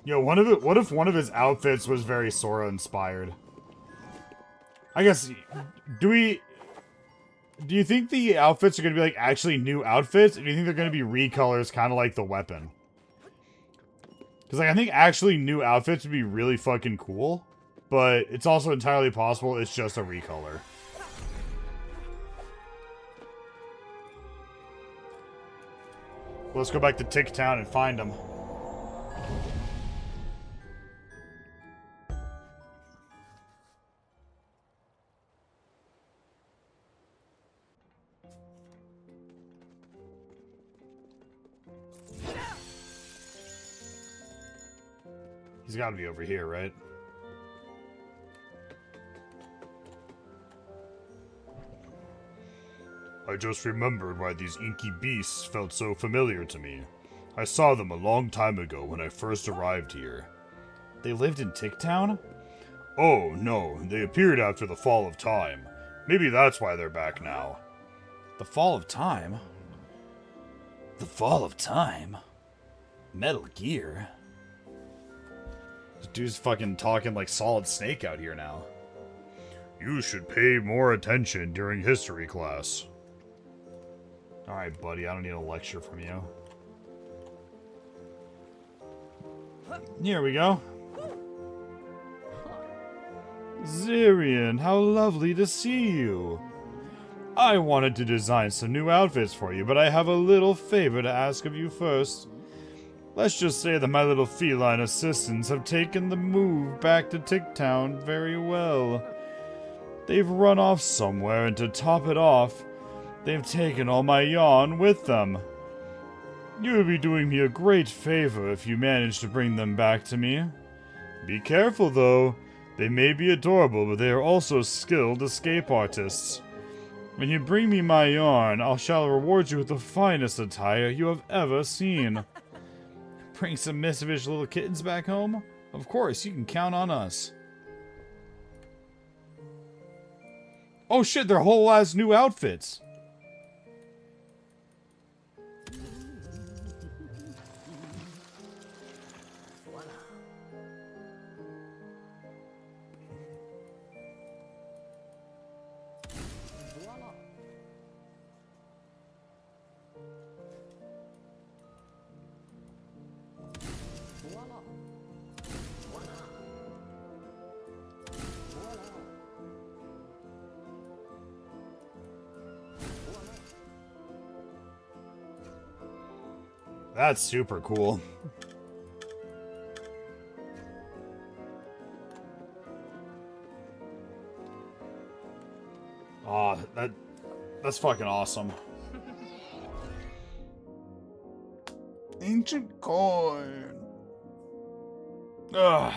Speaker 1: Yo, what if one of his outfits was very Sora inspired? I guess, do you think the outfits are going to be, like, actually new outfits? Or do you think they're going to be recolors, kind of like the weapon? Because, like, I think actually new outfits would be really fucking cool. But it's also entirely possible it's just a recolor. Let's go back to Tick Town and find him. He's got to be over here, right? I just remembered why these inky beasts felt so familiar to me. I saw them a long time ago when I first arrived here.
Speaker 3: They lived in Tick Town?
Speaker 1: Oh, no, they appeared after the fall of time. Maybe that's why they're back now.
Speaker 3: The fall of time? The fall of time? Metal Gear?
Speaker 1: This dude's fucking talking like Solid Snake out here now. You should pay more attention during history class. Alright, buddy, I don't need a lecture from you. Here we go. Zirian, how lovely to see you. I wanted to design some new outfits for you, but I have a little favor to ask of you first. Let's just say that my little feline assistants have taken the move back to Tick Town very well. They've run off somewhere, and to top it off, they've taken all my yarn with them. You would be doing me a great favor if you manage to bring them back to me. Be careful, though. They may be adorable, but they are also skilled escape artists. When you bring me my yarn, I shall reward you with the finest attire you have ever seen. Bring some mischievous little kittens back home? Of course, you can count on us. Oh shit, they're whole ass new outfits. That's super cool. Oh, that's fucking awesome. Ancient coin. Ugh.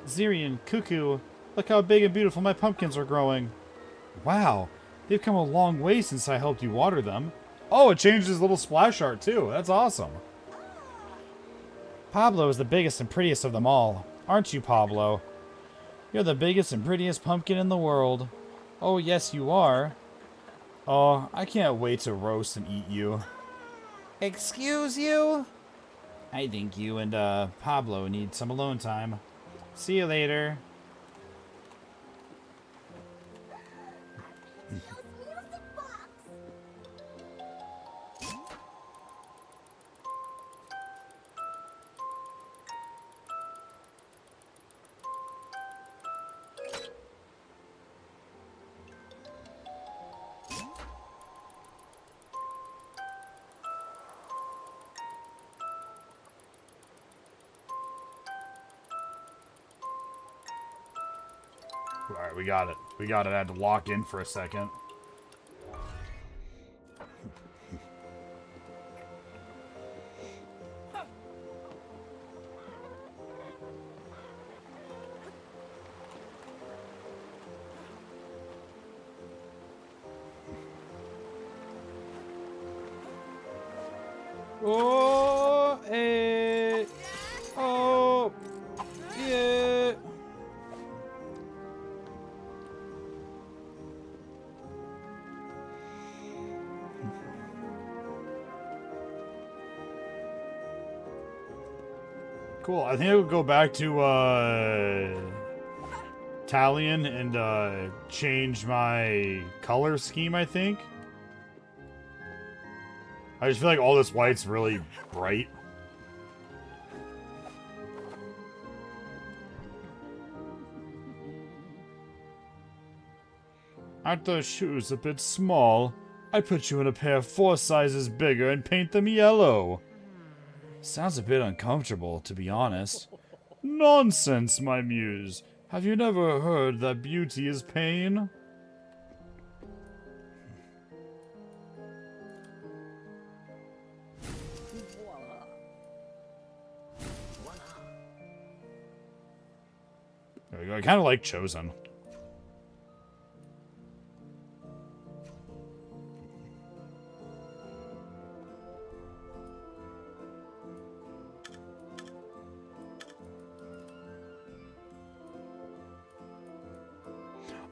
Speaker 3: Zirian, Cuckoo, look how big and beautiful my pumpkins are growing. Wow, they've come a long way since I helped you water them.
Speaker 1: Oh, it changed his little splash art too. That's awesome.
Speaker 3: Pablo is the biggest and prettiest of them all. Aren't you, Pablo? You're the biggest and prettiest pumpkin in the world. Oh, yes, you are.
Speaker 1: Oh, I can't wait to roast and eat you.
Speaker 3: Excuse you? I think you and, Pablo need some alone time. See you later.
Speaker 6: Music box.
Speaker 1: Alright, we got it. We got it. I had to lock in for a second. Cool. I think I would go back to Talion and change my color scheme, I think. I just feel like all this white's really bright. Aren't those shoes a bit small? I put you in a pair 4 sizes bigger and paint them yellow. Sounds a bit uncomfortable, to be honest. Nonsense, my muse. Have you never heard that beauty is pain? There we go. I kind of like Chosen.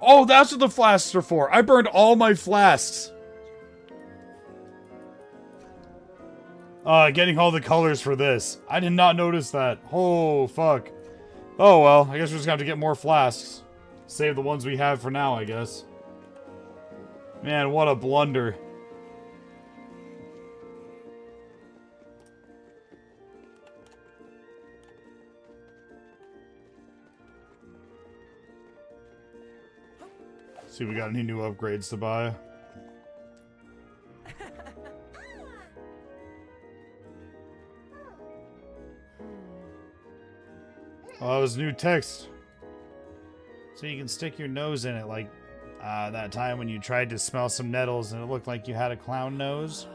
Speaker 1: Oh, that's what the flasks are for. I burned all my flasks. Getting all the colors for this. I did not notice that. Oh, fuck. Oh, well. I guess we're just gonna have to get more flasks. Save the ones we have for now, I guess. Man, what a blunder. See if we got any new upgrades to buy. Oh, that was new text. So you can stick your nose in it like that time when you tried to smell some nettles and it looked like you had a clown nose.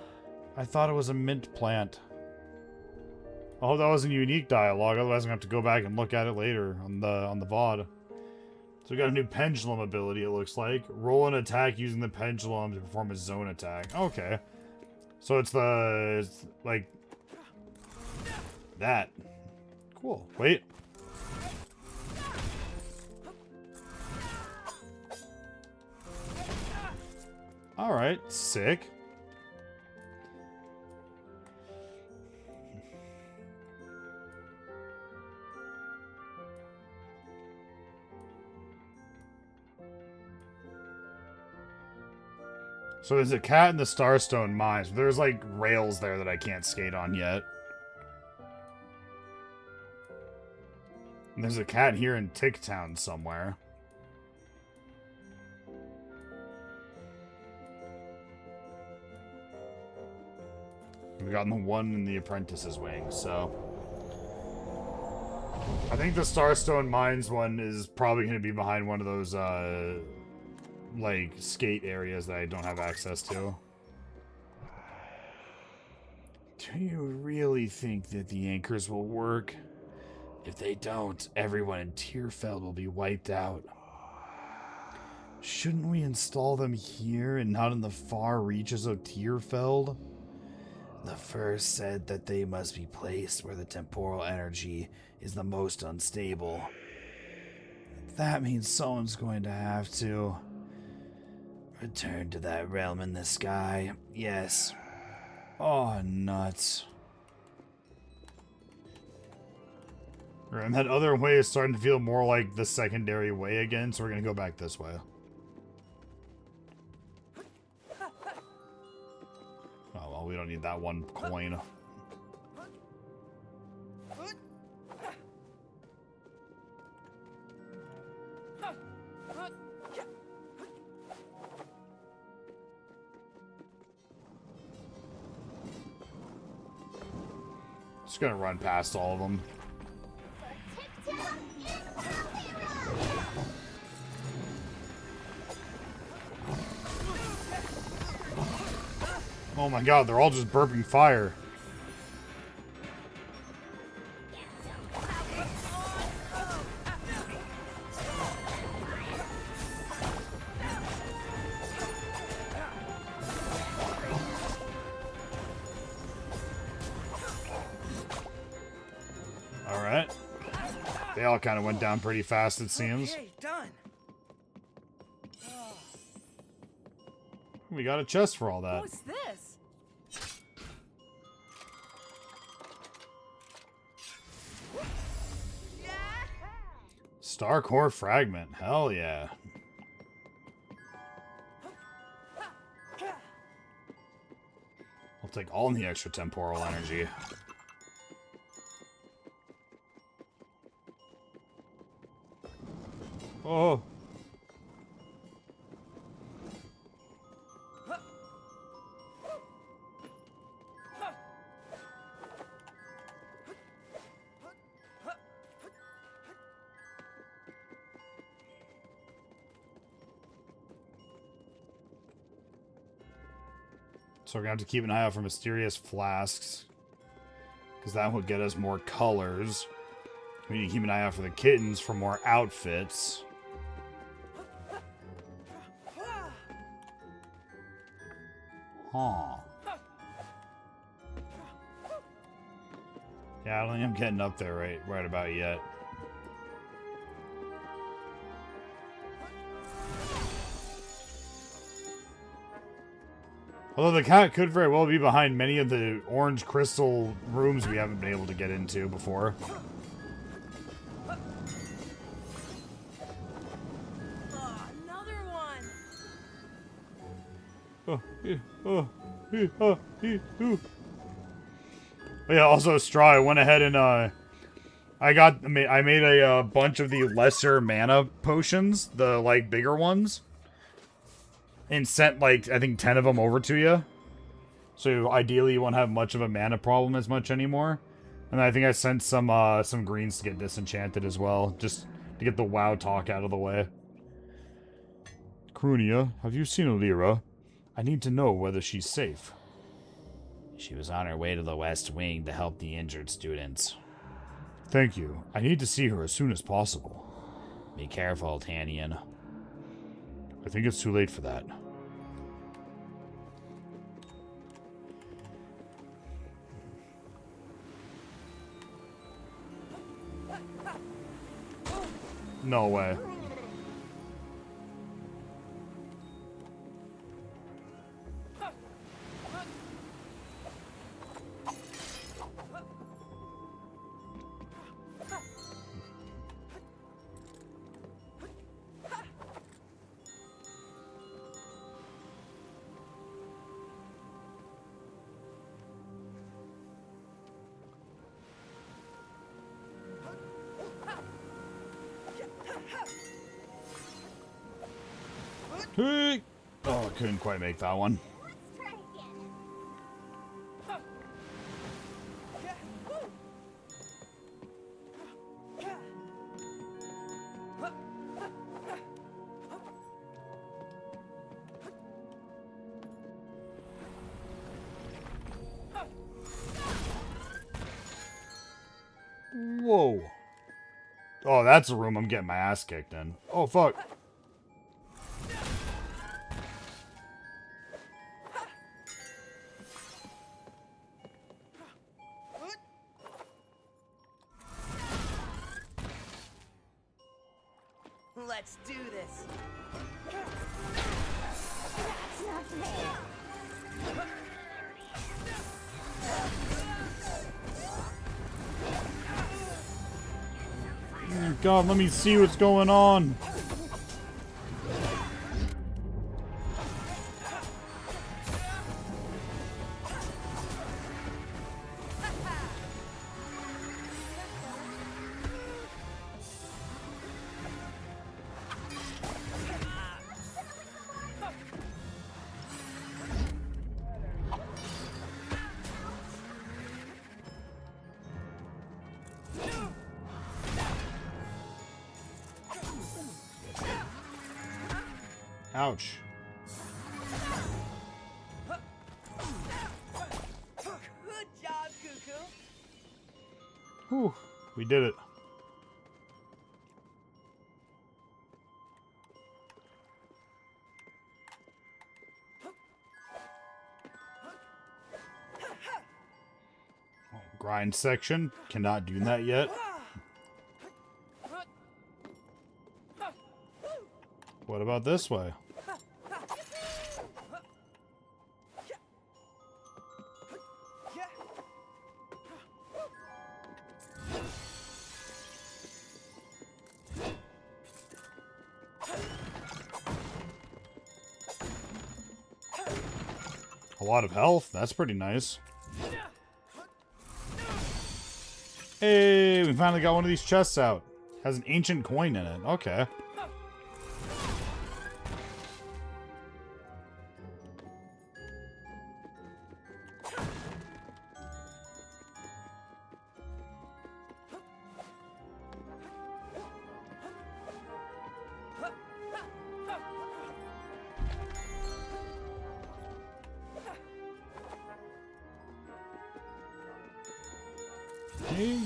Speaker 1: I thought it was a mint plant. I hope that wasn't unique dialogue, otherwise I'm gonna have to go back and look at it later on the VOD. So we got a new pendulum ability, it looks like. Roll an attack using the pendulum to perform a zone attack. Okay. So it's like that. Cool. Wait. Alright, sick. So there's a cat in the Starstone Mines. There's like rails there that I can't skate on yet. And there's a cat here in Tick Town somewhere. We've gotten the one in the Apprentice's wing, so... I think the Starstone Mines one is probably going to be behind one of those, like, skate areas that I don't have access to. Do you really think that the anchors will work? If they don't, everyone in Tierfeld will be wiped out. Shouldn't we install them here and not in the far reaches of Tierfeld? The first said that they must be placed where the temporal energy is the most unstable. That means someone's going to have to return to that realm in the sky. Yes. Oh, nuts. And that other way is starting to feel more like the secondary way again, so we're going to go back this way. Oh, well, we don't need that one coin. Just gonna run past all of them. Oh my god, they're all just burping fire. Alright. They all kind of went down pretty fast, it seems.
Speaker 4: Okay, done.
Speaker 1: We got a chest for all that.
Speaker 4: What's this?
Speaker 1: Star core fragment. Hell yeah. I'll take all the extra temporal energy. Oh. So we're going to have to keep an eye out for mysterious flasks. Because that will get us more colors. We need to keep an eye out for the kittens for more outfits. Huh. Yeah, I don't think I'm getting up there right about yet. Although the cat could very well be behind many of the orange crystal rooms we haven't been able to get into before.
Speaker 4: Oh, another one.
Speaker 1: But yeah, also Straw, I went ahead and I made a bunch of the lesser mana potions, the like bigger ones, and sent like I think 10 of them over to you. So ideally you won't have much of a mana problem as much anymore. And I think I sent some greens to get disenchanted as well, just to get the WoW talk out of the way. Krunia, have you seen Alira? I need to know whether she's safe.
Speaker 3: She was on her way to the West Wing to help the injured students.
Speaker 1: Thank you. I need to see her as soon as possible.
Speaker 3: Be careful, Tannian.
Speaker 1: I think it's too late for that. No way. Hey! Oh, I couldn't quite make that one.
Speaker 6: Let's try again.
Speaker 1: Whoa. Oh, that's a room I'm getting my ass kicked in. Oh, fuck.
Speaker 4: Let's do this.
Speaker 6: That's not fair.
Speaker 1: Oh, God, let me see what's going on. Ouch.
Speaker 4: Good job, Cuckoo.
Speaker 1: Whew, we did it. Grind section. Cannot do that yet. What about this way? A lot of health. That's pretty nice. Hey, we finally got one of these chests out. Has an ancient coin in it. Okay.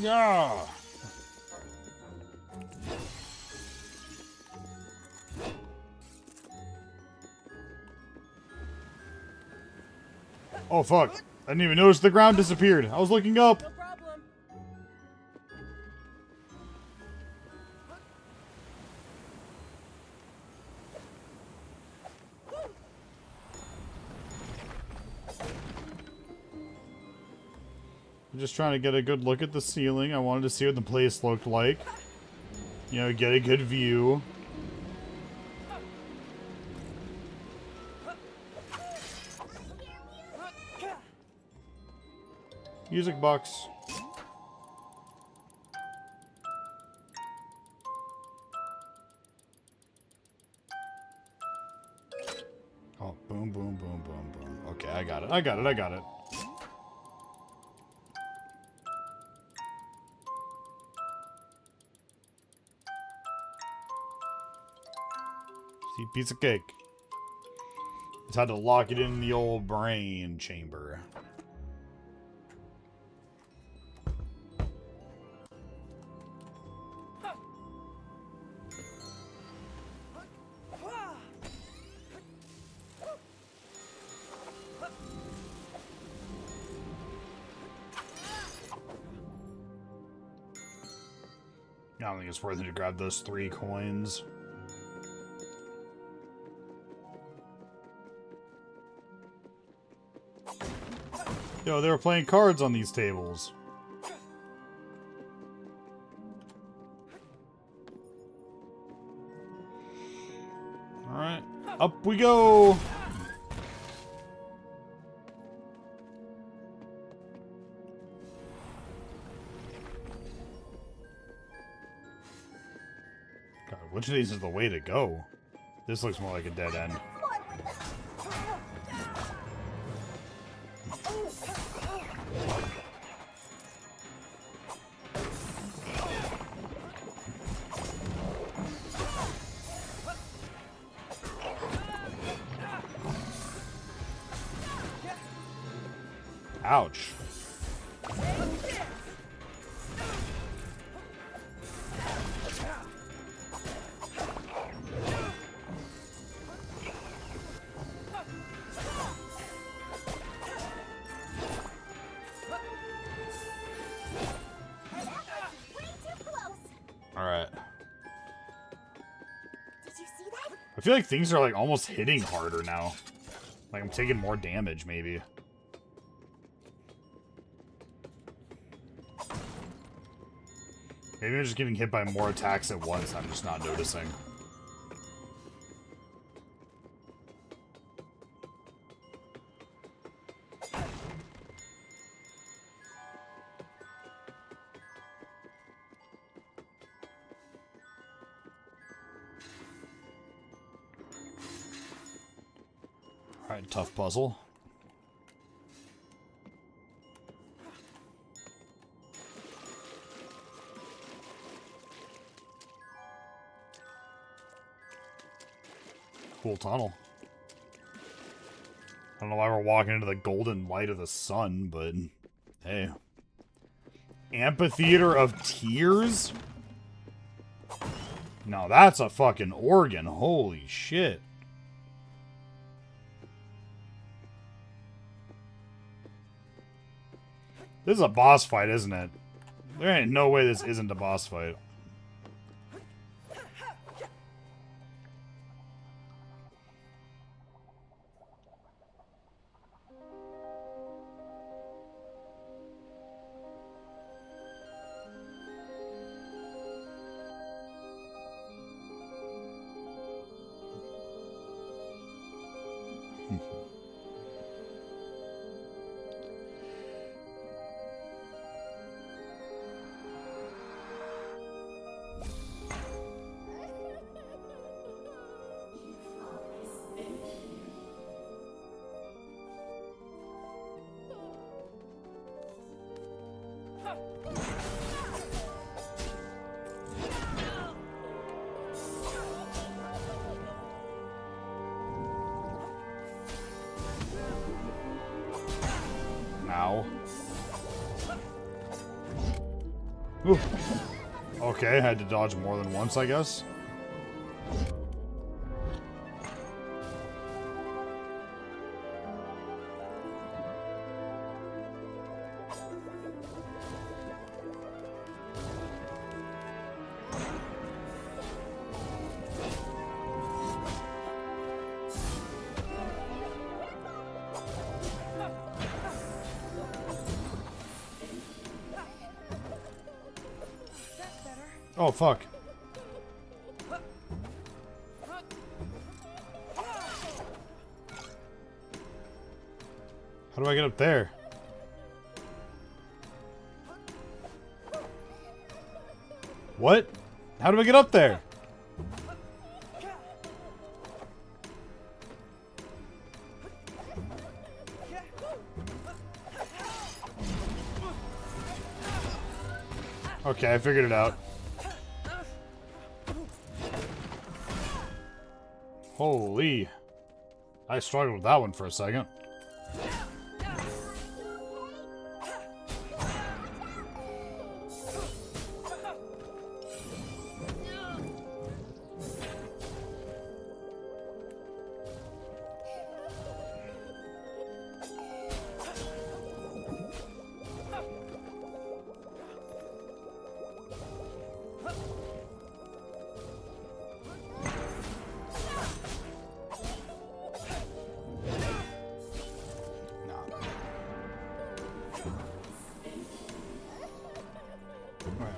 Speaker 1: Yeah. Oh fuck. I didn't even notice the ground disappeared. I was looking up.
Speaker 4: No problem.
Speaker 1: I'm just trying to get a good look at the ceiling. I wanted to see what the place looked like. You know, get a good view. Music box. Oh, boom, boom, boom, boom, boom. Okay, I got it. I got it. I got it. See, piece of cake. Just had to lock it in the old brain chamber. I don't think it's worth it to grab those 3 coins. Yo, they were playing cards on these tables. Alright, up we go! God, which of these is the way to go? This looks more like a dead end. Ouch. Alright.
Speaker 6: Did you see that?
Speaker 1: I feel like things are like almost hitting harder now. Like I'm taking more damage, maybe. Maybe I'm just getting hit by more attacks at once. I'm just not noticing. Alright, tough puzzle. Cool tunnel. I don't know why we're walking into the golden light of the sun, but hey. Amphitheater of Tears? No, that's a fucking organ. Holy shit. This is a boss fight, isn't it? There ain't no way this isn't a boss fight. Ooh. Okay, had to dodge more than once, I guess. Oh, fuck. How do I get up there? What? How do I get up there? Okay, I figured it out. Holy. I struggled with that one for a second.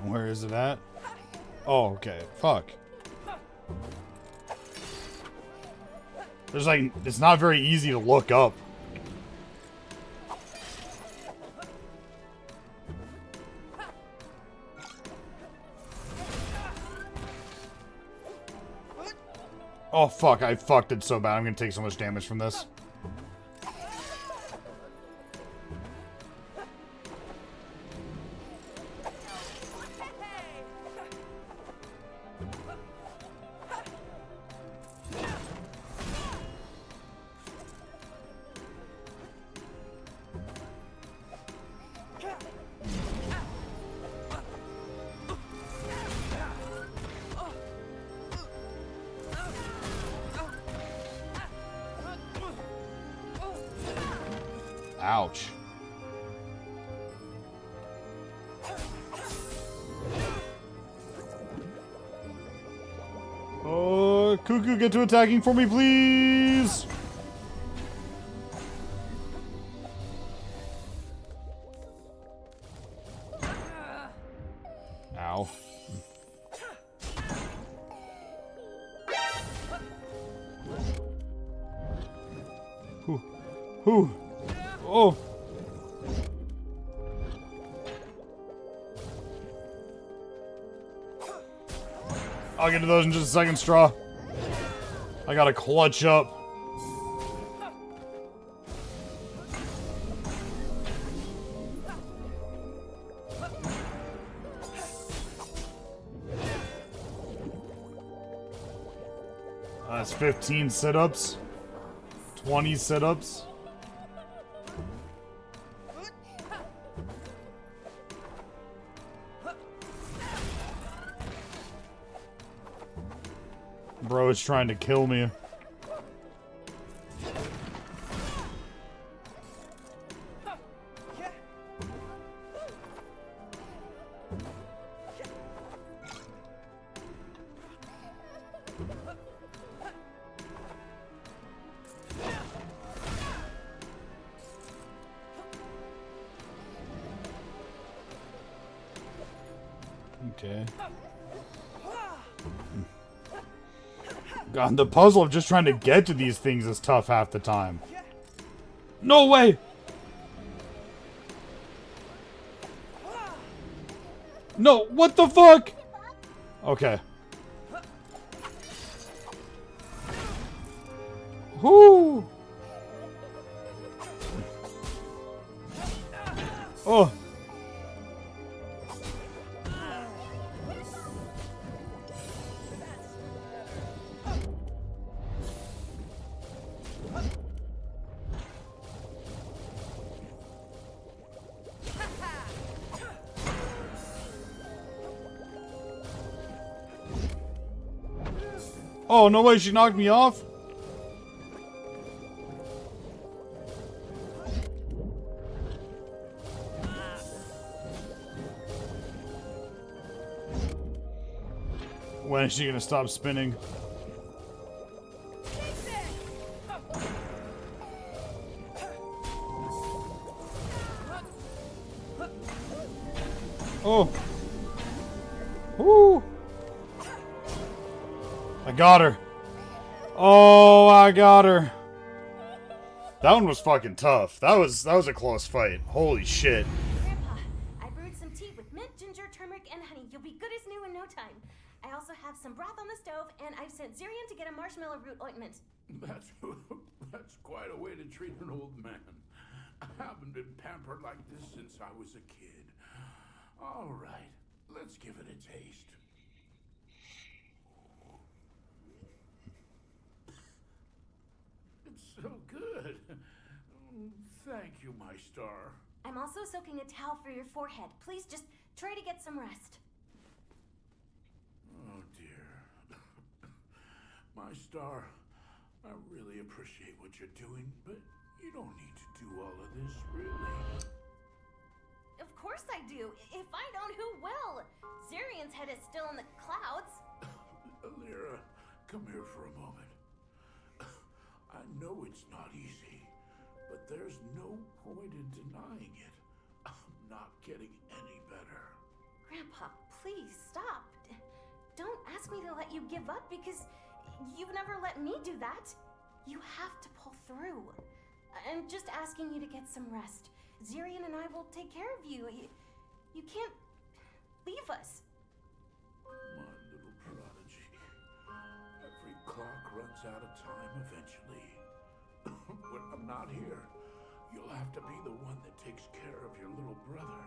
Speaker 1: Where is it at? Oh, okay. Fuck. There's like, it's not very easy to look up. Oh fuck, I fucked it so bad. I'm gonna take so much damage from this. Ouch. Oh, Cuckoo, get to attacking for me, please! Ow. Whew. Whew. Oh! I'll get to those in just a second, Straw. I gotta clutch up. That's 15 sit-ups. 20 sit-ups. Bro is trying to kill me. Okay. God, the puzzle of just trying to get to these things is tough half the time. No way! No, what the fuck? Okay. Whoo! Oh! Oh, no way, she knocked me off? When is she gonna stop spinning? Oh. Woo. I got her. Oh, I got her. That one was fucking tough. That was a close fight. Holy shit.
Speaker 6: Grandpa, I brewed some tea with mint, ginger, turmeric, and honey. You'll be good as new in no time. I also have some broth on the stove, and I've sent Zirian to get a marshmallow root ointment.
Speaker 7: That's quite a way to treat an old man. I haven't been pampered like this since I was a kid. All right, let's give it a taste. It's so good. Thank you, my star.
Speaker 6: I'm also soaking a towel for your forehead. Please just try to get some rest.
Speaker 7: Oh, dear. My star, I really appreciate what you're doing, but you don't need to do all of this, really.
Speaker 6: Of course I do. If I don't, who will? Zirian's head is still in the clouds.
Speaker 7: Lyra, come here for a moment. I know it's not easy, but there's no point in denying it. I'm not getting any better.
Speaker 6: Grandpa, please stop. Don't ask me to let you give up because you've never let me do that. You have to pull through. I'm just asking you to get some rest. Zirian and I will take care of you. You can't leave us.
Speaker 7: My little prodigy. Every clock runs out of time eventually. When I'm not here, you'll have to be the one that takes care of your little brother.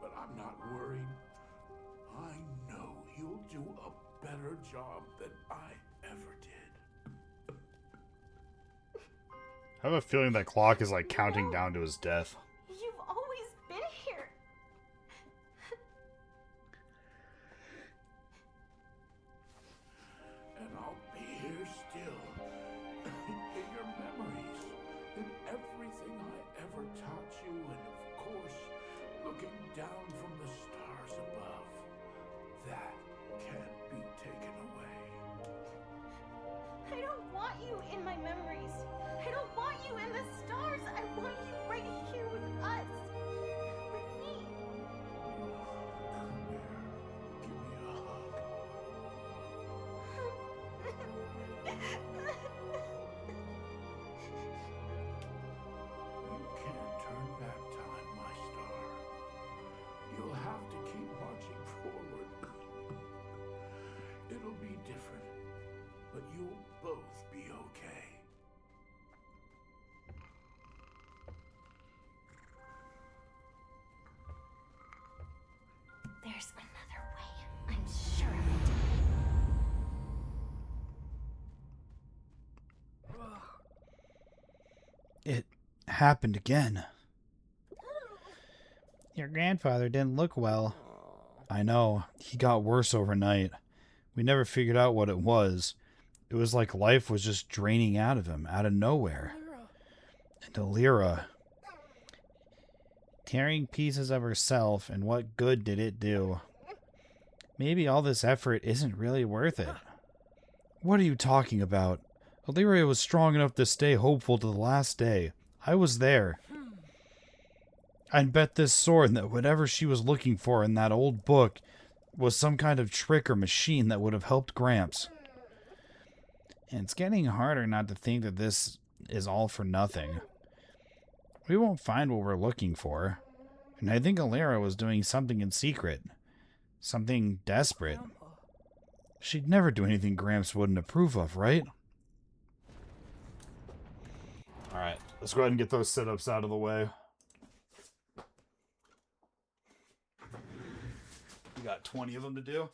Speaker 7: But I'm not worried. I know you'll do a better job than I ever did.
Speaker 1: I have a feeling that clock is like counting down to his death.
Speaker 6: You've always been here.
Speaker 7: And I'll be here still. In your memories. In everything I ever taught you. And of course, looking down from the stars above. That can't be taken away.
Speaker 6: I don't want you in my memories. I don't want you in the stars. I want you right here with us. With me.
Speaker 7: Come here. Give me a hug. You can't turn back time, my star. You'll have to keep marching forward. It'll be different, but you'll both be okay.
Speaker 6: There's another way. I'm sure of it.
Speaker 1: It happened again.
Speaker 3: Your grandfather didn't look well.
Speaker 1: I know. He got worse overnight. We never figured out what it was. It was like life was just draining out of him, out of nowhere. And Lyra.
Speaker 3: Tearing pieces of herself, and what good did it do? Maybe all this effort isn't really worth it.
Speaker 1: What are you talking about? Illyria was strong enough to stay hopeful to the last day. I was there. I'd bet this sword that whatever she was looking for in that old book was some kind of trick or machine that would have helped Gramps.
Speaker 3: And it's getting harder not to think that this is all for nothing. We won't find what we're looking for. And I think Alera was doing something in secret. Something desperate.
Speaker 1: She'd never do anything Gramps wouldn't approve of, right? Alright, let's go ahead and get those sit-ups out of the way. We got 20 of them to do.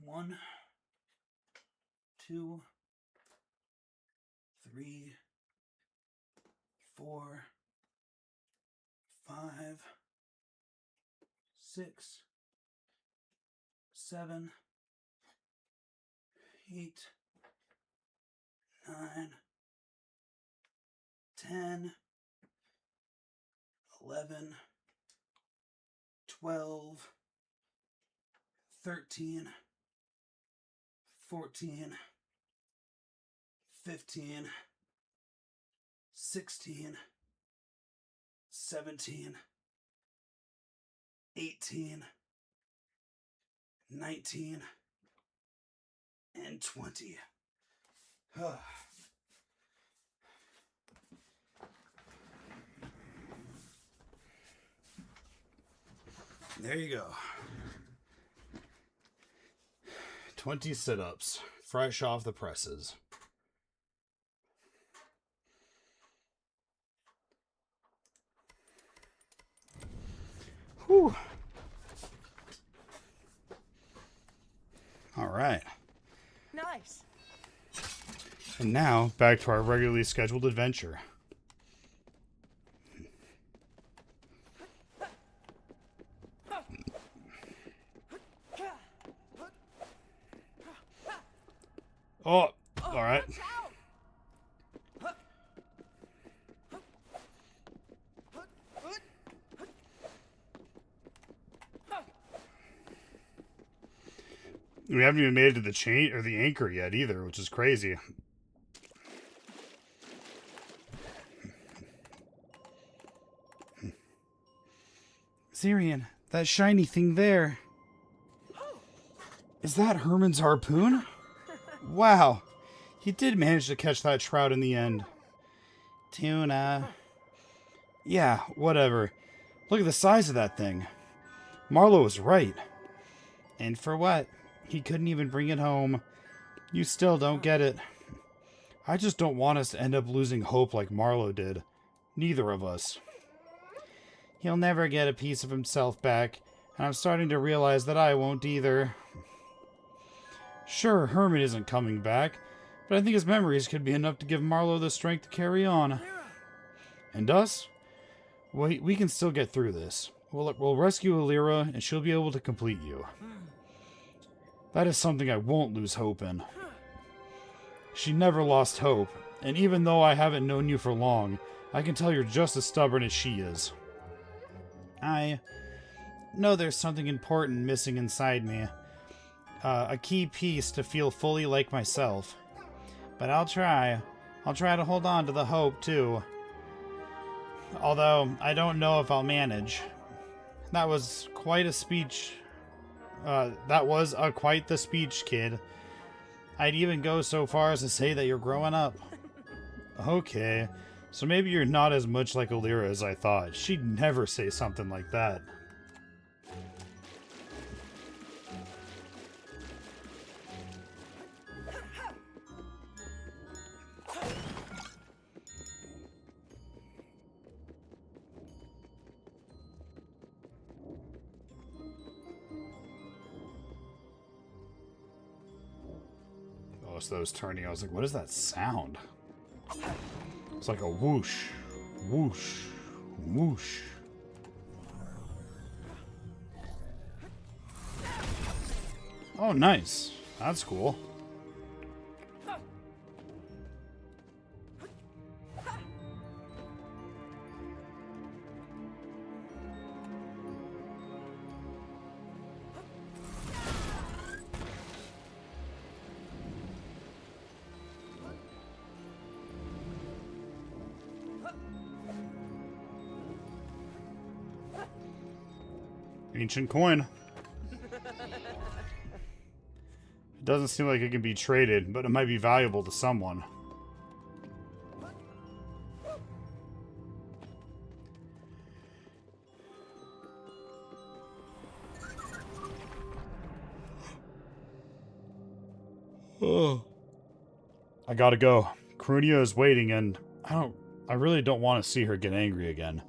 Speaker 1: One,
Speaker 8: 2, 3, 4, 5, 6, 7, 8, 9, 10, 11, 12, 13, 14, 15, 16, 17, 18, 19, and 20. There you go.
Speaker 1: 20 sit-ups, fresh off the presses. Whew. All right.
Speaker 4: Nice.
Speaker 1: And now, back to our regularly scheduled adventure. Oh, all right.
Speaker 4: Watch out!
Speaker 1: We haven't even made it to the chain or the anchor yet either, which is crazy.
Speaker 3: Syrian, that shiny thing there. Is that Herman's harpoon? Wow, he did manage to catch that trout in the end. Tuna. Yeah, whatever. Look at the size of that thing. Marlo was right. And for what? He couldn't even bring it home. You still don't get it. I just don't want us to end up losing hope like Marlo did. Neither of us. He'll never get a piece of himself back, and I'm starting to realize that I won't either. Sure, Herman isn't coming back, but I think his memories could be enough to give Marlo the strength to carry on. And us? We can still get through this. We'll rescue Alira, and she'll be able to complete you. That is something I won't lose hope in. She never lost hope, and even though I haven't known you for long, I can tell you're just as stubborn as she is. I know there's something important missing inside me. A key piece to feel fully like myself. But I'll try. I'll try to hold on to the hope, too. Although, I don't know if I'll manage. That was quite a speech. Quite the speech, kid. I'd even go so far as to say that you're growing up. Okay, so maybe you're not as much like Alira as I thought. She'd never say something like that. So that was turning. I was like, what is that sound? It's like a whoosh, whoosh, whoosh. Oh, nice. That's cool. Ancient coin. It doesn't seem like it can be traded, but it might be valuable to someone. Oh. I gotta go. Krunia is waiting and I really don't want to see her get angry again.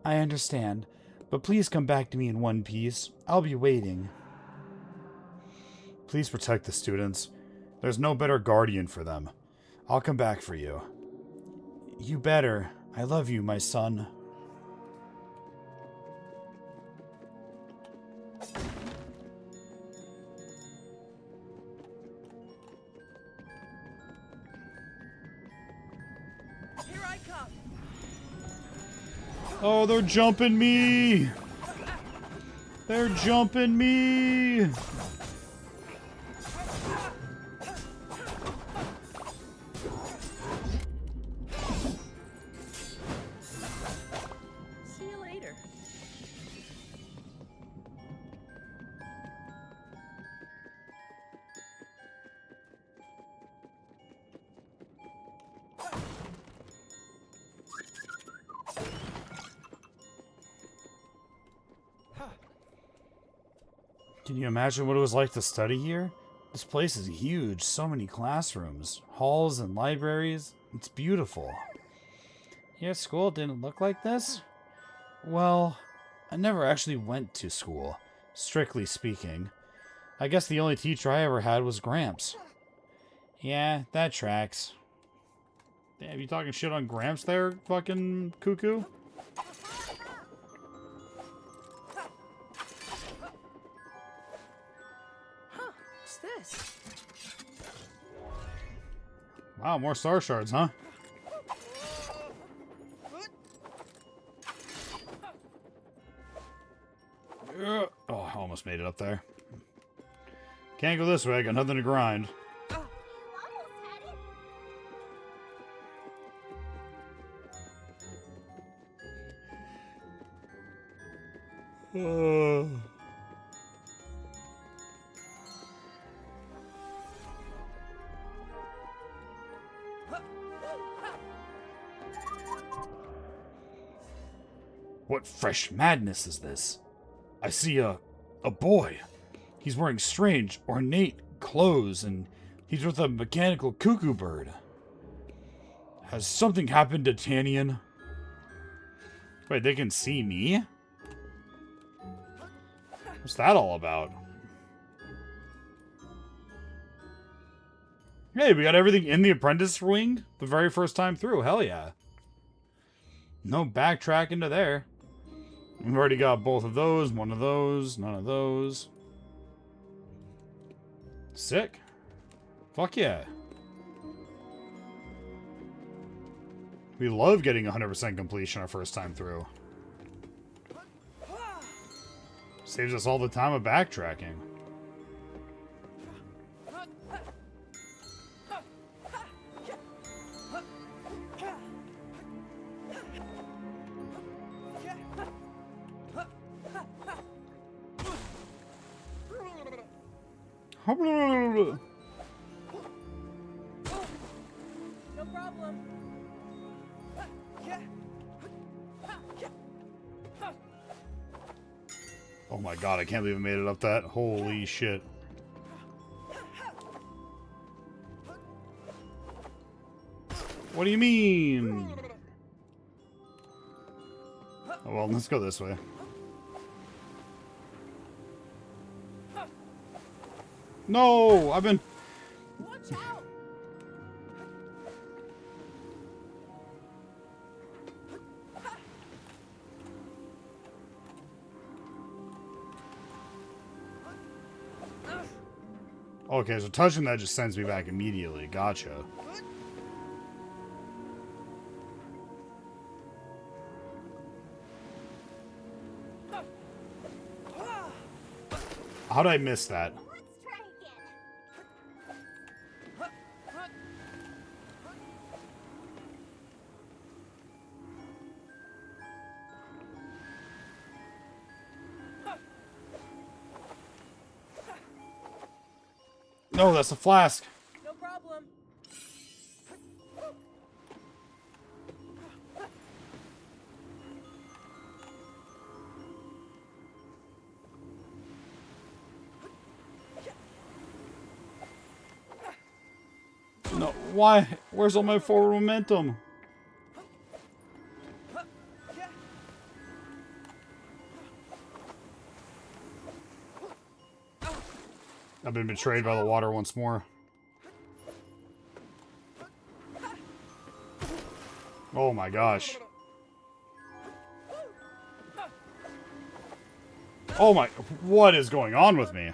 Speaker 3: I understand. But please come back to me in one piece. I'll be waiting. Please protect the students.
Speaker 1: There's no better guardian for them. I'll come back for you. You better. I love you, my son.
Speaker 4: Here I come.
Speaker 1: Oh, they're jumping me! They're jumping me!
Speaker 4: See you later.
Speaker 1: Can you imagine what it was like to study here? This place is huge, so many classrooms, halls and libraries. It's beautiful. Your school didn't look like this? Well, I never actually went to school, strictly speaking. I guess the only teacher I ever had was Gramps. Yeah, that tracks. Damn, you talking shit on Gramps there, fucking cuckoo?
Speaker 4: What's this?
Speaker 1: Wow, more star shards, huh? Oh, I almost made it up there. Can't go this way, I got nothing to grind. What fresh madness is this? I see a boy. He's wearing strange, ornate clothes, and he's with a mechanical cuckoo bird. Has something happened to Tannian? Wait, they can see me? What's that all about? Hey, we got everything in the apprentice wing the very first time through. Hell yeah. No backtrack into there. We've already got both of those, one of those, none of those. Sick. Fuck yeah. We love getting 100% completion our first time through. Saves us all the time of backtracking.
Speaker 4: No problem.
Speaker 1: Oh my god, I can't believe I made it up that. Holy shit. What do you mean? Oh, well, let's go this way. No! I've been...
Speaker 4: Watch out!
Speaker 1: Okay, so touching that just sends me back immediately. Gotcha. How did I miss that?
Speaker 6: Let's try again.
Speaker 1: No, that's a flask.
Speaker 4: No problem.
Speaker 1: No, why? Where's all my forward momentum? I've been betrayed by the water once more. Oh my gosh. Oh my, what is going on with me?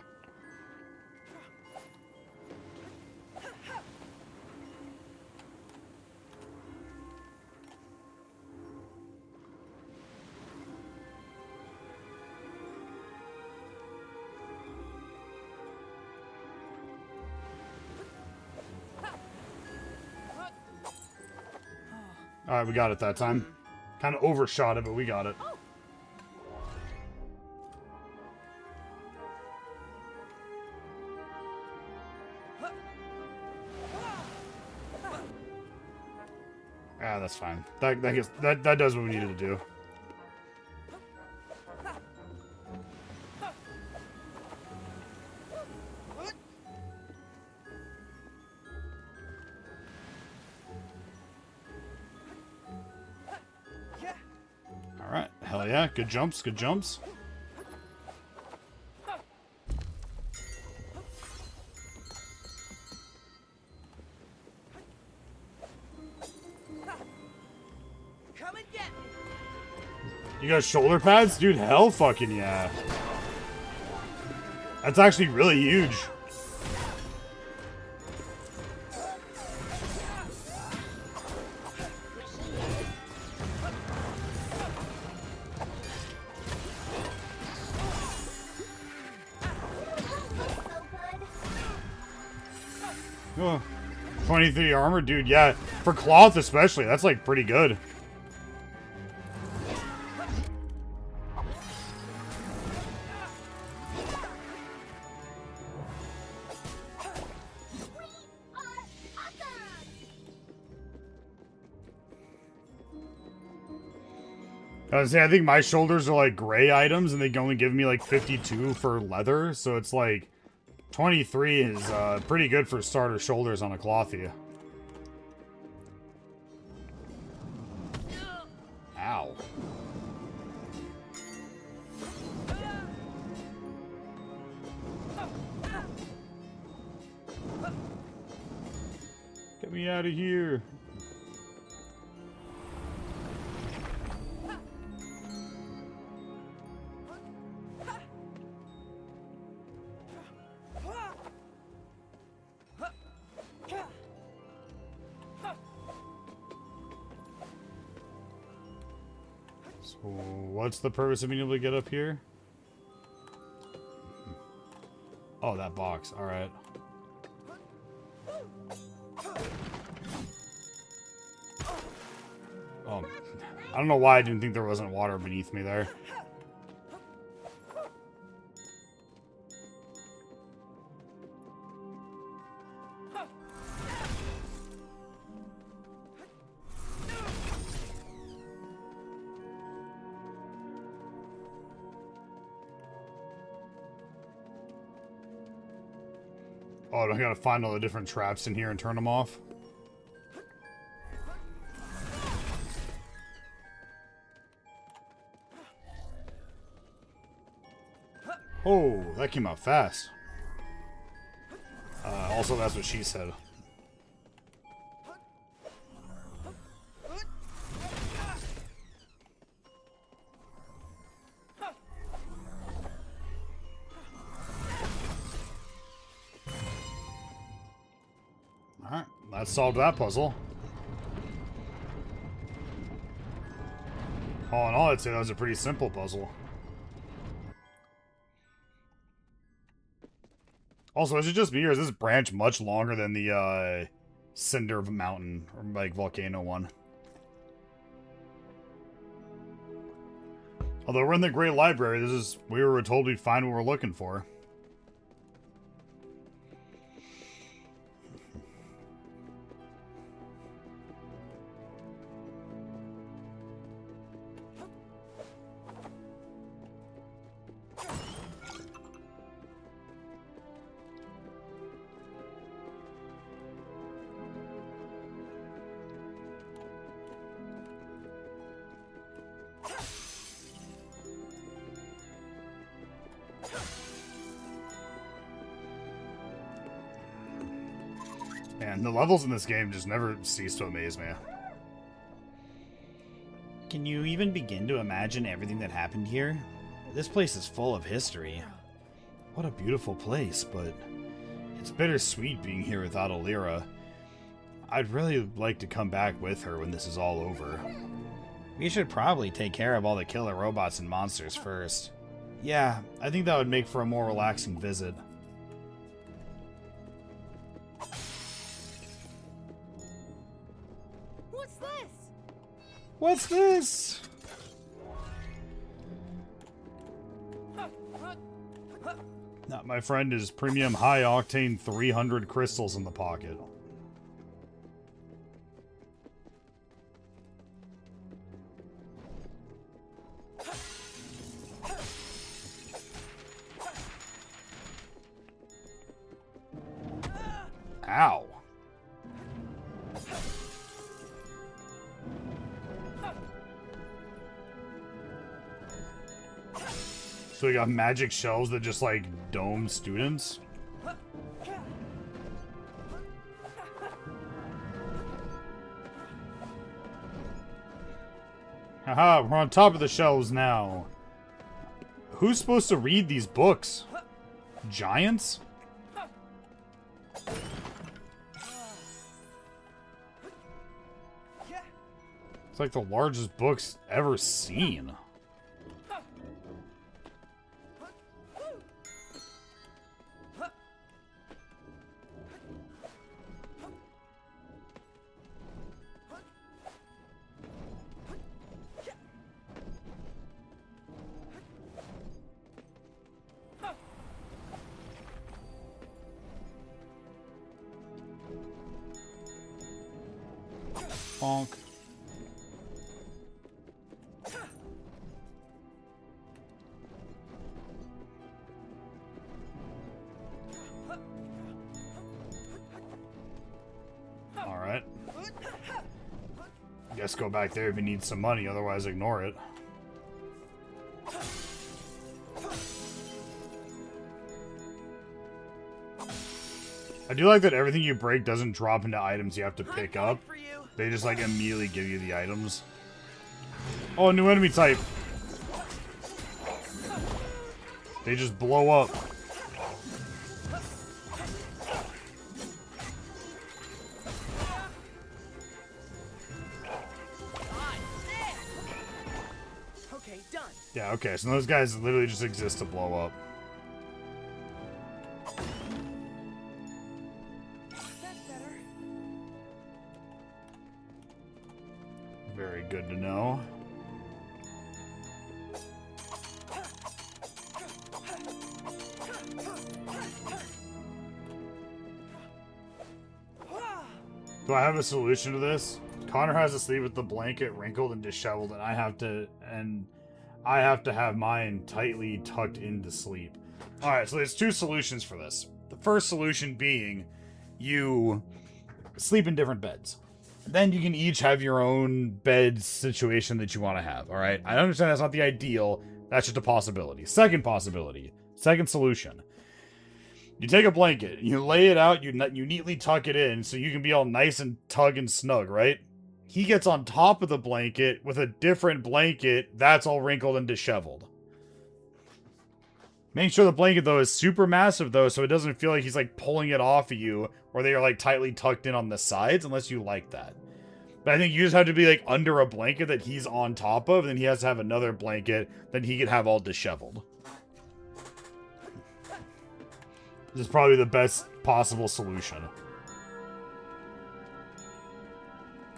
Speaker 1: Alright, we got it that time. Kind of overshot it, but we got it. Ah, that's fine. That does what we needed to do. Alright, hell yeah. Good jumps, good jumps.
Speaker 4: Come and get me.
Speaker 1: You got shoulder pads? Dude, hell fucking yeah. That's actually really huge. Oh, 23 armor? Dude, yeah. For cloth especially, that's like pretty good. I think my shoulders are like gray items and they can only give me like 52 for leather, so it's like 23 is pretty good for starter shoulders on a clothy. Ow. Get me out of here. So, what's the purpose of being able to get up here? Oh, that box. Alright. Oh, I don't know why I didn't think there wasn't water beneath me there. Oh, I gotta find all the different traps in here and turn them off. Oh, that came out fast. Also, that's what she said. Alright, that solved that puzzle. All in all, I'd say that was a pretty simple puzzle. Also, is it just me, or is this branch much longer than the, Cinder Mountain, or, like, Volcano one? Although we're in the Great Library, we were told we'd find what we're looking for. Man, the levels in this game just never cease to amaze me.
Speaker 3: Can you even begin to imagine everything that happened here? This place is full of history.
Speaker 1: What a beautiful place, but it's bittersweet being here without Alira. I'd really like to come back with her when this is all over.
Speaker 3: We should probably take care of all the killer robots and monsters first.
Speaker 1: Yeah, I think that would make for a more relaxing visit.
Speaker 4: What's this?
Speaker 1: What's this? That, my friend, is premium high-octane 300 crystals in the pocket. Ow. So we got magic shells that just, like, dome students? Haha, we're on top of the shelves now. Who's supposed to read these books? Giants? It's like the largest books ever seen. Bonk. Alright. Guess go back there if you need some money, otherwise ignore it. I do like that everything you break doesn't drop into items you have to pick up. They just, like, immediately give you the items. Oh, new enemy type. They just blow up.
Speaker 4: Okay, done.
Speaker 1: Yeah, okay, so those guys literally just exist to blow up.
Speaker 4: That's better.
Speaker 1: Very good to know. Do I have a solution to this? Connor has to sleep with the blanket wrinkled and disheveled, and I have to have mine tightly tucked into sleep. Alright, so there's two solutions for this. The first solution being you sleep in different beds. Then you can each have your own bed situation that you want to have, alright? I understand that's not the ideal, that's just a possibility. Second possibility, second solution. You take a blanket, you lay it out, you neatly tuck it in so you can be all nice and tug and snug, right? He gets on top of the blanket with a different blanket that's all wrinkled and disheveled. Make sure the blanket, though, is super massive, though, so it doesn't feel like he's, like, pulling it off of you, or they are, like, tightly tucked in on the sides, unless you like that. But I think you just have to be, like, under a blanket that he's on top of, and then he has to have another blanket that he can have all disheveled. This is probably the best possible solution.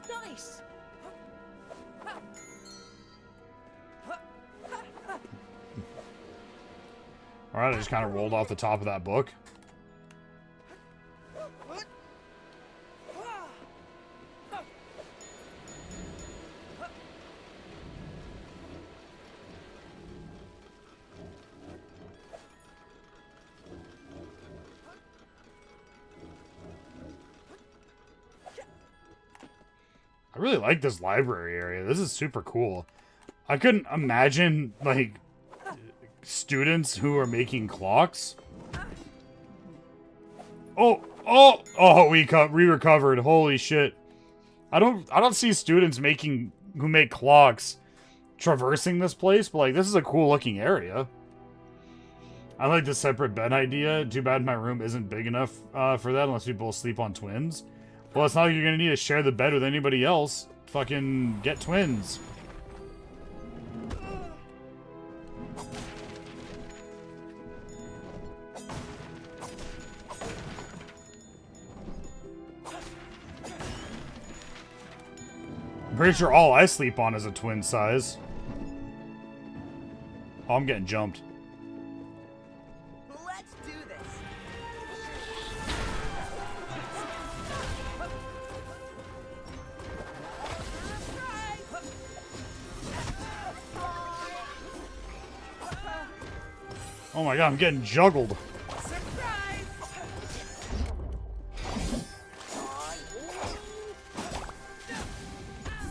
Speaker 4: Nice.
Speaker 1: Alright, I just kind of rolled off the top of that book. I really like this library area. This is super cool. I couldn't imagine, like, students who are making clocks. Oh, we recovered. Holy shit. I don't see students who make clocks traversing this place, but like this is a cool looking area. I like the separate bed idea. Too bad my room isn't big enough for that unless we both sleep on twins. Well, it's not like you're gonna need to share the bed with anybody else. Fucking get twins. I'm pretty sure all I sleep on is a twin size. Oh, I'm getting jumped.
Speaker 4: Let's do this.
Speaker 1: Oh my god, I'm getting juggled.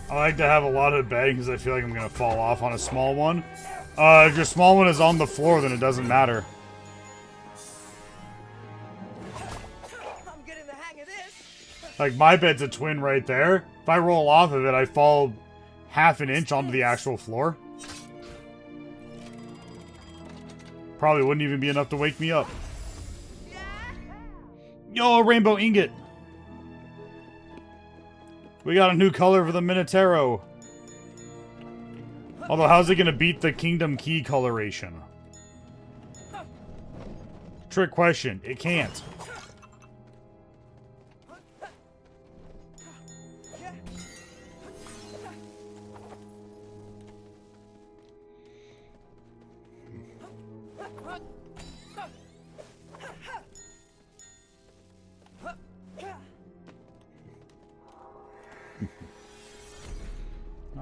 Speaker 1: I like to have a lot of bedding because I feel like I'm going to fall off on a small one. If your small one is on the floor, then it doesn't matter.
Speaker 4: I'm getting the hang of this.
Speaker 1: Like, my bed's a twin right there. If I roll off of it, I fall half an inch onto the actual floor. Probably wouldn't even be enough to wake me up. Yo, a rainbow ingot! We got a new color for the Minotero. Although, how's it gonna beat the Kingdom Key coloration? Trick question. It can't.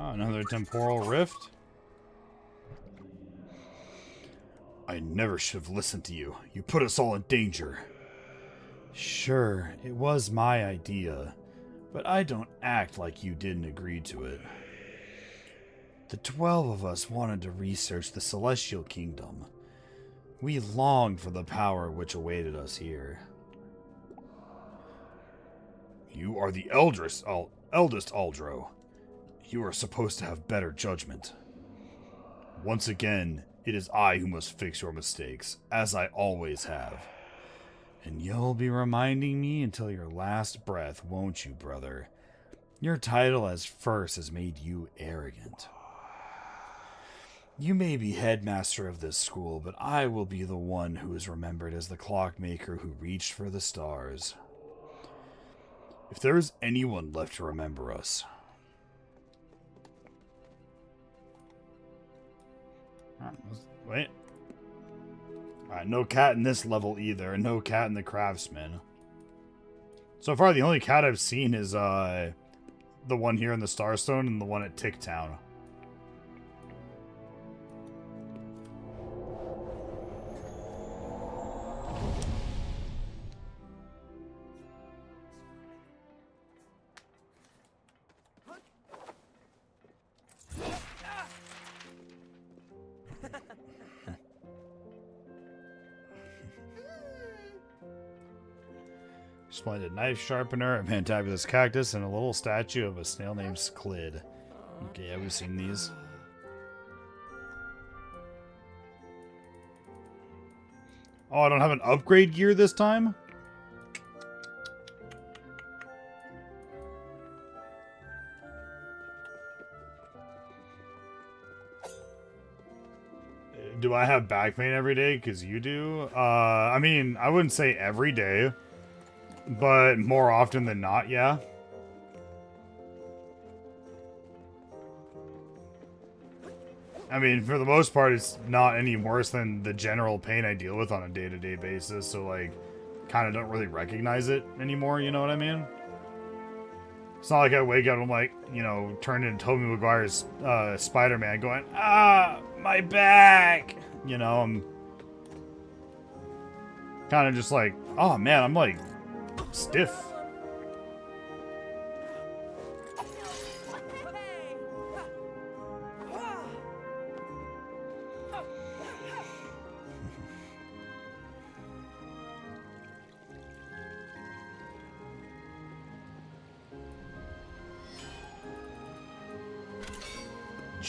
Speaker 1: Oh, another temporal rift. I never should have listened to you. You put us all in danger. Sure, it was my idea, but I don't act like you didn't agree to it. The 12 of us wanted to research the Celestial Kingdom. We longed for the power which awaited us here. You are the eldest Aldro. You are supposed to have better judgment. Once again, it is I who must fix your mistakes, as I always have. And you'll be reminding me until your last breath, won't you, brother? Your title as first has made you arrogant. You may be headmaster of this school, but I will be the one who is remembered as the clockmaker who reached for the stars. If there is anyone left to remember us... Wait. Alright, no cat in this level either, and no cat in the craftsman. So far, the only cat I've seen is the one here in the Starstone and the one at Tick Town. Splendid knife sharpener, a fantabulous cactus, and a little statue of a snail named Sklid. Okay, yeah, we've seen these. Oh, I don't have an upgrade gear this time? Do I have back pain every day? Because you do? I mean, I wouldn't say every day. But more often than not, yeah. I mean, for the most part, it's not any worse than the general pain I deal with on a day-to-day basis, so, like, kind of don't really recognize it anymore, you know what I mean? It's not like I wake up and I'm like, you know, turn into Tobey Maguire's Spider-Man going, ah, my back! You know, I'm kind of just like, oh man, I'm like, stiff.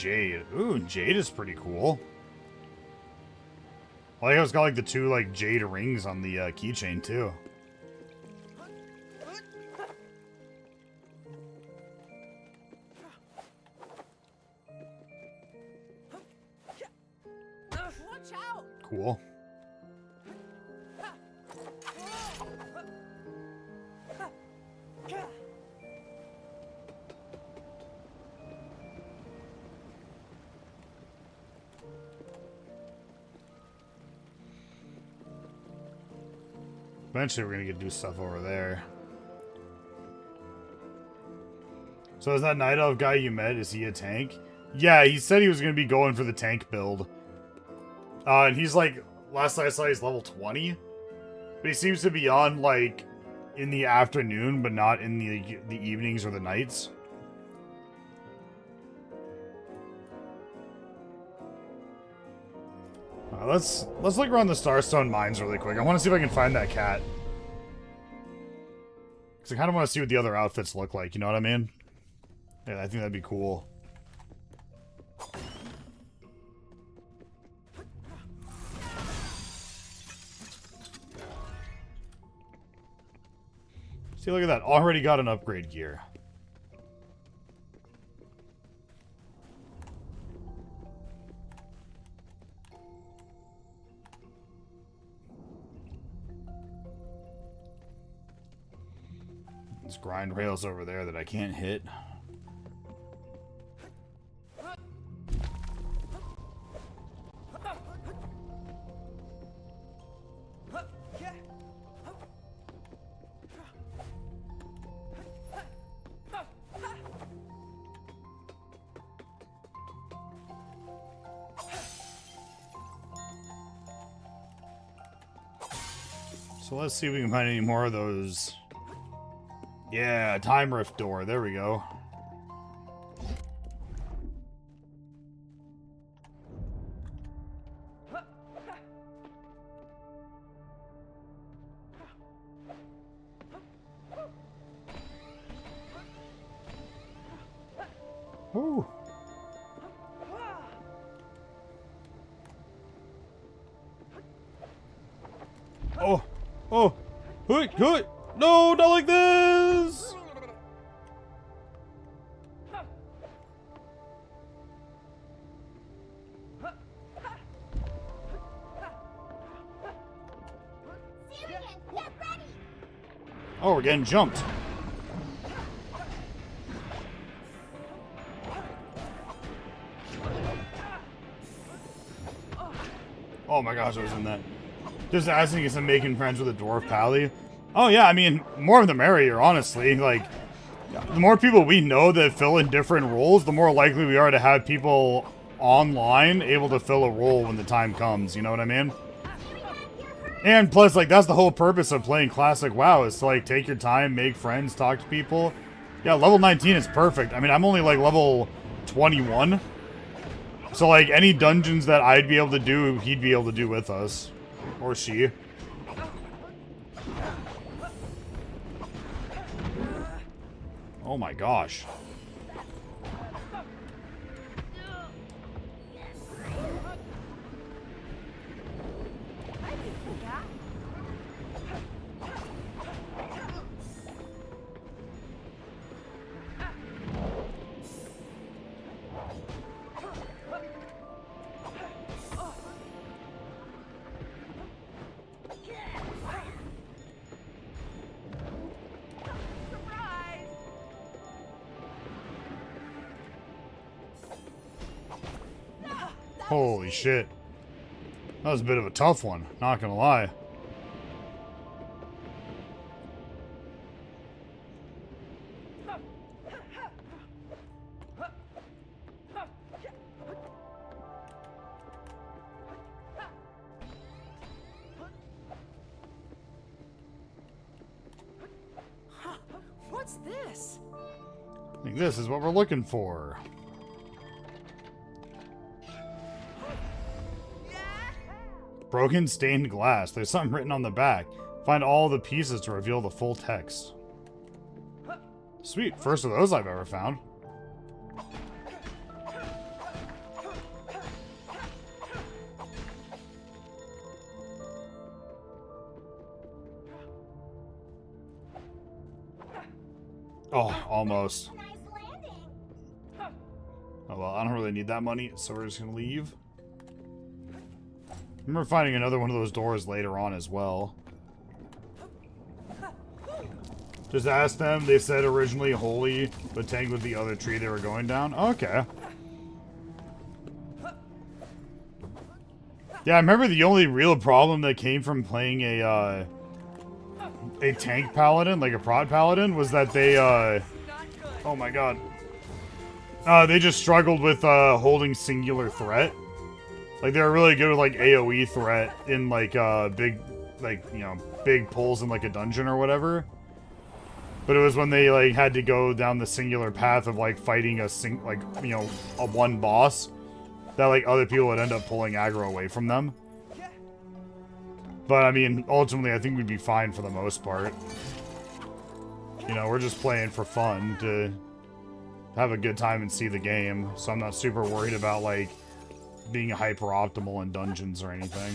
Speaker 1: jade. Ooh, jade is pretty cool. I like how it's got like the two like jade rings on the keychain too.
Speaker 4: Watch out!
Speaker 1: Cool. Eventually we're gonna get to do stuff over there. So is that Night Elf guy you met, is he a tank? Yeah, he said he was gonna be going for the tank build. And he's like, last I saw he's level 20. But he seems to be on like in the afternoon, but not in the evenings or the nights. Let's look around the Starstone mines really quick. I want to see if I can find that cat. Because I kind of want to see what the other outfits look like, you know what I mean? Yeah, I think that'd be cool. See, look at that. Already got an upgrade gear. There's grind rails over there that I can't hit. So let's see if we can find any more of those. Yeah, time rift door. There we go. Ooh. Oh. Oh. Hoot, hoot. No, not like this. Oh, we're getting jumped. Oh my gosh, I was in that. Just asking if I'm making friends with a dwarf pally. Oh yeah, I mean, more of the merrier, honestly. Like, the more people we know that fill in different roles, the more likely we are to have people online able to fill a role when the time comes, you know what I mean? And plus, like, that's the whole purpose of playing Classic WoW, is to, like, take your time, make friends, talk to people. Yeah, level 19 is perfect. I mean, I'm only, like, level 21. So, like, any dungeons that I'd be able to do, he'd be able to do with us. Or she. Oh my gosh. Holy shit. That was a bit of a tough one, not gonna lie.
Speaker 4: What's this?
Speaker 1: I think this is what we're looking for. Broken stained glass. There's something written on the back. Find all the pieces to reveal the full text. Sweet. First of those I've ever found. Oh, almost.
Speaker 6: Nice landing.
Speaker 1: Oh well, I don't really need that money, so we're just gonna leave. I remember finding another one of those doors later on as well. Just ask them, they said originally holy, but tanked with the other tree they were going down. Okay. Yeah, I remember the only real problem that came from playing a tank paladin, like a prod paladin, was that they, oh my god. They just struggled with, holding singular threat. Like, they were really good with, like, AoE threat in, like, big, like, you know, big pulls in, like, a dungeon or whatever. But it was when they, like, had to go down the singular path of, like, fighting a a one boss that, like, other people would end up pulling aggro away from them. But, I mean, ultimately, I think we'd be fine for the most part. You know, we're just playing for fun to have a good time and see the game. So I'm not super worried about, like, being hyper-optimal in dungeons or anything.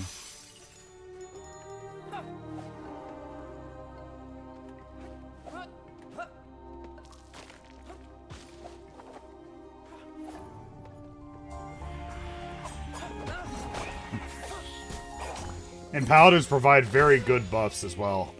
Speaker 1: And paladins provide very good buffs as well.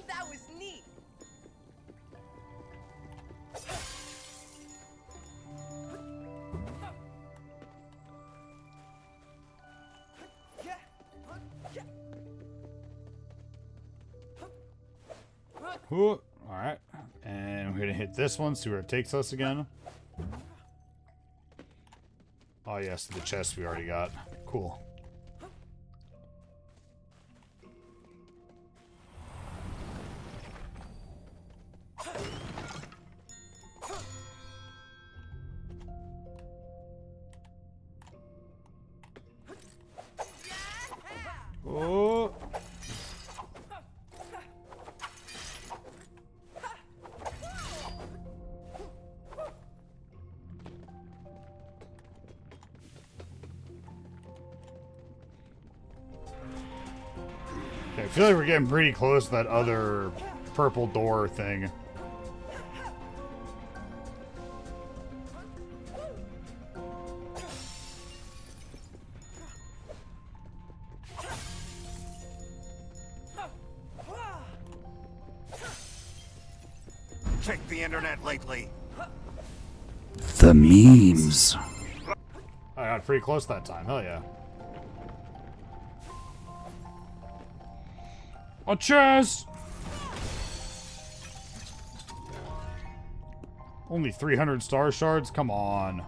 Speaker 4: That was neat.
Speaker 1: Alright. And we're gonna hit this one, see where it takes us again. Oh yes, the chest we already got. Cool. Oh. Okay, I feel like we're getting pretty close to that other purple door thing.
Speaker 8: Check the internet lately.
Speaker 1: The memes. I got pretty close that time. Hell yeah. A chest! Only 300 star shards? Come on.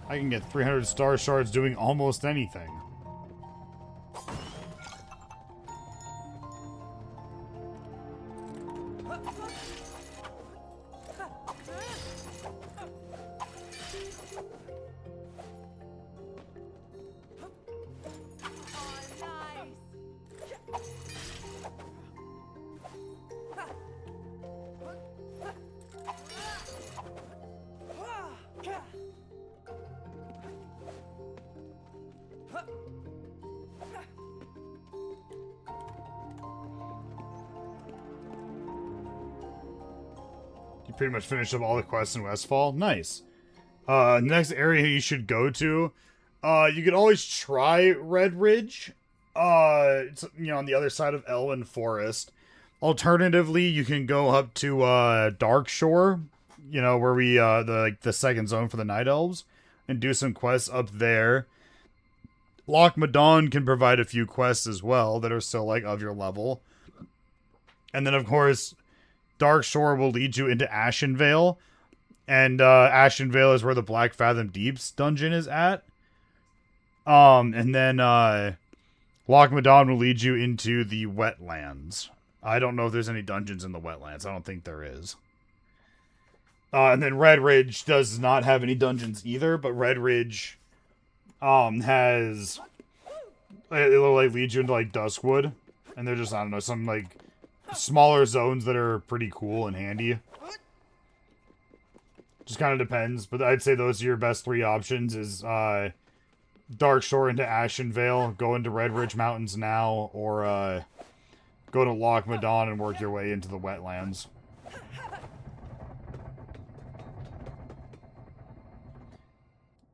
Speaker 1: I can get 300 star shards doing almost anything. You pretty much finished up all the quests in Westfall. Nice. Next area you should go to. You could always try Red Ridge. It's, you know, on the other side of Elwyn Forest. Alternatively, you can go up to Dark Shore, you know, where we the second zone for the Night Elves, and do some quests up there. Loch Madon can provide a few quests as well that are still like of your level. And then of course, Dark Shore will lead you into Ashenvale. And Ashenvale is where the Black Fathom Deeps dungeon is at. And then Loch Madon will lead you into the Wetlands. I don't know if there's any dungeons in the Wetlands. I don't think there is. And then Red Ridge does not have any dungeons either, but Red Ridge has it'll like lead you into like Duskwood, and they're just, I don't know, some like smaller zones that are pretty cool and handy. Just kind of depends, but I'd say those are your best 3 options: is Dark Shore into Ashen Vale, go into Red Ridge Mountains now, or go to Loch Madon and work your way into the wetlands.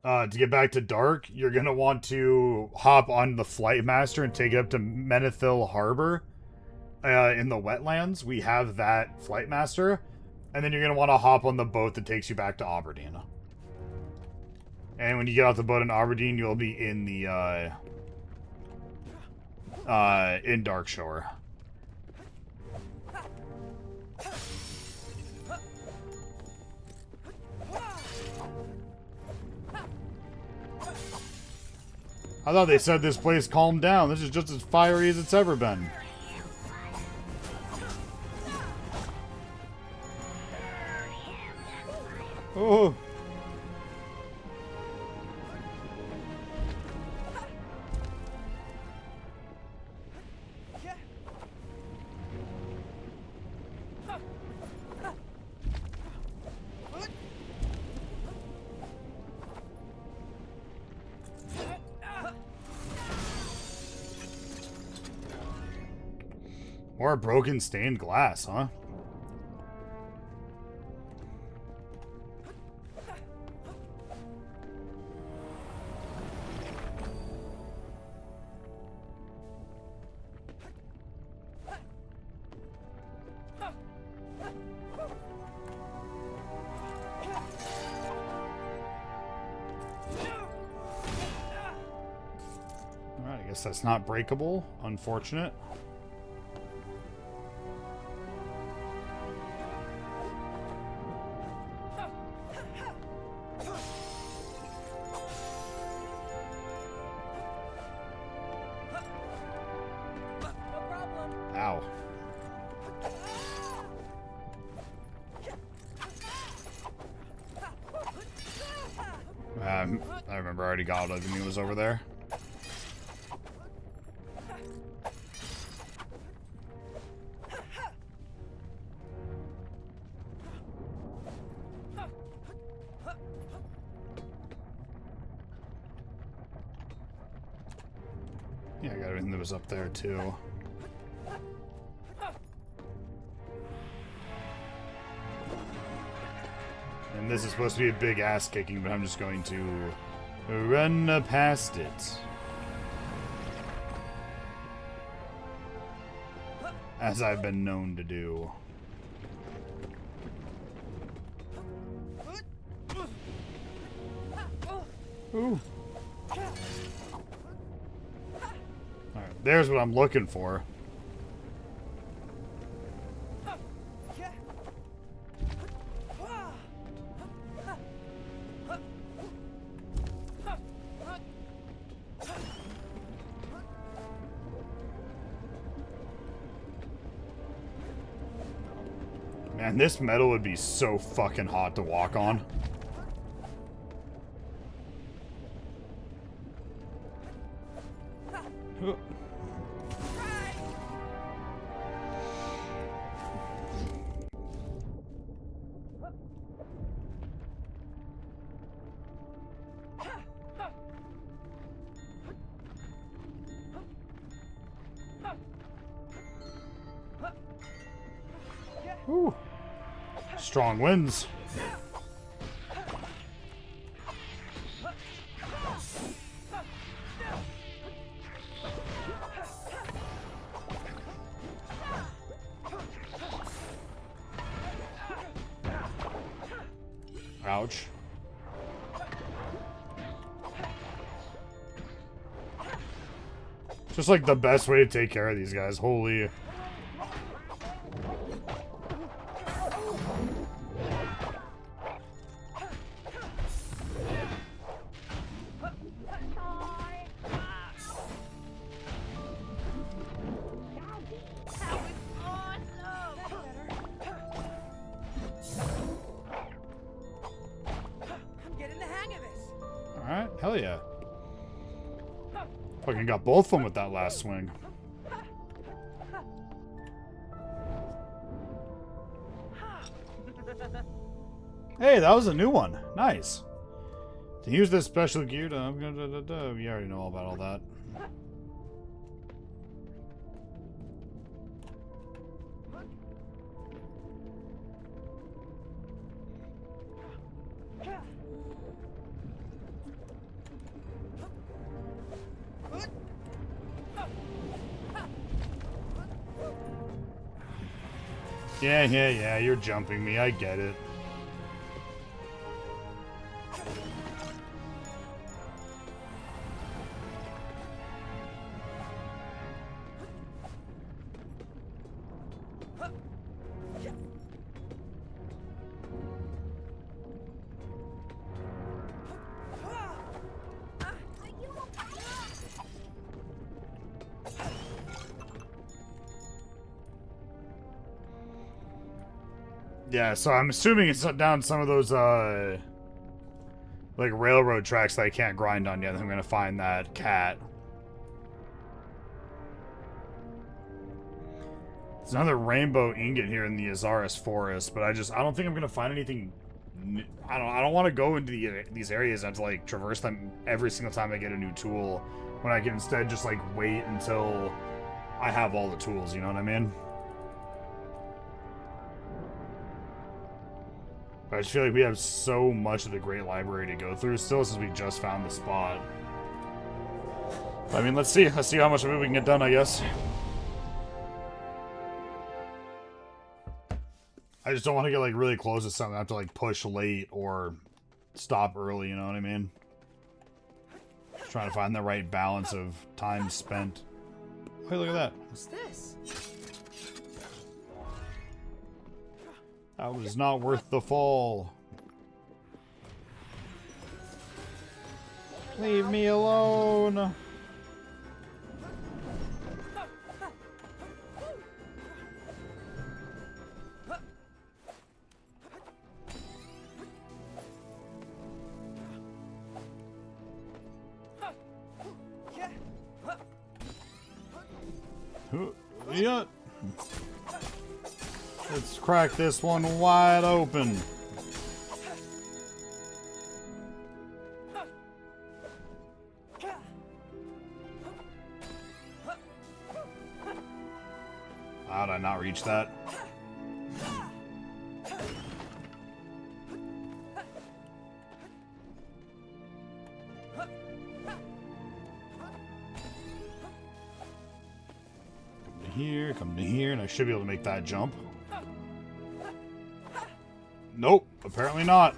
Speaker 1: To get back to Dark, you're going to want to hop on the Flight Master and take it up to Menethil Harbor in the wetlands. We have that Flight Master. And then you're going to want to hop on the boat that takes you back to Aberdeen. And when you get off the boat in Aberdeen, you'll be in the, in Dark Shore. I thought they said this place calmed down. This is just as fiery as it's ever been. Oh. More broken stained glass, huh? Alright, I guess that's not breakable. Unfortunate. Ow. I remember I already got it when he was over there. Yeah, I got everything that was up there too. And this is supposed to be a big ass kicking, but I'm just going to run past it. As I've been known to do. Ooh. Alright, there's what I'm looking for. Man, this metal would be so fucking hot to walk on. Ooh. Strong winds. Ouch. Just like the best way to take care of these guys. Holy. Alright, hell yeah. Fucking got both of them with that last swing. Hey, that was a new one. Nice. To use this special gear to... You already know all about all that. Yeah, you're jumping me. I get it. Yeah, so I'm assuming it's down some of those, like, railroad tracks that I can't grind on yet. I'm gonna find that cat. There's another rainbow ingot here in the Azaris forest, but I don't think I'm gonna find anything. I don't want to go into these areas and have to, like, traverse them every single time I get a new tool, when I can instead just, like, wait until I have all the tools, you know what I mean? I just feel like we have so much of the Great Library to go through still, since we just found the spot. But, I mean, let's see. Let's see how much of it we can get done, I guess. I just don't want to get, like, really close to something. I have to, like, push late or stop early, you know what I mean? Just trying to find the right balance of time spent. Hey, look at that.
Speaker 5: What's this?
Speaker 1: That was not worth the fall. Leave me alone. Yeah. Let's crack this one wide open. How did I not reach that? Come to here, and I should be able to make that jump. Nope, apparently not.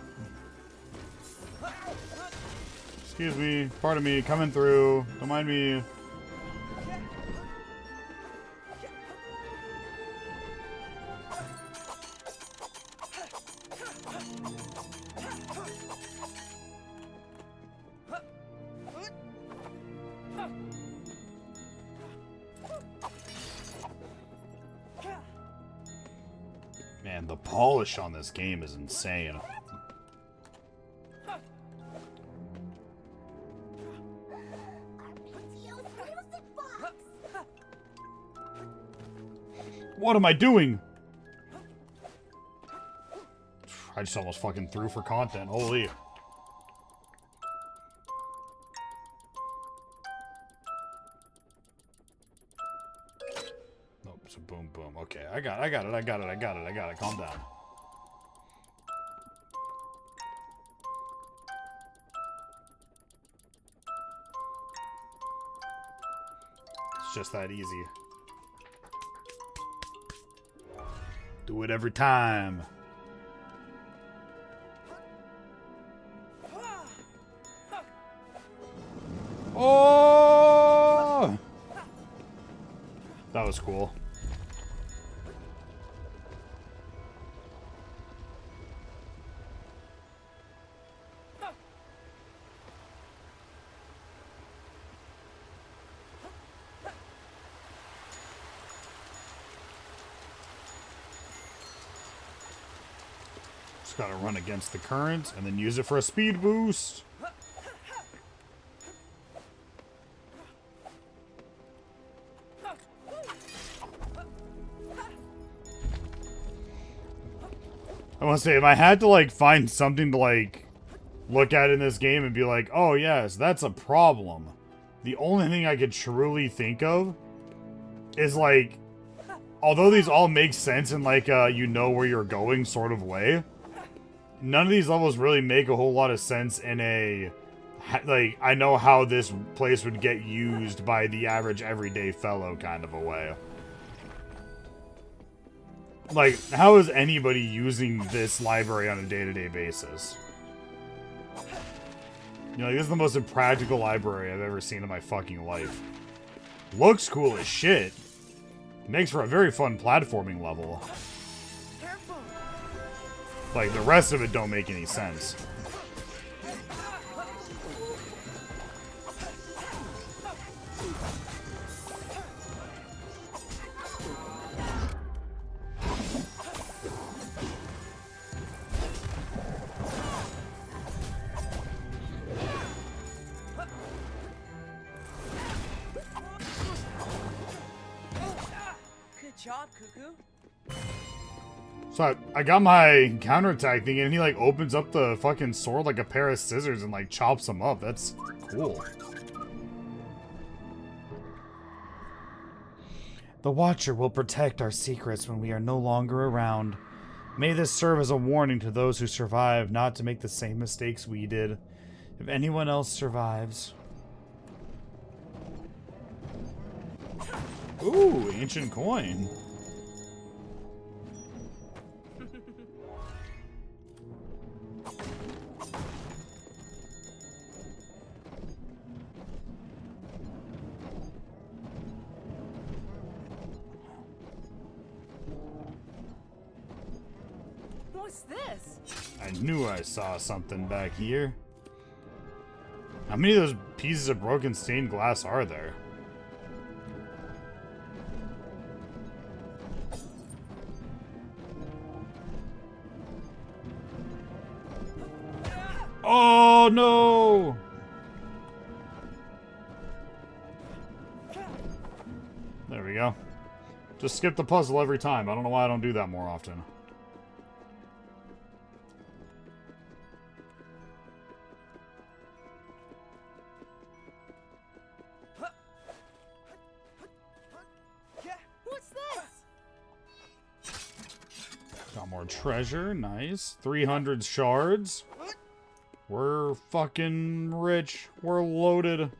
Speaker 1: Excuse me, pardon me, coming through. Don't mind me. Man, the polish on this game is insane. What am I doing? I just almost fucking threw for content. Holy. Nope, so boom, boom. Okay, I got it. Calm down. It's just that easy. Do it every time. Oh! That was cool. Just gotta run against the current and then use it for a speed boost. must say, if I had to, like, find something to, like, look at in this game and be like, oh, yes, that's a problem. The only thing I could truly think of is, like, although these all make sense in, like, you know where you're going sort of way, none of these levels really make a whole lot of sense in a, like, I know how this place would get used by the average everyday fellow kind of a way. Like, how is anybody using this library on a day-to-day basis? You know, like, this is the most impractical library I've ever seen in my fucking life. Looks cool as shit. Makes for a very fun platforming level. Like, the rest of it don't make any sense.
Speaker 4: Good job, Cuckoo.
Speaker 1: So I got my counterattack thing and he like opens up the fucking sword like a pair of scissors and like chops them up. That's cool.
Speaker 3: The Watcher will protect our secrets when we are no longer around. May this serve as a warning to those who survive not to make the same mistakes we did. If anyone else survives.
Speaker 1: Ooh, ancient coin.
Speaker 4: What's this?
Speaker 1: I knew I saw something back here. How many of those pieces of broken stained glass are there? Oh no! There we go. Just skip the puzzle every time. I don't know why I don't do that more often.
Speaker 4: What's this?
Speaker 1: Got more treasure. Nice. 300 shards. We're fucking rich. We're loaded.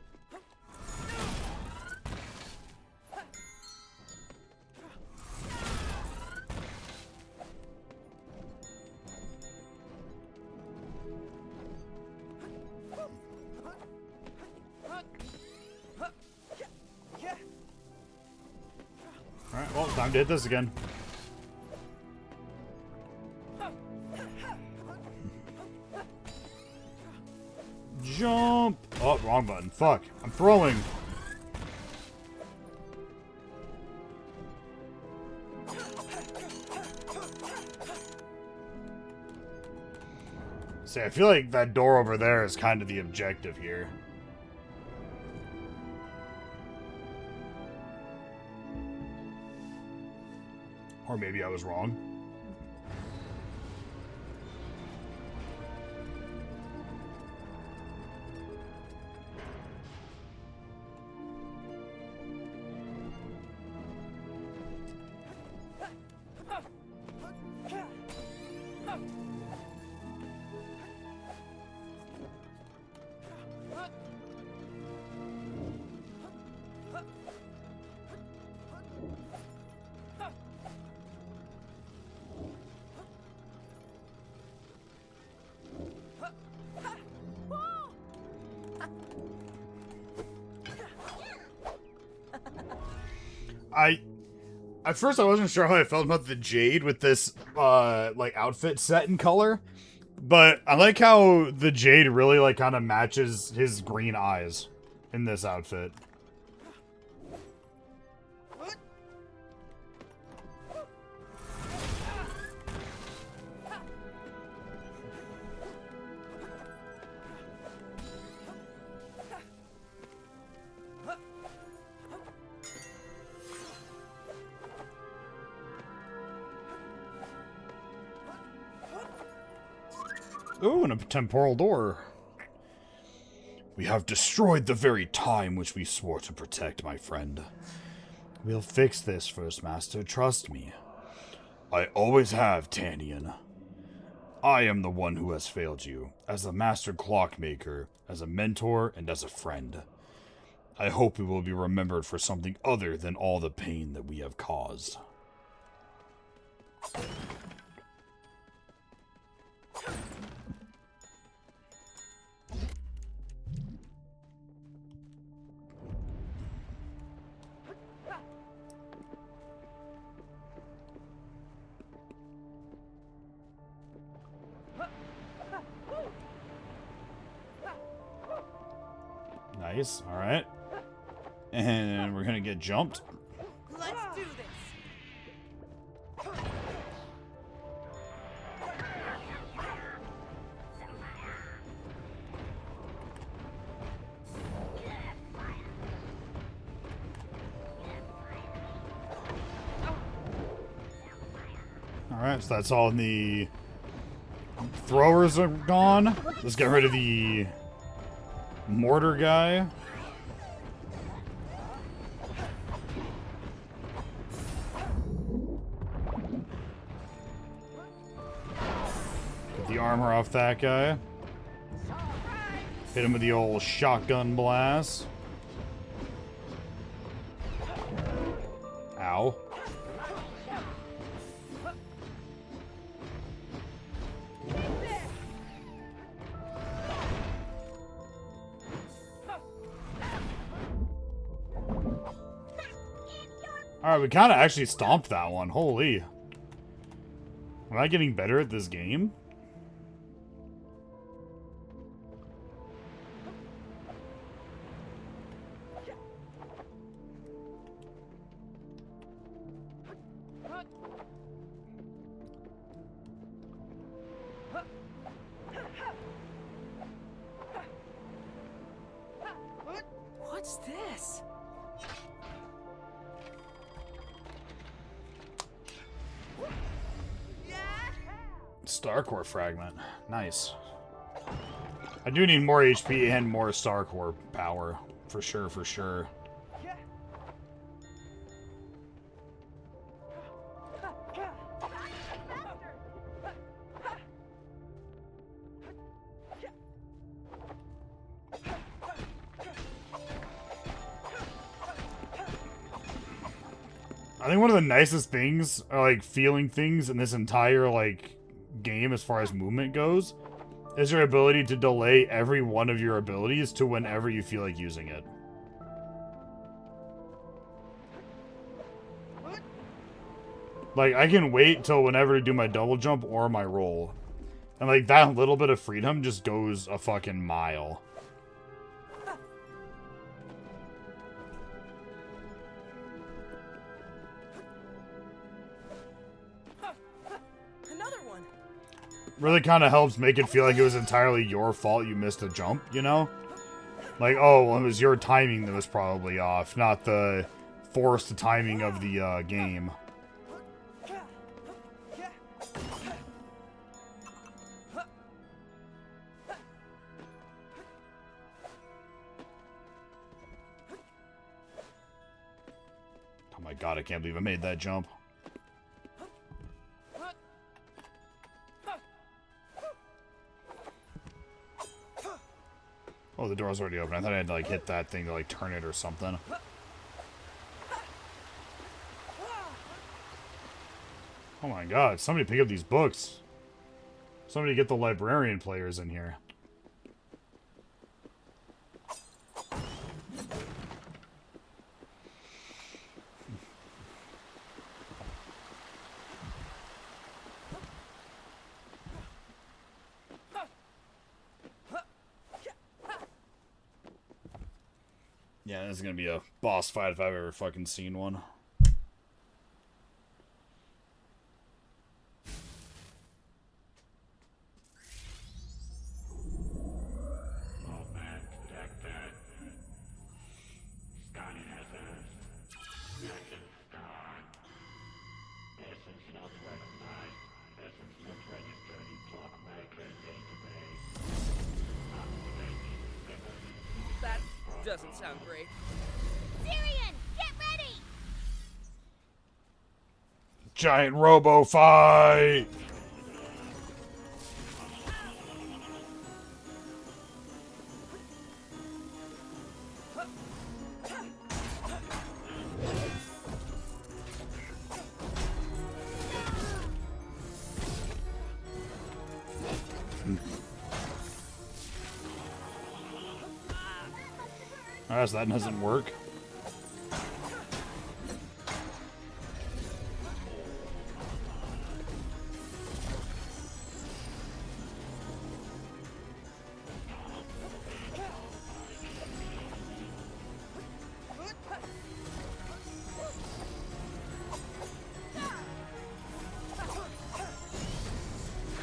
Speaker 1: Alright, well, time to hit this again. Jump! Oh, wrong button. Fuck. I'm throwing. See, I feel like that door over there is kind of the objective here. Or maybe I was wrong. At first I wasn't sure how I felt about the Jade with this, like, outfit set in color. But I like how the Jade really, like, kind of matches his green eyes in this outfit. Ooh, and a temporal door. We have destroyed the very time which we swore to protect, my friend. We'll fix this, First Master, trust me. I always have, Tannian. I am the one who has failed you, as a master clockmaker, as a mentor, and as a friend. I hope we will be remembered for something other than all the pain that we have caused. Nice, alright. And we're gonna get jumped.
Speaker 4: Let's do this.
Speaker 1: Alright, so that's all the throwers are gone. Let's get rid of the mortar guy. Get the armor off that guy. Hit him with the old shotgun blast. Ow. Alright, we kind of actually stomped that one. Holy. Am I getting better at this game?
Speaker 4: What's this?
Speaker 1: Star Core fragment. Nice. I do need more HP and more Star Core power. For sure, for sure. I think one of the nicest things, or like feeling things in this entire like game as far as movement goes, is your ability to delay every one of your abilities to whenever you feel like using it. Like, I can wait till whenever to do my double jump or my roll. And like, that little bit of freedom just goes a fucking mile. Really kind of helps make it feel like it was entirely your fault you missed a jump, you know? Like, oh, well, it was your timing that was probably off, not the forced timing of the game. Oh my god, I can't believe I made that jump. Oh, the door's already open. I thought I had to, like, hit that thing to, like, turn it or something. Oh my god, somebody pick up these books. Somebody get the librarian players in here. Yeah, this is gonna be a boss fight if I've ever fucking seen one.
Speaker 4: doesn't sound great.
Speaker 6: Syrian, get ready!
Speaker 1: Giant robo fight! I guess that doesn't work.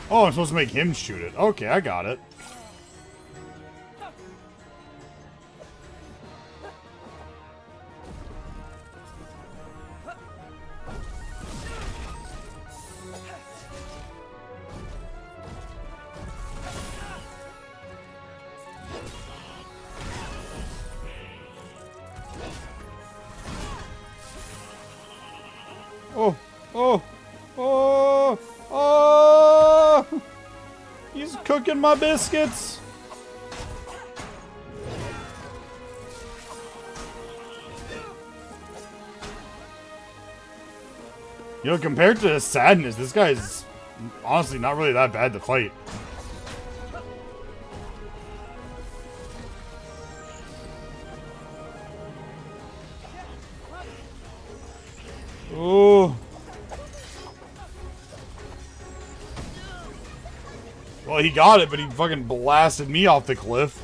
Speaker 1: Oh, I'm supposed to make him shoot it. Okay, I got it. Oh, oh, oh, oh! He's cooking my biscuits. You know, compared to his sadness, this guy's honestly not really that bad to fight. Oh. Well, he got it, but he fucking blasted me off the cliff.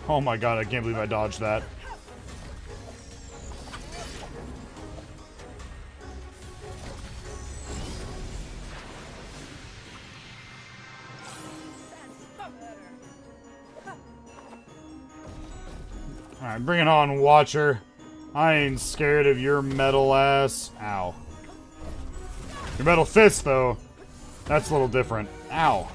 Speaker 1: Oh my god, I can't believe I dodged that. Alright, bring it on, Watcher. I ain't scared of your metal ass. Ow. Your metal fist, though. That's a little different. Ow.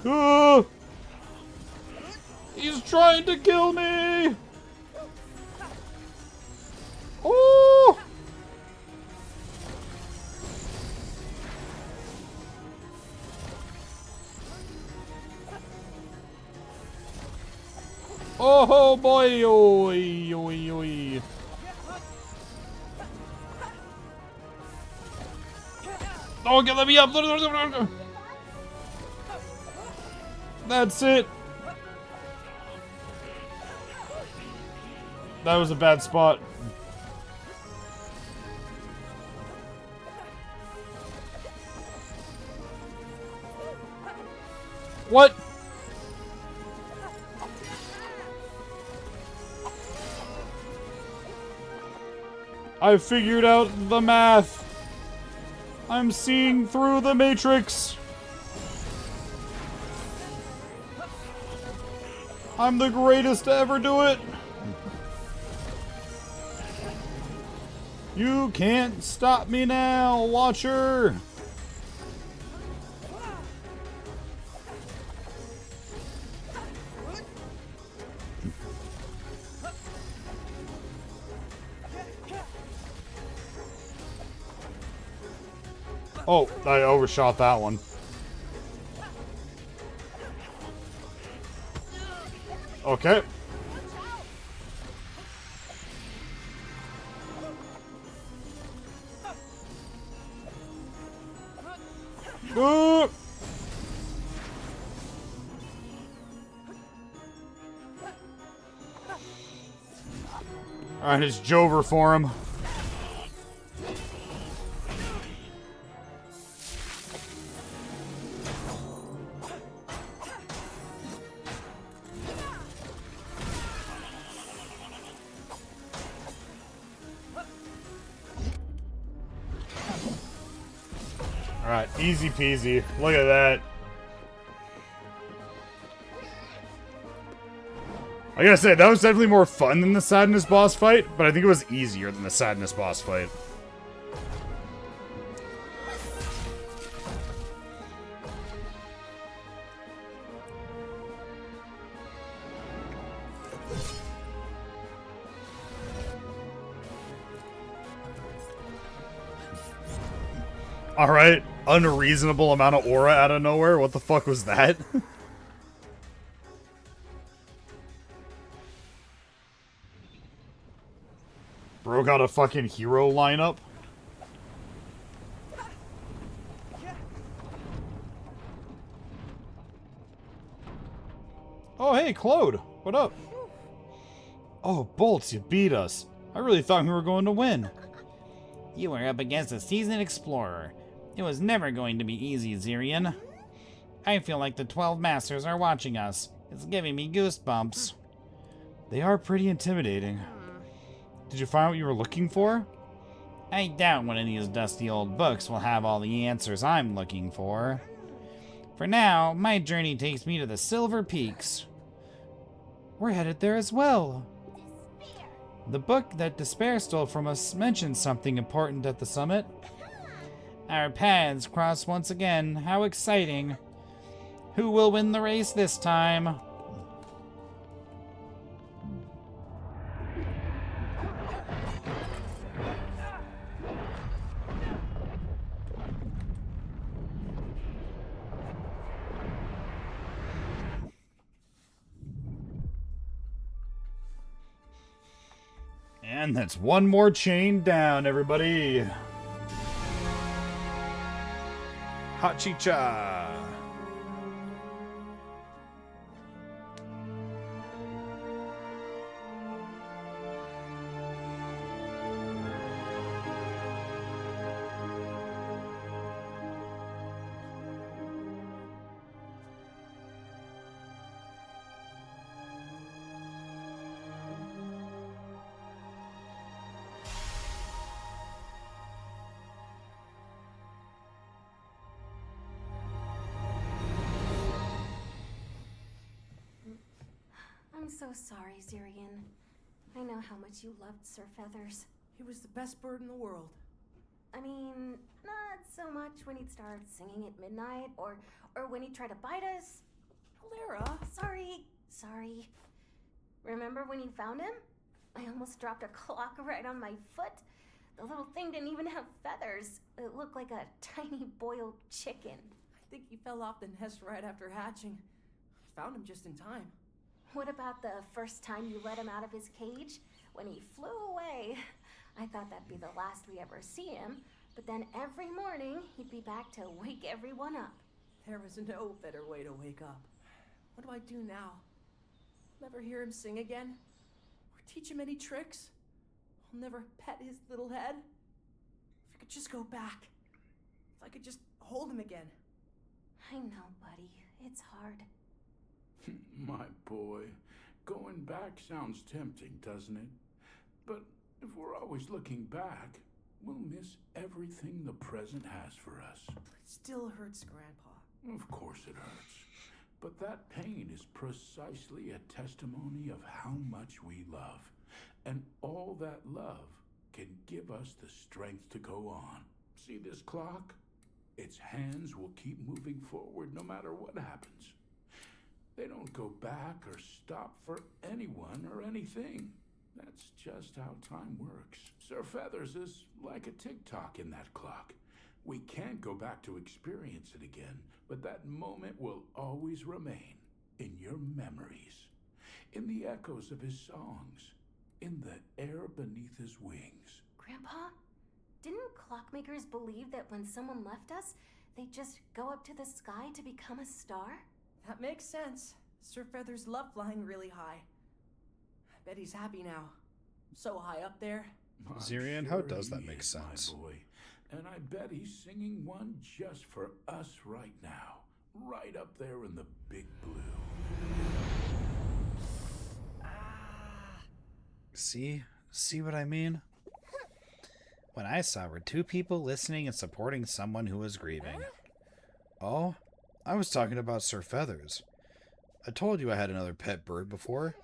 Speaker 1: Ah! He's trying to kill me! Oh! Oh boy! Oi, oi, oi. Oh, get let me up! That's it. That was a bad spot. What? I figured out the math. I'm seeing through the matrix. I'm the greatest to ever do it. You can't stop me now, Watcher. Oh, I overshot that one. Okay. Alright, it's Jover for him. Alright, easy peasy. Look at that. I gotta say, that was definitely more fun than the Sadness boss fight, but I think it was easier than the Sadness boss fight. Alright, unreasonable amount of aura out of nowhere. What the fuck was that? Bro got a fucking hero lineup. Oh, hey, Claude. What up? Oh, Bolts, you beat us. I really thought we were going to win.
Speaker 3: You were up against a seasoned explorer. It was never going to be easy, Zirian. I feel like the 12 Masters are watching us. It's giving me goosebumps.
Speaker 1: They are pretty intimidating. Did you find what you were looking for?
Speaker 3: I doubt one of these dusty old books will have all the answers I'm looking for. For now, my journey takes me to the Silver Peaks.
Speaker 1: We're headed there as well.
Speaker 3: The book that Despair stole from us mentioned something important at the summit. Our paths cross once again. How exciting. Who will win the race this time?
Speaker 1: And that's one more chain down, everybody. Hachicha.
Speaker 6: I'm so sorry, Zirian. I know how much you loved Sir Feathers.
Speaker 4: He was the best bird in the world.
Speaker 6: I mean, not so much when he'd start singing at midnight, or when he tried to bite us.
Speaker 4: Lara.
Speaker 6: Sorry. Remember when you found him? I almost dropped a clock right on my foot. The little thing didn't even have feathers. It looked like a tiny boiled chicken.
Speaker 4: I think he fell off the nest right after hatching. I found him just in time.
Speaker 6: What about the first time you let him out of his cage? When he flew away. I thought that'd be the last we ever see him, but then every morning he'd be back to wake everyone up.
Speaker 4: There was no better way to wake up. What do I do now? Never hear him sing again? Or teach him any tricks? I'll never pet his little head? If I could just go back. If I could just hold him again.
Speaker 6: I know, buddy. It's hard.
Speaker 7: My boy, going back sounds tempting, doesn't it? But if we're always looking back, we'll miss everything the present has for us.
Speaker 4: It still hurts, Grandpa.
Speaker 7: Of course it hurts. But that pain is precisely a testimony of how much we love. And all that love can give us the strength to go on. See this clock? Its hands will keep moving forward no matter what happens. They don't go back or stop for anyone or anything. That's just how time works. Sir Feathers is like a tick-tock in that clock. We can't go back to experience it again, but that moment will always remain in your memories, in the echoes of his songs, in the air beneath his wings.
Speaker 6: Grandpa, didn't clockmakers believe that when someone left us, they'd just go up to the sky to become a star?
Speaker 4: That makes sense. Sir Feathers loved flying really high. I bet he's happy now. So high up there.
Speaker 7: I'm
Speaker 1: Zirian, how
Speaker 7: sure
Speaker 1: does that
Speaker 7: he
Speaker 1: make
Speaker 7: is, my
Speaker 1: sense?
Speaker 7: boy. And I bet he's singing one just for us right now. Right up there in the big blue.
Speaker 1: See what I mean?
Speaker 3: What I saw were two people listening and supporting someone who was grieving.
Speaker 1: Oh? I was talking about Sir Feathers. I told you I had another pet bird before.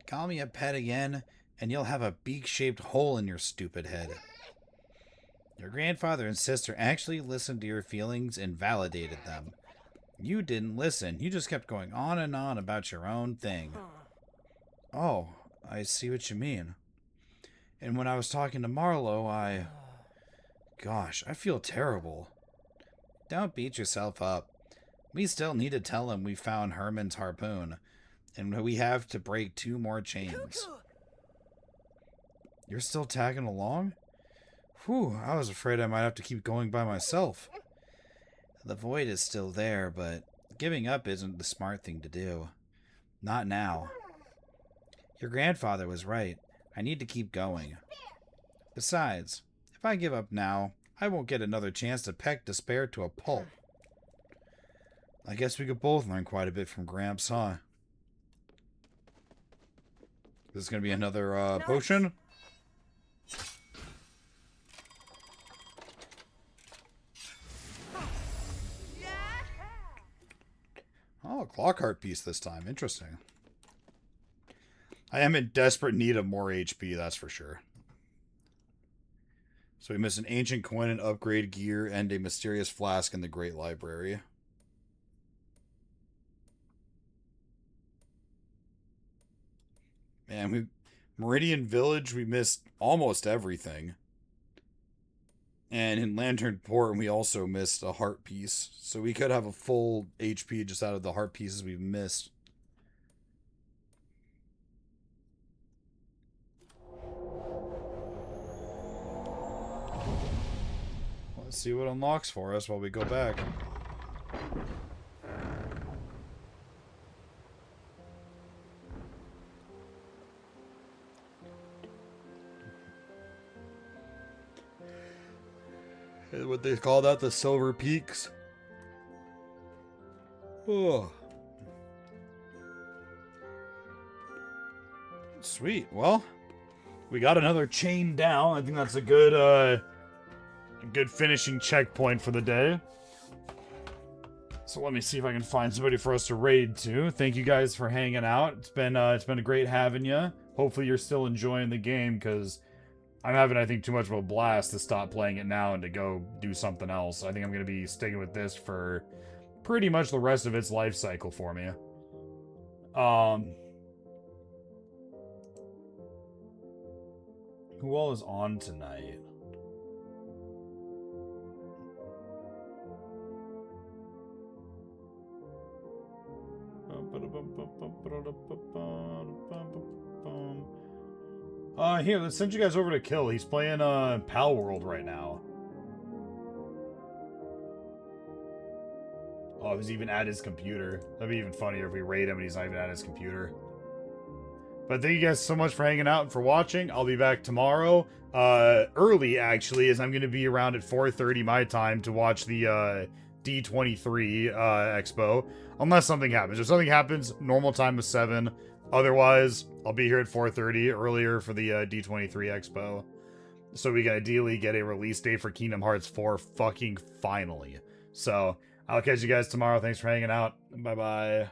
Speaker 3: Call me a pet again, and you'll have a beak-shaped hole in your stupid head. Your grandfather and sister actually listened to your feelings and validated them. You didn't listen. You just kept going on and on about your own thing.
Speaker 1: Oh, I see what you mean. And when I was talking to Marlowe, Gosh, I feel terrible.
Speaker 3: Don't beat yourself up. We still need to tell him we found Herman's harpoon, and we have to break 2 more chains.
Speaker 1: You're still tagging along? Whew, I was afraid I might have to keep going by myself.
Speaker 3: The void is still there, but giving up isn't the smart thing to do. Not now. Your grandfather was right. I need to keep going. Besides, if I give up now, I won't get another chance to peck despair to a pulp.
Speaker 1: I guess we could both learn quite a bit from Gramps, huh? This is going to be another potion? Oh, a clock heart piece this time. Interesting. I am in desperate need of more HP, that's for sure. So we missed an ancient coin, an upgrade gear, and a mysterious flask in the Great Library. Man, Meridian Village, we missed almost everything. And in Lantern Port, we also missed a heart piece. So we could have a full HP just out of the heart pieces we've missed. Let's see what unlocks for us while we go back. What they call that, the Silver Peaks. Oh. Sweet. Well, we got another chain down. I think that's a good finishing checkpoint for the day. So let me see if I can find somebody for us to raid to. Thank you guys for hanging out. It's been a great having you. Hopefully you're still enjoying the game, because I'm having, I think, too much of a blast to stop playing it now and to go do something else. I think I'm going to be sticking with this for pretty much the rest of its life cycle for me. Who all is on tonight? Here, let's send you guys over to Kill. He's playing Pal World right now. Oh, he's even at his computer. That'd be even funnier if we raid him and he's not even at his computer. But thank you guys so much for hanging out and for watching. I'll be back tomorrow. Early, actually, as I'm going to be around at 4:30 my time to watch the D23 Expo. Unless something happens. If something happens, normal time is 7. Otherwise, I'll be here at 4:30 earlier for the D23 Expo. So we can ideally get a release date for Kingdom Hearts 4 fucking finally. So, I'll catch you guys tomorrow. Thanks for hanging out. Bye-bye.